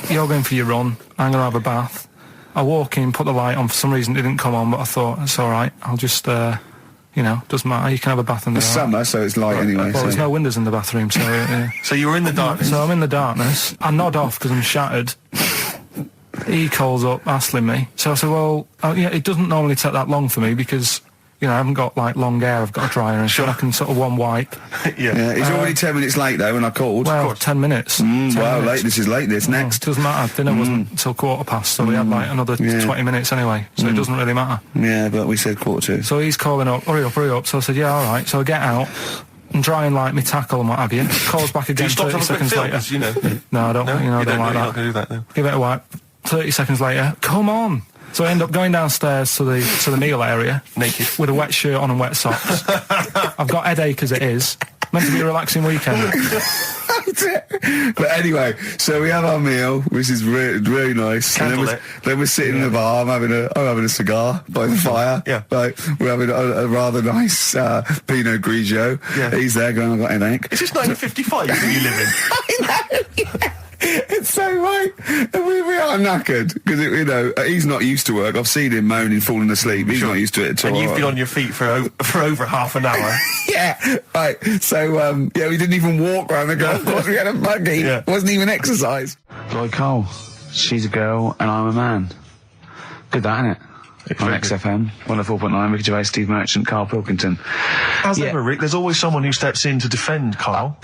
You're going for your run. I'm going to have a bath. I walk in, put the light on. For some reason it didn't come on, but I thought, it's all right. I'll just... doesn't matter. You can have a bath in the dark. Summer, so it's light anyway. Well, there's no windows in the bathroom, so... So you were in the darkness? So I'm in the darkness. I nod off because I'm shattered. He calls up, hassling me. So I said, well, it doesn't normally take that long for me because, I haven't got, like, long hair. I've got a dryer and I can sort of one wipe. Yeah, he's already 10 minutes late, though, when I called. Well, 10 minutes. 10 wow, minutes. Lateness is lateness. Next. It doesn't matter. Dinner wasn't until 7:15, so we had, like, another 20 minutes anyway, so it doesn't really matter. Yeah, but we said 7:45. So he's calling up, hurry up. So I said, yeah, all right. So I get out and dry and like my tackle and what have you. Calls back again 30 seconds later. No, I don't. I don't like that. Not gonna do that, then. Give it a wipe. 30 seconds later, come on. So I end up going downstairs to the meal area, naked, with a wet shirt on and wet socks. I've got headache as it is. Meant to be a relaxing weekend. But anyway, so we have our meal, which is really nice. And then we're sitting in the bar. I'm having a cigar by the fire. Yeah. Like, we're having a rather nice Pinot Grigio. Yeah. He's there going, I've got headache. Is this 1955 that you live in? I know, yeah. It's so right. And we are knackered because he's not used to work. I've seen him moaning, falling asleep. He's not used to it at all. And you've been on your feet for over half an hour. Yeah, right. So we didn't even walk around the golf course. We had a buggy. Yeah. It wasn't even exercise. Lloyd Cole, she's a girl and I'm a man. Good, that, isn't it? On XFM, 104.9, Ricky Gervais, Steve Merchant, Karl Pilkington. As ever, Rick, there's always someone who steps in to defend Karl.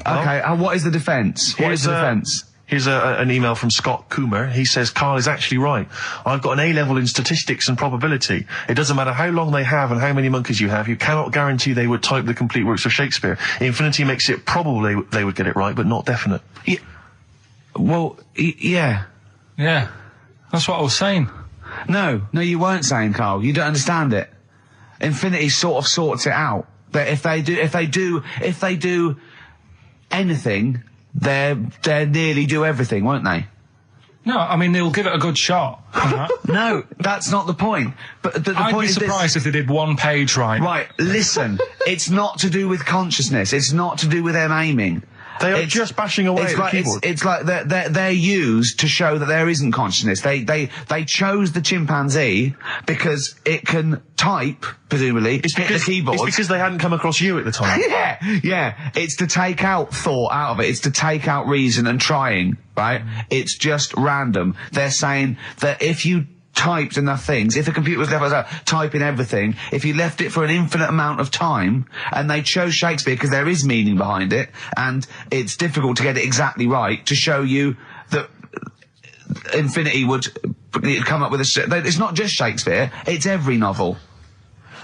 Okay, what is the defence? What is the defence? Here's an email from Scott Coomer. He says, Karl is actually right. I've got an A-level in statistics and probability. It doesn't matter how long they have and how many monkeys you have. You cannot guarantee they would type the complete works of Shakespeare. Infinity makes it probably they would get it right, but not definite. Yeah. Well, yeah. Yeah. That's what I was saying. No, you weren't saying, Karl. You don't understand it. Infinity sort of sorts it out. That if they do anything, they nearly do everything, won't they? No, I mean they'll give it a good shot. No, that's not the point. But the I'd point be is surprised if they did one page right. Right, listen. It's not to do with consciousness. It's not to do with them aiming. They are just bashing away at the keyboard. It's like they're used to show that there isn't consciousness. They chose the chimpanzee because it can type, presumably, hit the keyboard. It's because they hadn't come across you at the time. Yeah. It's to take out thought out of it. It's to take out reason and trying, right? It's just random. They're saying that if you typed enough things, if the computer was left typing everything, if you left it for an infinite amount of time, and they chose Shakespeare because there is meaning behind it, and it's difficult to get it exactly right, to show you that infinity would come up with it's not just Shakespeare, it's every novel.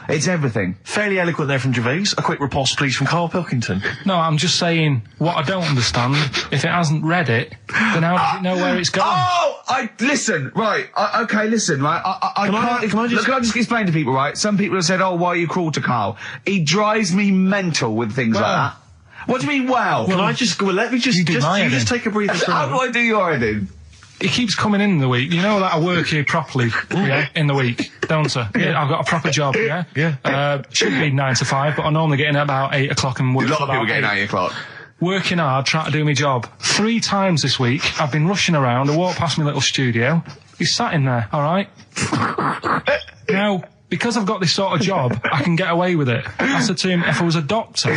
It's everything. Fairly eloquent there from Gervais. A quick riposte, please, from Karl Pilkington. No, I'm just saying, what I don't understand, if it hasn't read it, then how does it know where it's going? Listen, right, listen, right, Can I just explain to people, right? Some people have said, why are you cruel to Karl? He drives me mental with things like that. What do you mean, wow? Can I just go? Let me just take a breather. How do I do your editing? It keeps coming in the week. You know that I work here properly, in the week, don't I? Yeah. I've got a proper job, yeah? Yeah. Should be 9 to 5, but I normally get in at about 8 o'clock and work. A lot of about people getting 8 o'clock. Working hard, trying to do my job. 3 times this week, I've been rushing around. I walked past my little studio. He's sat in there, all right? Now, because I've got this sort of job, I can get away with it. I said to him, if I was a doctor,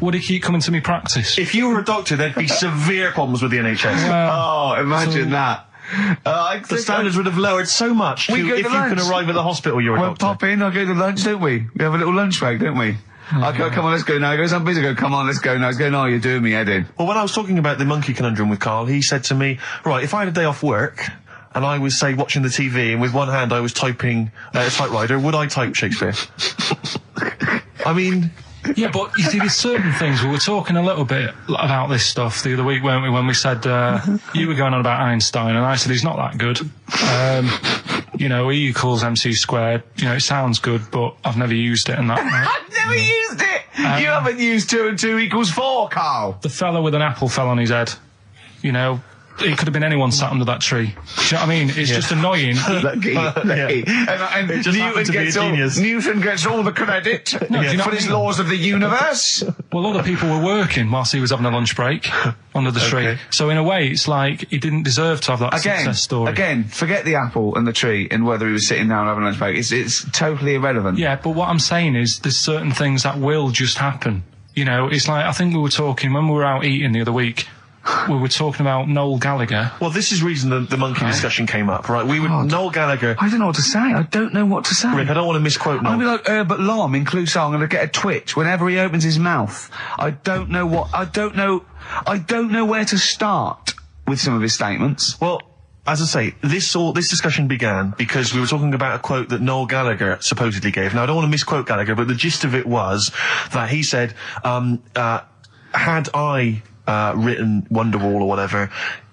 would he keep coming to me practice? If you were a doctor, there'd be severe problems with the NHS. Oh, imagine that. The standards would have lowered so much if you can arrive at the hospital, you're a doctor. We'll pop in, I'll go to lunch, don't we? We have a little lunch break, don't we? I go, come on, let's go now. He goes, I'm busy. I go, come on, let's go now. He's going, oh, you're doing me head in. Well, when I was talking about the monkey conundrum with Karl, he said to me, right, if I had a day off work, and I was, say, watching the TV, and with one hand I was typing a typewriter, would I type Shakespeare? I mean... Yeah, but you see, there's certain things. We were talking a little bit about this stuff the other week, weren't we, when we said, you were going on about Einstein, and I said he's not that good. You know, E equals MC squared. You know, it sounds good, but I've never used it and that. I've never used it! You haven't used 2 and 2 equals 4, Karl! The fella with an apple fell on his head. You know, it could have been anyone sat under that tree. Do you know what I mean? It's just annoying. Lucky. And it just happened to be a genius. Newton gets all the credit for his laws of the universe. Well, other people were working whilst he was having a lunch break under the tree. So in a way, it's like he didn't deserve to have that success story. Again, forget the apple and the tree and whether he was sitting down having a lunch break. It's totally irrelevant. Yeah, but what I'm saying is there's certain things that will just happen. You know, it's like, I think we were talking when we were out eating the other week, we were talking about Noel Gallagher. Well, this is the reason the monkey discussion came up, right? Noel Gallagher... I don't know what to say. I don't know what to say. Rick, I don't want to misquote Noel. I'll be like Herbert Lom in Clouseau. I'm going to get a twitch whenever he opens his mouth. I don't know where to start with some of his statements. Well, as I say, this discussion began because we were talking about a quote that Noel Gallagher supposedly gave. Now, I don't want to misquote Gallagher, but the gist of it was that he said, had I... written Wonderwall or whatever,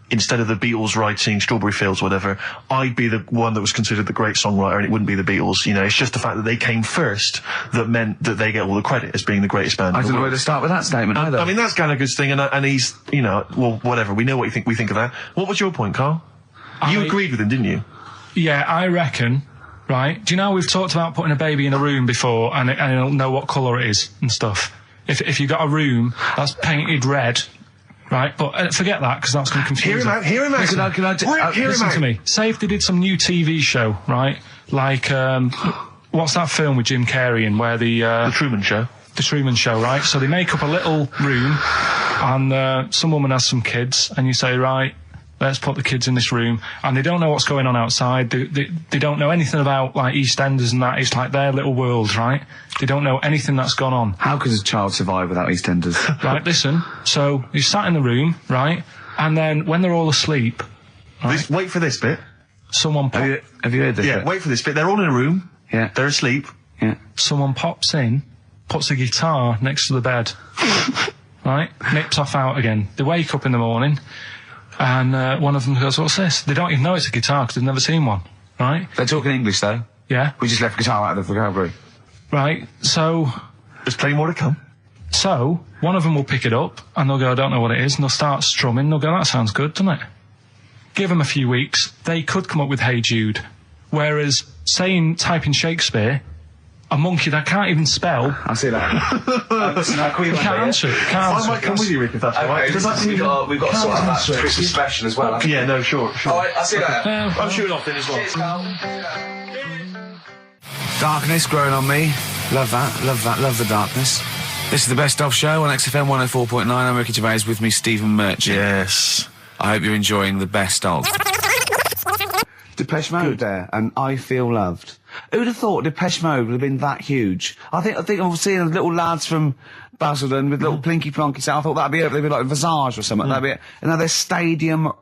instead of the Beatles writing Strawberry Fields or whatever, I'd be the one that was considered the great songwriter and it wouldn't be the Beatles. You know, it's just the fact that they came first that meant that they get all the credit as being the greatest band. I don't know where to start with that statement either. I mean, that's Gallagher's thing and he's, you know, well, whatever. We know what we think of that. What was your point, Karl? You agreed with him, didn't you? Yeah, I reckon, right? Do you know we've talked about putting a baby in a room before and it'll know what colour it is and stuff? If you've got a room that's painted red, right, but forget that, because that's going to confuse him. Hear him out. Listen to me. Say if they did some new TV show, right, like, what's that film with Jim Carrey in where The Truman Show. The Truman Show, right? So they make up a little room, and some woman has some kids, and you say, right, let's put the kids in this room, and they don't know what's going on outside. They don't know anything about, like, EastEnders and that. It's like their little world, right? They don't know anything that's gone on. How could a child survive without EastEnders? Right, listen. So, you sat in the room, right? And then, when they're all asleep... Right, wait for this bit. Someone Have you heard this bit? Wait for this bit. They're all in a room. Yeah. They're asleep. Yeah. Someone pops in, puts a guitar next to the bed. Right? Nips off out again. They wake up in the morning... And one of them goes, what's this? They don't even know it's a guitar because they've never seen one, right? They're talking English, though. Yeah. We just left guitar out of the vocabulary. Right, so... There's plenty more to come. So, one of them will pick it up, and they'll go, I don't know what it is, and they'll start strumming, they'll go, that sounds good, doesn't it? Give them a few weeks, they could come up with Hey Jude. Whereas, typing Shakespeare... A monkey that can't even spell. I see that. You can't answer it. I might come with you, Rick, if that's all right. We've got to sort of that Christmas special as well. Yeah, no, sure. All right, I see that. I'm shooting off then as well. Cheers, Karl. Darkness growing on me. Love that. Love the darkness. This is the Best Of Show on XFM 104.9. I'm Ricky Gervais with me, Stephen Merchant. Yes. I hope you're enjoying the Best Of. Depeche Mode there, and I Feel Loved. Who'd have thought Depeche Mode would have been that huge? I think I've seen little lads from Basildon with little plinky plonky sound. I thought that'd be it. They'd be like Visage or something. That'd be it. And now they're stadium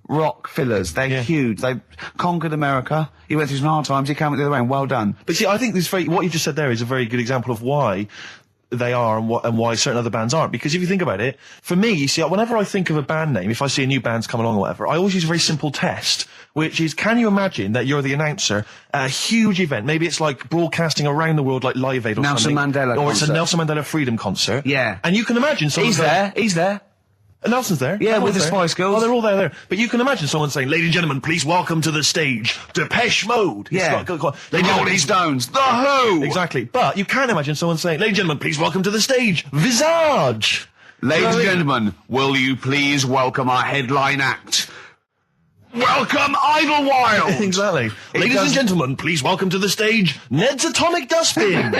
rock fillers. They're huge. They've conquered America. He went through some hard times. He came out the other way, and well done. But see, I think what you just said there is a very good example of why they are and why certain other bands aren't. Because if you think about it, for me, you see, whenever I think of a band name, if I see a new band's come along or whatever, I always use a very simple test, which is, can you imagine that you're the announcer at a huge event? Maybe it's like broadcasting around the world, like Live Aid or Nelson something. Mandela or it's a concert. Nelson Mandela Freedom concert. Yeah. And you can imagine someone... He's there. Nelson's there. Yeah, with the there. Spice Girls. Oh, they're all there. But you can imagine someone saying, ladies and gentlemen, please welcome to the stage, Depeche Mode. Yeah. The Rolling Stones. The Who. Exactly. But you can imagine someone saying, ladies and gentlemen, please welcome to the stage, Visage. Ladies and gentlemen, will you please welcome our headline act? Welcome Idlewild! Exactly. Ladies and gentlemen, please welcome to the stage, Ned's Atomic Dustbin.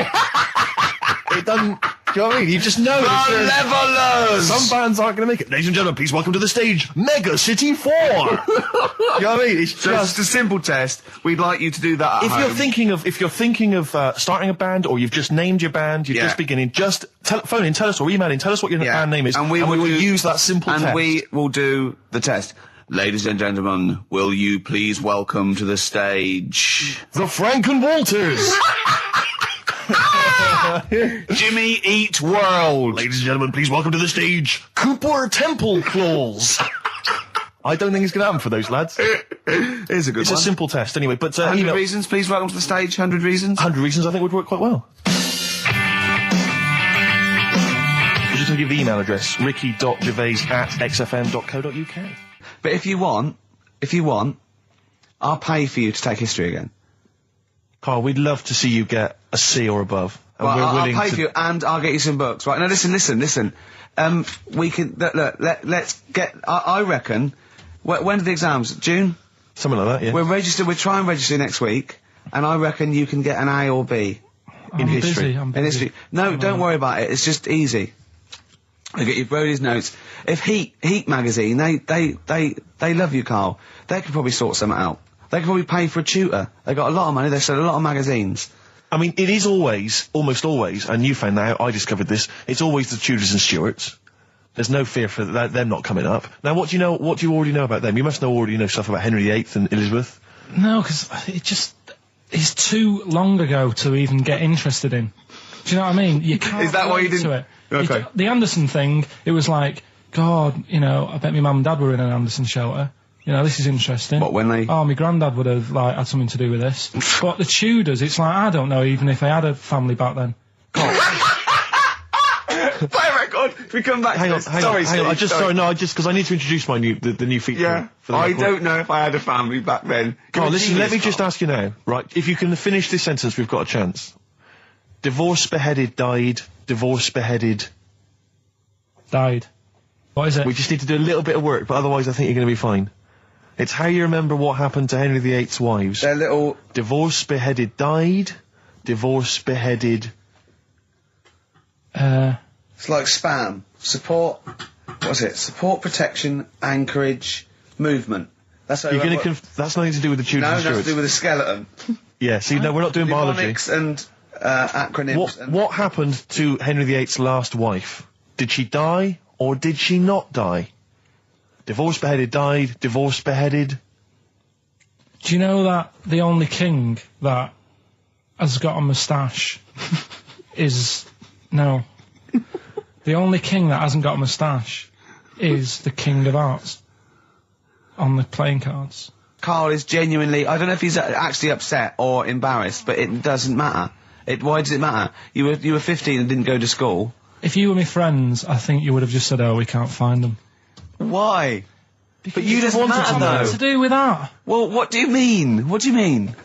It doesn't... Do you know what I mean? You just know. The Levelers! Some bands aren't going to make it. Ladies and gentlemen, please welcome to the stage, Mega City 4. You know what I mean? It's just a simple test. We'd like you to do that at home. If you're thinking of starting a band, or you've just named your band, you're just beginning, just phone in, tell us, or email in, tell us what your band name is, and we will use that simple test. And we will do the test. Ladies and gentlemen, will you please welcome to the stage... the Franken Walters! Jimmy Eat World. Ladies and gentlemen, please welcome to the stage, Cooper Temple Claws. I don't think it's going to happen for those lads. It's a good It's a simple test anyway, but... 100 reasons, please welcome to the stage, 100 reasons. 100 reasons I think would work quite well. I'm just going to give the email address, ricky.gervais@xfm.co.uk. But if you want, I'll pay for you to take history again. Carl, we'd love to see you get a C or above. And Well, we're willing I'll pay to... for you, and I'll get you some books. Right, now listen. We can, let's get, I reckon, when are the exams? June? Something like that, yeah. We'll try and register next week, and I reckon you can get an A or B. I'm history. I'm In busy. history. No, don't worry about it, it's just easy. I get your Brody's notes. If Heat magazine, they love you, Carl. They could probably sort something out. They could probably pay for a tutor. They got a lot of money, they sell a lot of magazines. I mean, it is always, almost always, and you found that out, I discovered this, it's always the Tudors and Stuarts. There's no fear for them not coming up. Now, what do you already know about them? You must already know stuff about Henry VIII and Elizabeth. No, because it's too long ago to even get interested in. Do you know what I mean? You can't. Is that why you didn't? To it. Okay. The Anderson thing, it was like, God, you know, I bet my mum and dad were in an Anderson shelter. You know, this is interesting. What, when they... Oh, my granddad would have, like, had something to do with this. But the Tudors, it's like, I don't know even if they had a family back then. Play a record. We come back Hang to on, this. hang Sorry, on. Steve, Just because I need to introduce my the new feature. Yeah, for the I record. don't know if I had a family back then. Carl, listen, let me Genius, just Carl. ask you now, right? If you can finish this sentence, we've got a chance. Divorced, beheaded, died. Divorced, beheaded. Died. What is it? We just need to do a little bit of work, but otherwise I think you're going to be fine. It's how you remember what happened to Henry VIII's wives. They're little... Divorced, beheaded, died. Divorced, beheaded. It's like spam. Support... What's it? Support, protection, anchorage, movement. That's how You're going to that's nothing to do with the Tudors No, and nothing to Stuarts. do with the skeleton. Yeah, see, no, we're not doing biology. Mnemonics and acronyms. What happened to Henry VIII's last wife? Did she die, or did she not die? Divorced, beheaded, died. Divorced, beheaded. Do you know that the only king that has got a moustache is... No. The only king that hasn't got a moustache is the King of Hearts on the playing cards. Carl is genuinely... I don't know if he's actually upset or embarrassed, but it doesn't matter. Why does it matter? You were 15 and didn't go to school. If you were my friends, I think you would have just said, oh, we can't find them. Why? But you just What's matter, that though. to do with that? Well, what do you mean? What do you mean?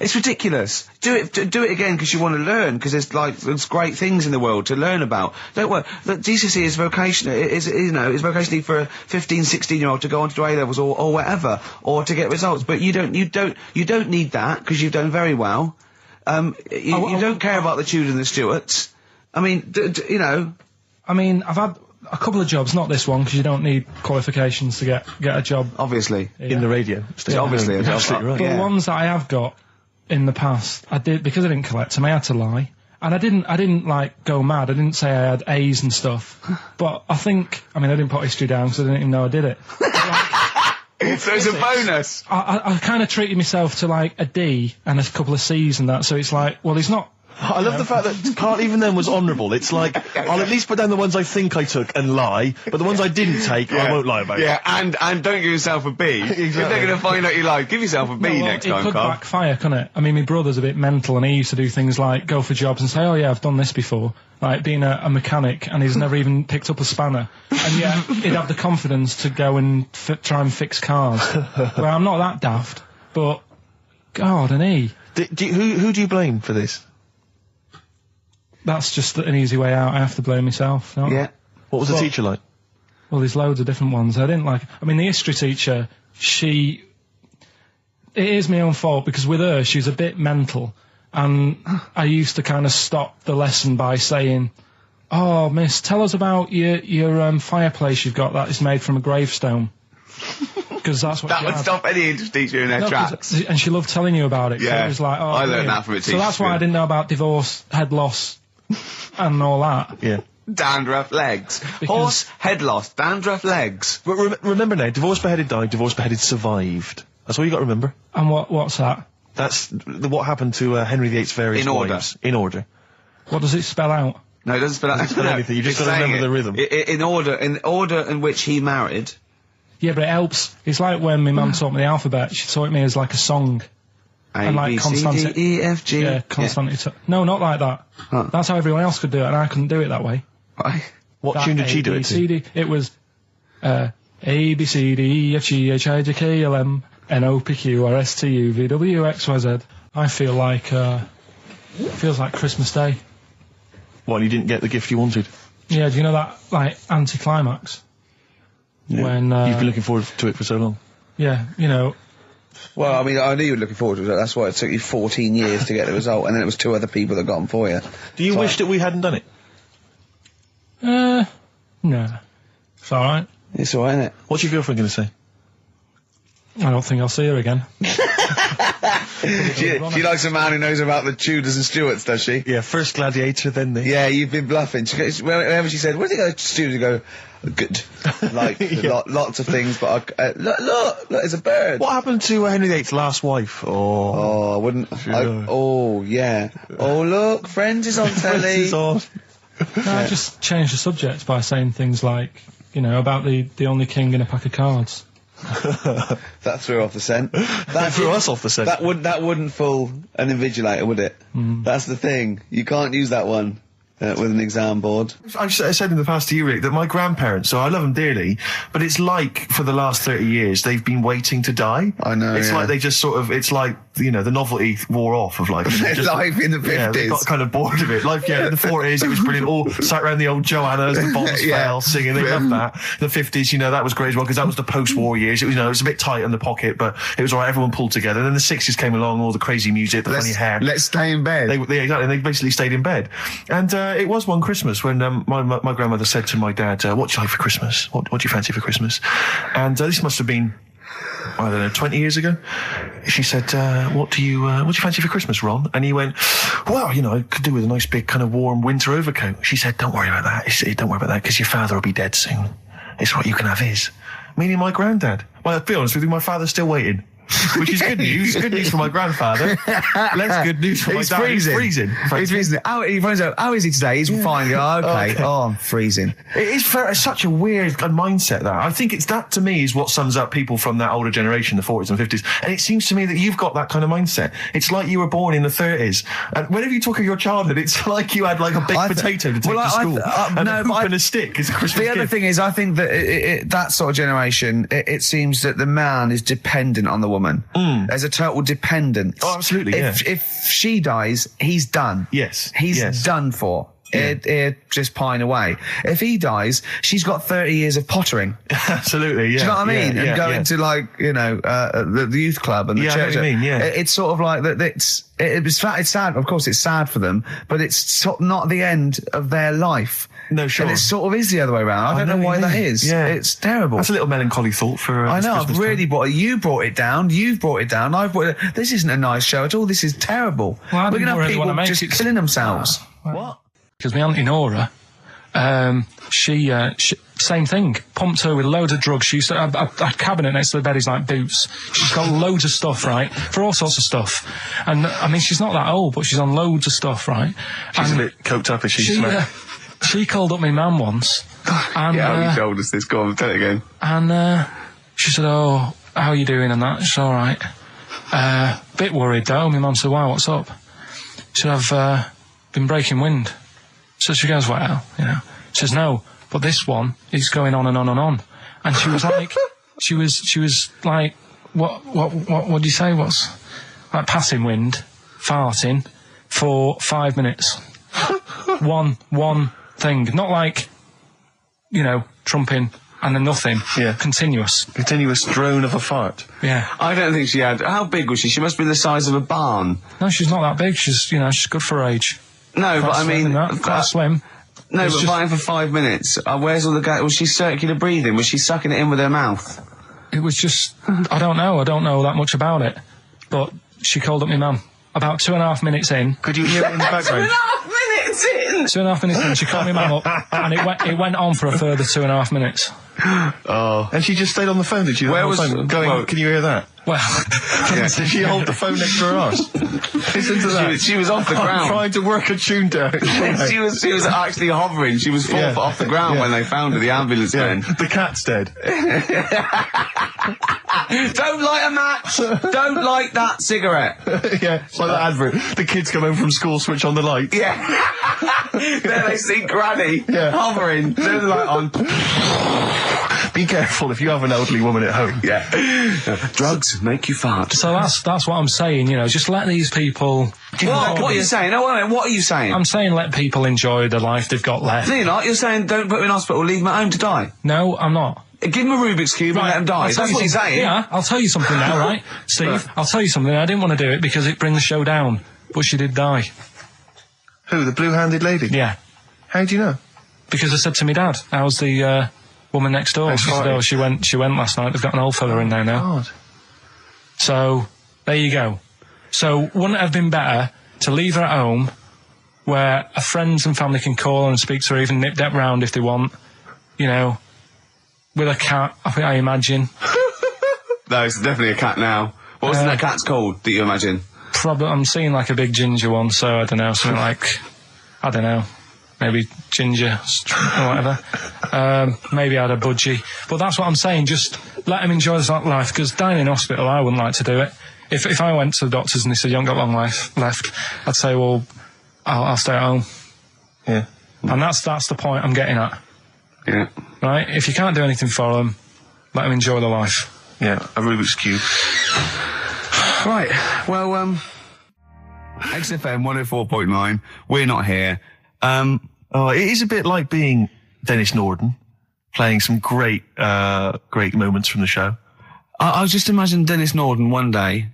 It's ridiculous. Do it again because you want to learn, because there's great things in the world to learn about. Don't worry. Look, GCSE is vocational. Is vocationally for a 15, 16-year-old to go on to do A-levels or whatever, or to get results. But you don't need that because you've done very well. You don't care about the Tudors and the Stuarts. I mean, you know. I mean, I've had a couple of jobs, not this one, because you don't need qualifications to get a job. Obviously. In the radio. Yeah, obviously. You're absolutely right. But the ones that I have got in the past, I did, because I didn't collect them, I had to lie. And I didn't like go mad. I didn't say I had A's and stuff. But I didn't put history down because I didn't even know I did it. So it's a bonus. I kind of treated myself to like a D and a couple of C's and that. So it's like, well, he's not I love the fact that Karl even then was honourable. It's like, I'll at least put down the ones I think I took and lie, but the ones I didn't take, I won't lie about. Yeah, and don't give yourself a B. Exactly. If they're going to find out you lied, give yourself a B next time, Karl. It could backfire, couldn't it? I mean, my brother's a bit mental, and he used to do things like go for jobs and say, oh yeah, I've done this before. Like being a mechanic, and he's never even picked up a spanner. And yet, he'd have the confidence to go and try and fix cars. Well, I'm not that daft, but, God, and he... Who do you blame for this? That's just an easy way out. I have to blame myself. No? Yeah. What was the teacher like? Well, there's loads of different ones. I didn't like... I mean, the history teacher, it is my own fault, because with her, she was a bit mental. And I used to kind of stop the lesson by saying, oh, miss, tell us about your fireplace you've got that is made from a gravestone. Because that's what that would stop any English teacher in their tracks. And she loved telling you about it. Yeah, it was like, oh, I learned that from a teacher. So that's why I didn't know about divorce, head loss, and all that. Yeah. Dandruff legs. Horse, head loss, dandruff legs. But remember now, divorce, beheaded, died, divorce, beheaded, survived. That's all you got to remember. And what's that? That's what happened to Henry VIII's various wives. In order. What does it spell out? No, it doesn't spell out. It doesn't spell anything. You just got to remember the rhythm. In order in which he married. Yeah, but it helps. It's like when my mum taught me the alphabet. She taught me as like a song. A, B, C, D, E, F, G. Yeah, constant. Yeah. No, not like that. Huh. That's how everyone else could do it, and I couldn't do it that way. Right. What tune did she do it to? It was A, B, C, D, E, F, G, H, I, J, K, L, M, N, O, P, Q, R, S, T, U, V, W, X, Y, Z. I feel like, feels like Christmas Day. What, you didn't get the gift you wanted? Yeah, do you know that, like, anticlimax? Yeah. When, you've been looking forward to it for so long. Yeah, you know. Well, I mean, I knew you were looking forward to it. That's why it took you 14 years to get the result, and then it was 2 other people that got them for you. Do you wish that we hadn't done it? No. It's alright. It's alright, isn't it? What's your girlfriend going to say? I don't think I'll see her again. She likes a man who knows about the Tudors and Stuarts, does she? Yeah, first gladiator, then the... Yeah, you've been bluffing. Whenever she said, where did you go to Stuarts? You go, good. Like, lots of things, but look, there's a bird. What happened to Henry VIII's last wife? Oh, I wouldn't... oh, yeah. Oh, look, Friends is on telly. Friends is on. No, I just changed the subject by saying things like, you know, about the only king in a pack of cards. That threw off the scent. That threw us off the scent. That wouldn't fool an invigilator, would it? That's the thing. You can't use that one with an exam board. I've said in the past to you, Rick, that my grandparents, so I love them dearly, but it's like for the last 30 years they've been waiting to die. I know. It's like they just sort of, it's like, you know, the novelty wore off of life. Life in the 50s. Yeah, they got kind of bored of it. Life, in the 40s, it was brilliant. All sat around the old Joannas, the bombs fell, singing. They loved that. The 50s, you know, that was great as well, because that was the post-war years. It was, you know, it was a bit tight in the pocket, but it was all right. Everyone pulled together. And then the 60s came along, all the crazy music, the funny hair. Let's stay in bed. Exactly. They basically stayed in bed. And it was one Christmas when my grandmother said to my dad, what do you like for Christmas? What do you fancy for Christmas? And this must have been, I don't know, 20 years ago. She said, what do you fancy for Christmas, Ron? And he went, well, you know, I could do with a nice big kind of warm winter overcoat. She said, don't worry about that. Don't worry about that, because your father will be dead soon. It's what you can have his. Meaning my granddad. Well, I'll be honest with you, my father's still waiting. Which is good news. Good news for my grandfather. Less good news for my dad. He's freezing. He's freezing. He finds out, how is he today? He's fine. Oh, okay. Oh, I'm freezing. It is such a weird mindset, that. I think that, to me, is what sums up people from that older generation, the 40s and 50s. And it seems to me that you've got that kind of mindset. It's like you were born in the 30s. And whenever you talk of your childhood, it's like you had like a baked potato to take to school. And a hoop and a stick is a Christmas gift. The other thing is, I think that that sort of generation, it seems that the man is dependent on the woman. There's a total dependence. Oh, absolutely, If she dies, he's done. Yes. He's done for. Yeah. Just pine away. If he dies, she's got 30 years of pottering. Absolutely, yeah. Do you know what I mean? And going to, like, you know, the youth club and the church. I know what you mean, yeah. It's sort of like that. It's sad. Of course, it's sad for them, but it's not the end of their life. No, sure. And it sort of is the other way around. I don't know why that is. Yeah. It's terrible. That's a little melancholy thought for I know, Christmas I've really brought it. You brought it down. You've brought it down. I've brought it. This isn't a nice show at all. This is terrible. Well, we're going to have people just killing themselves. What? Because my Auntie Nora, She same thing, pumped her with loads of drugs. She used to have a cabinet next to the bed is like boots. She's got loads of stuff, right, for all sorts of stuff. And I mean, she's not that old, but she's on loads of stuff, right? She's a bit coked up, is she? She called up my mum once. And, yeah, you told us this. Go on, tell it again. And she said, "Oh, how are you doing?" And that. She's all right. Bit worried though. My mum said, "Why? What's up?" She said, "I've been breaking wind." So she goes, "Well, you know." She says, "No, but this one is going on and on and on." And she was like, she was like, what do you say? What's like passing wind, farting for 5 minutes. one thing, not like, you know, trumping and then nothing. Yeah. Continuous drone of a fart. Yeah. I don't think she had. How big was she? She must be the size of a barn. No, she's not that big. She's good for her age. No, but I mean, quite slim. No, but fighting for 5 minutes. Where's all the gas? Was she circular breathing? Was she sucking it in with her mouth? It was just, I don't know that much about it. But she called up my mum. About 2.5 minutes in. Could you hear it in the background? 2.5 minutes in! 2.5 minutes in, she called my mum up, and it went on for a further 2.5 minutes. Oh. And she just stayed on the phone, did she? Where was going, can you hear that? Well, did she hold the phone next to her arse? Listen to that. She was off the ground. Trying to work a tune down. she was actually hovering. She was 4 foot off the ground when they found her, the ambulance men. The cat's dead. Don't light a match! Don't light that cigarette! Yeah, it's like that advert. The kids come home from school, switch on the light. Yeah. There they see Granny hovering, turn the light on. Be careful if you have an elderly woman at home. Yeah. Drugs make you fart. So that's what I'm saying, you know, just let these people... What are you saying? No, wait a minute, what are you saying? I'm saying let people enjoy the life they've got left. No, you're not. You're saying don't put them in hospital, leave them at home to die. No, I'm not. Give them a Rubik's Cube and let them die. That's what you're saying. Yeah, I'll tell you something now, right? Steve, I'll tell you something. I didn't want to do it because it brings the show down. But she did die. Who, the blue-handed lady? Yeah. How do you know? Because I said to my dad, how's the woman next door? She said, oh, she went last night. They've got an old fella in there now. God. So, there you go. So, wouldn't it have been better to leave her at home where her friends and family can call and speak to her, even nip-dap round if they want, you know, with a cat, I imagine. No, it's definitely a cat now. What was that cat's called, that you imagine? Probably, I'm seeing like a big ginger one, so I don't know, something like, I don't know, maybe ginger or whatever. Maybe I had a budgie. But that's what I'm saying, just let them enjoy this life, because dying in hospital, I wouldn't like to do it. If I went to the doctors and they said, you haven't got long life left, I'd say, well, I'll stay at home. Yeah. And that's the point I'm getting at. Yeah. Right? If you can't do anything for them, let them enjoy their life. Yeah, a Rubik's Cube. Right, well, XFM 104.9, we're not here. Oh, it is a bit like being Dennis Norden, playing some great moments from the show. I just imagine Dennis Norden one day,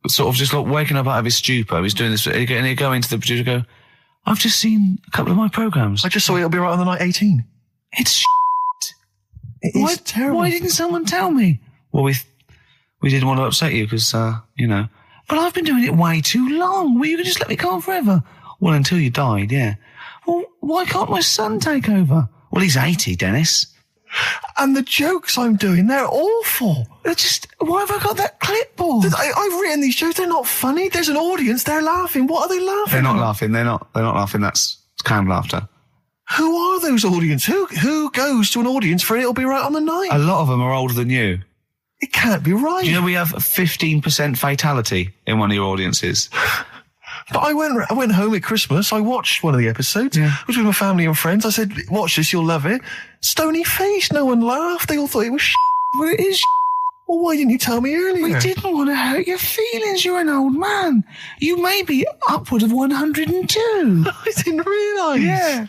sort of just like waking up out of his stupor, he's doing this, and he'd go into the producer and go, I've just seen a couple of my programmes. I just saw It'll Be Right on the Night 18. It's shit. It is terrible. Why didn't someone tell me? Well, we didn't want to upset you because, you know. But I've been doing it way too long. Well, you can just let me go on forever. Well, until you died, yeah. Well, why can't my son take over? Well, he's 80, Dennis. And the jokes I'm doing, they're awful. They're just, why have I got that clipboard? I've written these jokes, they're not funny. There's an audience, they're laughing. What are they laughing They're not at? laughing, they're not laughing, that's canned laughter. Who are those audience? Who goes to an audience for It'll Be Right on the Night? A lot of them are older than you. It can't be right. Do you know we have a 15% fatality in one of your audiences? But I went home at Christmas, I watched one of the episodes, I was with my family and friends, I said, watch this, you'll love it. Stony face, no one laughed, they all thought it was shit. Well, it is shit. Well, why didn't you tell me earlier? We didn't want to hurt your feelings, you're an old man. You may be upward of 102. I didn't realise. Yeah.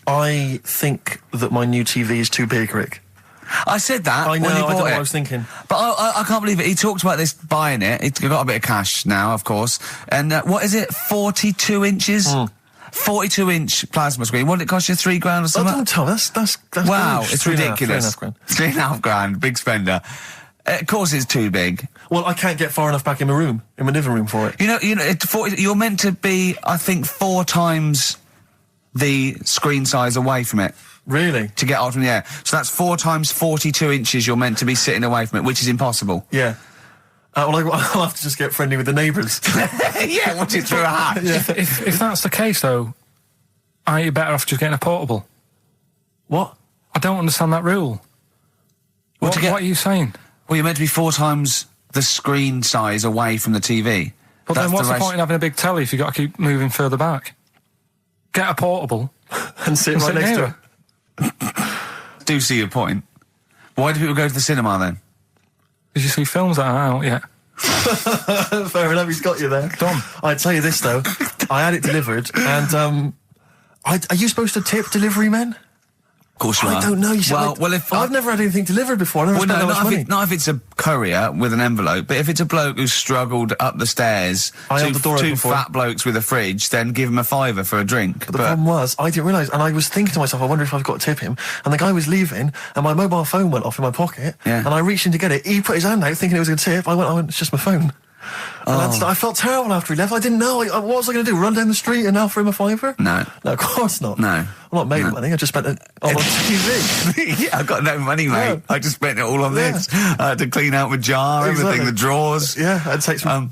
I think that my new TV is too big, Rick. I said that I know, when he I bought don't know it. what I was thinking. But I can't believe it. He talked about this buying it. He's got a bit of cash now, of course. And what is it? 42 inches? 42-inch plasma screen. What did it cost you? $3,000 or something? Don't tell me. That's wow, gross. it's ridiculous. $3,500. Big spender. Of course it's too big. Well, I can't get far enough back in my room, in my living room for it. You know, you're meant to be, I think, 4 times the screen size away from it. Really? To get out from the air. So that's 4 times 42 inches you're meant to be sitting away from it, which is impossible. Yeah. Well, I'll have to just get friendly with the neighbours. Yeah, watch it through a hatch. Yeah. If that's the case, though, aren't you better off just getting a portable? What? I don't understand that rule. What are you saying? Well, you're meant to be 4 times the screen size away from the TV. But then what's the point in having a big telly if you've got to keep moving further back? Get a portable and sit right next to it. Do see your point. Why do people go to the cinema then? Did you see films that are out yet? Fair enough, he's got you there. Dom, I'd tell you this though. I had it delivered, and are you supposed to tip delivery men? Of course you are. I don't know. You said I've never had anything delivered before. I never spent that much money. Not if it's a courier with an envelope, but if it's a bloke who's struggled up the stairs, two fat blokes with a fridge, then give him a £5 for a drink. But the problem was, I didn't realise, and I was thinking to myself, I wonder if I've got to tip him. And the guy was leaving, and my mobile phone went off in my pocket, and I reached in to get it. He put his hand out, thinking it was a tip. I went, it's just my phone. And I felt terrible after he left. I didn't know. What was I going to do? Run down the street and offer him a £5? No, of course not. No. I'm not made money. I just spent it on TV. Yeah, I've got no money, mate. Yeah. I just spent it all on this. I had to clean out my jar, everything, the drawers. Yeah, I'd take some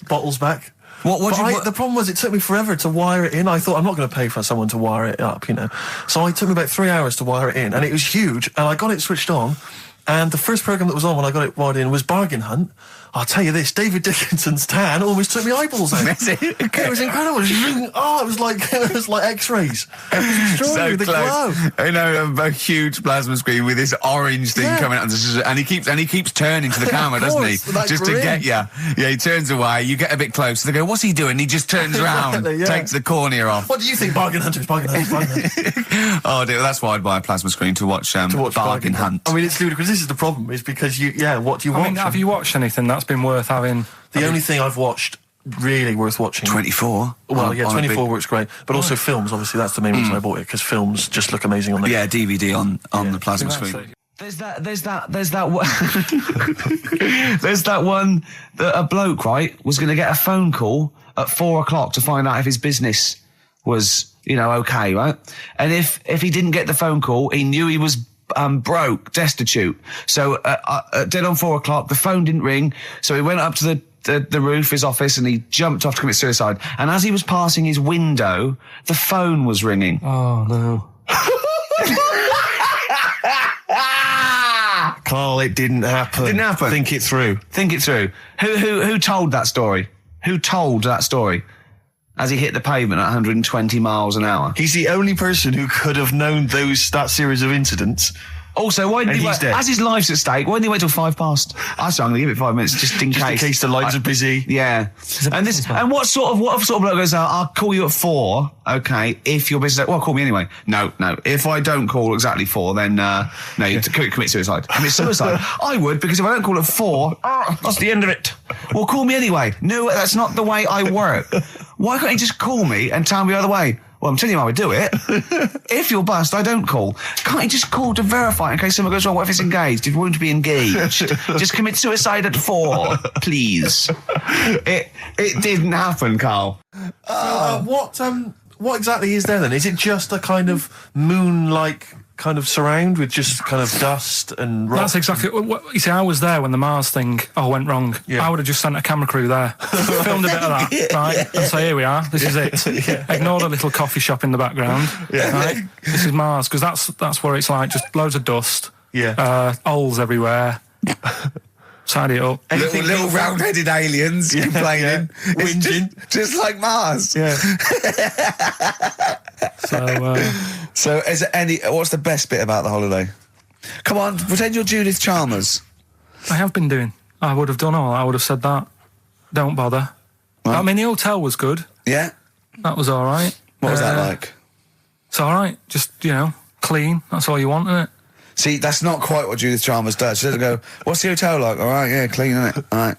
bottles back. The problem was it took me forever to wire it in. I thought I'm not going to pay for someone to wire it up, So it took me about 3 hours to wire it in, and it was huge. And I got it switched on, and the first programme that was on when I got it wired in was Bargain Hunt. I'll tell you this, David Dickinson's tan almost took me eyeballs out. It was incredible. It was like X-rays. It was extraordinary, the glow. A huge plasma screen with this orange thing coming out, and he keeps turning to the camera, doesn't he? Just to get you. Yeah, he turns away. You get a bit closer. They go, "What's he doing?" He just turns around, takes the cornea off. What do you think, Bargain Hunters? Bargain Hunt. Oh dear, that's why I'd buy a plasma screen to watch Bargain Hunt. I mean, it's ludicrous. This is the problem, is because what do you watch? Have you watched anything that's been worth having? The only thing I've watched really worth watching. 24. Well, 24 works great, but also films. Obviously, that's the main reason I bought it, because films just look amazing on there. Yeah, DVD on the plasma screen. There's that one that a bloke, right, was going to get a phone call at 4 o'clock to find out if his business was, okay, right? And if he didn't get the phone call, he knew he was broke, destitute. So dead on 4 o'clock, the phone didn't ring, so he went up to the roof of his office and he jumped off to commit suicide. And as he was passing his window, the phone was ringing. Oh no. Carl, it didn't happen. It didn't happen. Think it through. Who told that story? Who told that story? As he hit the pavement at 120 miles an hour. He's the only person who could have known that series of incidents. Also, why didn't he wait? As his life's at stake, why didn't he wait till 5 past? I said, I'm going to give it 5 minutes just in case. In case the lights are busy. Yeah. And what sort of bloke goes, I'll call you at 4, okay, if you're busy. Well, call me anyway. No. If I don't call exactly 4, then, you commit suicide. Commit suicide. I would, because if I don't call at 4, that's the end of it. Well, call me anyway. No, that's not the way I work. Why can't he just call me and tell me the other way? Well, I'm telling you how I do it. If you're bust, I don't call. Can't you just call to verify in case something goes wrong? What if it's engaged? It won't be engaged. Just commit suicide at 4, please. It didn't happen, Carl. What exactly is there then? Is it just a kind of moon-like kind of surround with just kind of dust and rock? That's exactly you see, I was there when the Mars thing went wrong. I would have just sent a camera crew there, filmed a bit of that, right, and say, here we are, this is it. Ignore the little coffee shop in the background, right? This is Mars, because that's where it's like just loads of dust, holes everywhere. Side it up. Little round-headed aliens complaining. Whinging. Just like Mars. Yeah. So is there what's the best bit about the holiday? Come on, pretend you're Judith Chalmers. I have been doing. I would have done all. I would have said that. Don't bother. Well, I mean, the hotel was good. Yeah. That was all right. What was that like? It's all right. Just, clean. That's all you want, isn't it? See, that's not quite what Judith Chalmers does. She doesn't go, what's the hotel like? All right, yeah, clean, isn't it? All right.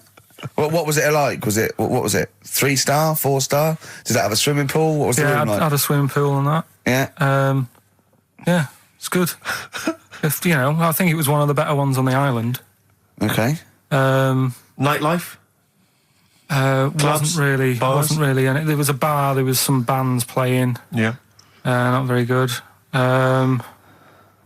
What was it like? What was it? 3-star, 4-star? Did it have a swimming pool? What was the room like? Yeah, had a swimming pool and that. Yeah. Yeah, it's good. I think it was one of the better ones on the island. Okay. Nightlife? Wasn't really. And there was a bar. There was some bands playing. Yeah. Not very good.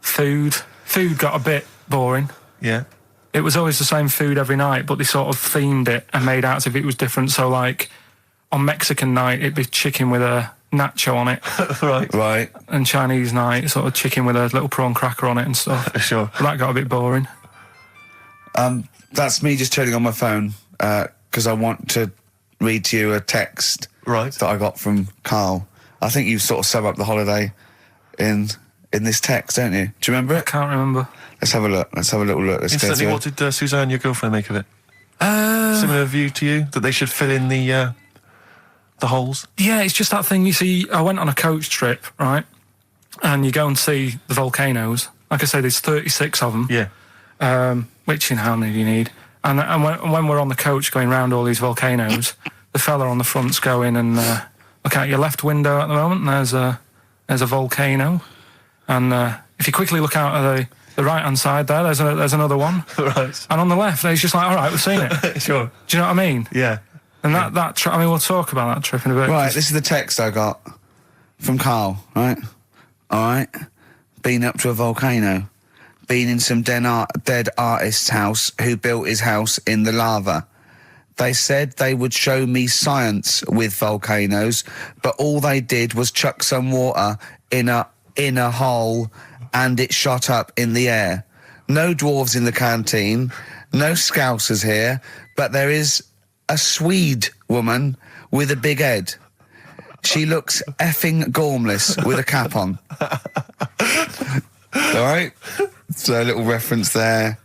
Food got a bit boring. Yeah. It was always the same food every night, but they sort of themed it and made out as if it was different. So, like, on Mexican night, it'd be chicken with a nacho on it. Right. And Chinese night, sort of chicken with a little prawn cracker on it and stuff. Sure. But that got a bit boring. That's me just turning on my phone, because I want to read to you a text that I got from Karl. I think you sort of sum up the holiday in this text, don't you? Do you remember it? I can't remember. Let's have a look. Let's have a little look. Let's go Instantly, to what did Suzanne, your girlfriend, make of it? Similar view to you, that they should fill in the holes? Yeah, it's just that thing, you see, I went on a coach trip, right? And you go and see the volcanoes. Like I say, there's 36 of them. Yeah. Which, how many do you need? And when we're on the coach going round all these volcanoes, the fella on the front's going and look out your left window at the moment, and there's a volcano. And if you quickly look out at the right-hand side there, there's another one. Right. And on the left, he's just like, all right, we've seen it. Sure. Do you know what I mean? Yeah. And that trip, I mean, we'll talk about that trip in a bit. Right, this is the text I got from Karl, right? All right. Been up to a volcano. Been in some dead artist's house who built his house in the lava. They said they would show me science with volcanoes, but all they did was chuck some water in a hole and it shot up in the air. No dwarves in the canteen, no scousers here, but there is a Swede woman with a big head. She looks effing gormless with a cap on. All right? So a little reference there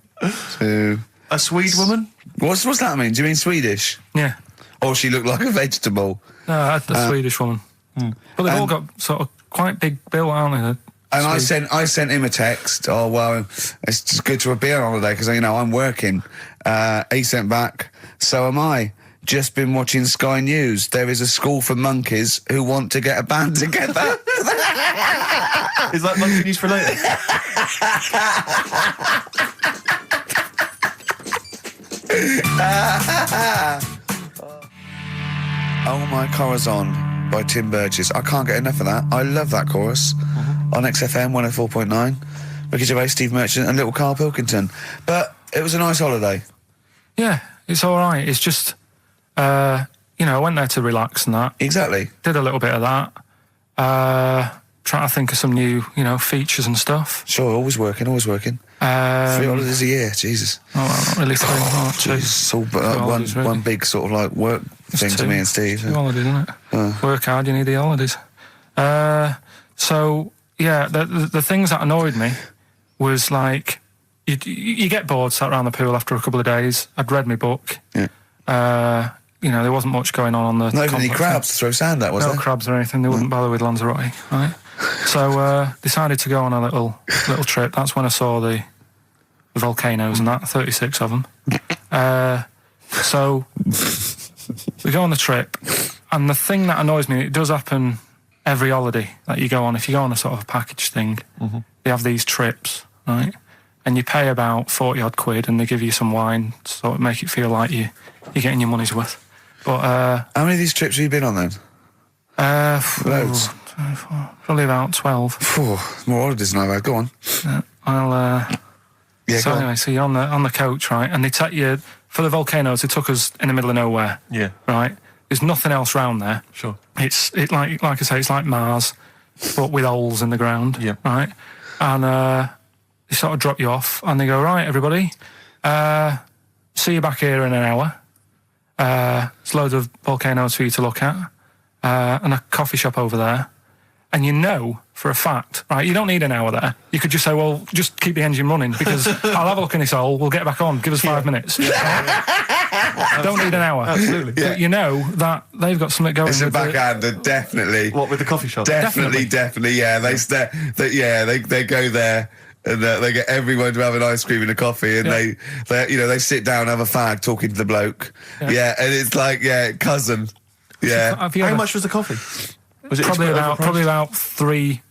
to... A Swede woman? What's that mean? Do you mean Swedish? Yeah. Or she looked like a vegetable? No, the Swedish woman. But they've all got sort of quite big bill, aren't they? And I sent him a text. Oh, well, it's just good to be on holiday because, I'm working. He sent back, so am I. Just been watching Sky News. There is a school for monkeys who want to get a band together. Is that monkey news for later? Oh My Corazon by Tim Burgess. I can't get enough of that. I love that chorus. On XFM 104.9. Ricky Gervais, Steve Merchant and little Karl Pilkington. But it was a nice holiday. Yeah, it's all right. It's just, I went there to relax and that. Exactly. Did a little bit of that. Trying to think of some new, features and stuff. Sure, always working. 3 holidays a year, Jesus. Oh, well, not really 3. Oh, 2. It's all holidays, really. one big sort of like work thing to me and Steve. 2 holidays, isn't it? Work hard, you need the holidays. So, yeah, the things that annoyed me was like, you get bored sat around the pool after a couple of days. I'd read my book. Yeah. There wasn't much going on the... Not even any crabs to throw sand at, was there? No crabs or anything. They wouldn't bother with Lanzarote, right? So, decided to go on a little trip. That's when I saw the volcanoes and that, 36 of them. So, we go on the trip, and the thing that annoys me, it does happen every holiday that you go on. If you go on a sort of a package thing, they have these trips, right? And you pay about 40-odd quid, and they give you some wine, so it make it feel like you're getting your money's worth. But how many of these trips have you been on then? Loads. Probably about 12. More holidays than I've had. Go on. So anyway, so you're on the coach, right? And they take you for the volcanoes. They took us in the middle of nowhere. Yeah. Right. There's nothing else round there. Sure. It's like I say, it's like Mars, but with holes in the ground. Yeah. Right. And they sort of drop you off, and they go, right, everybody, see you back here in an hour. There's loads of volcanoes for you to look at, and a coffee shop over there. And for a fact, right, you don't need an hour there. You could just say, well, just keep the engine running because I'll have a look in this hole, we'll get back on, give us 5 minutes. Don't need an hour. Absolutely. But that they've got something going. It's a backhander, definitely. What, with the coffee shop? Definitely, yeah. They go there. And they get everyone to have an ice cream and a coffee, and they sit down, have a fag, talking to the bloke. Yeah, and it's like, cousin. Yeah. How much was the coffee? Was it probably about 3 each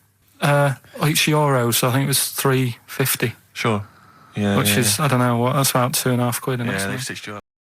euros? So I think it was $3.50. Sure. Yeah. Which is, I don't know what, that's about 2.5 quid. Yeah, they stitched you up.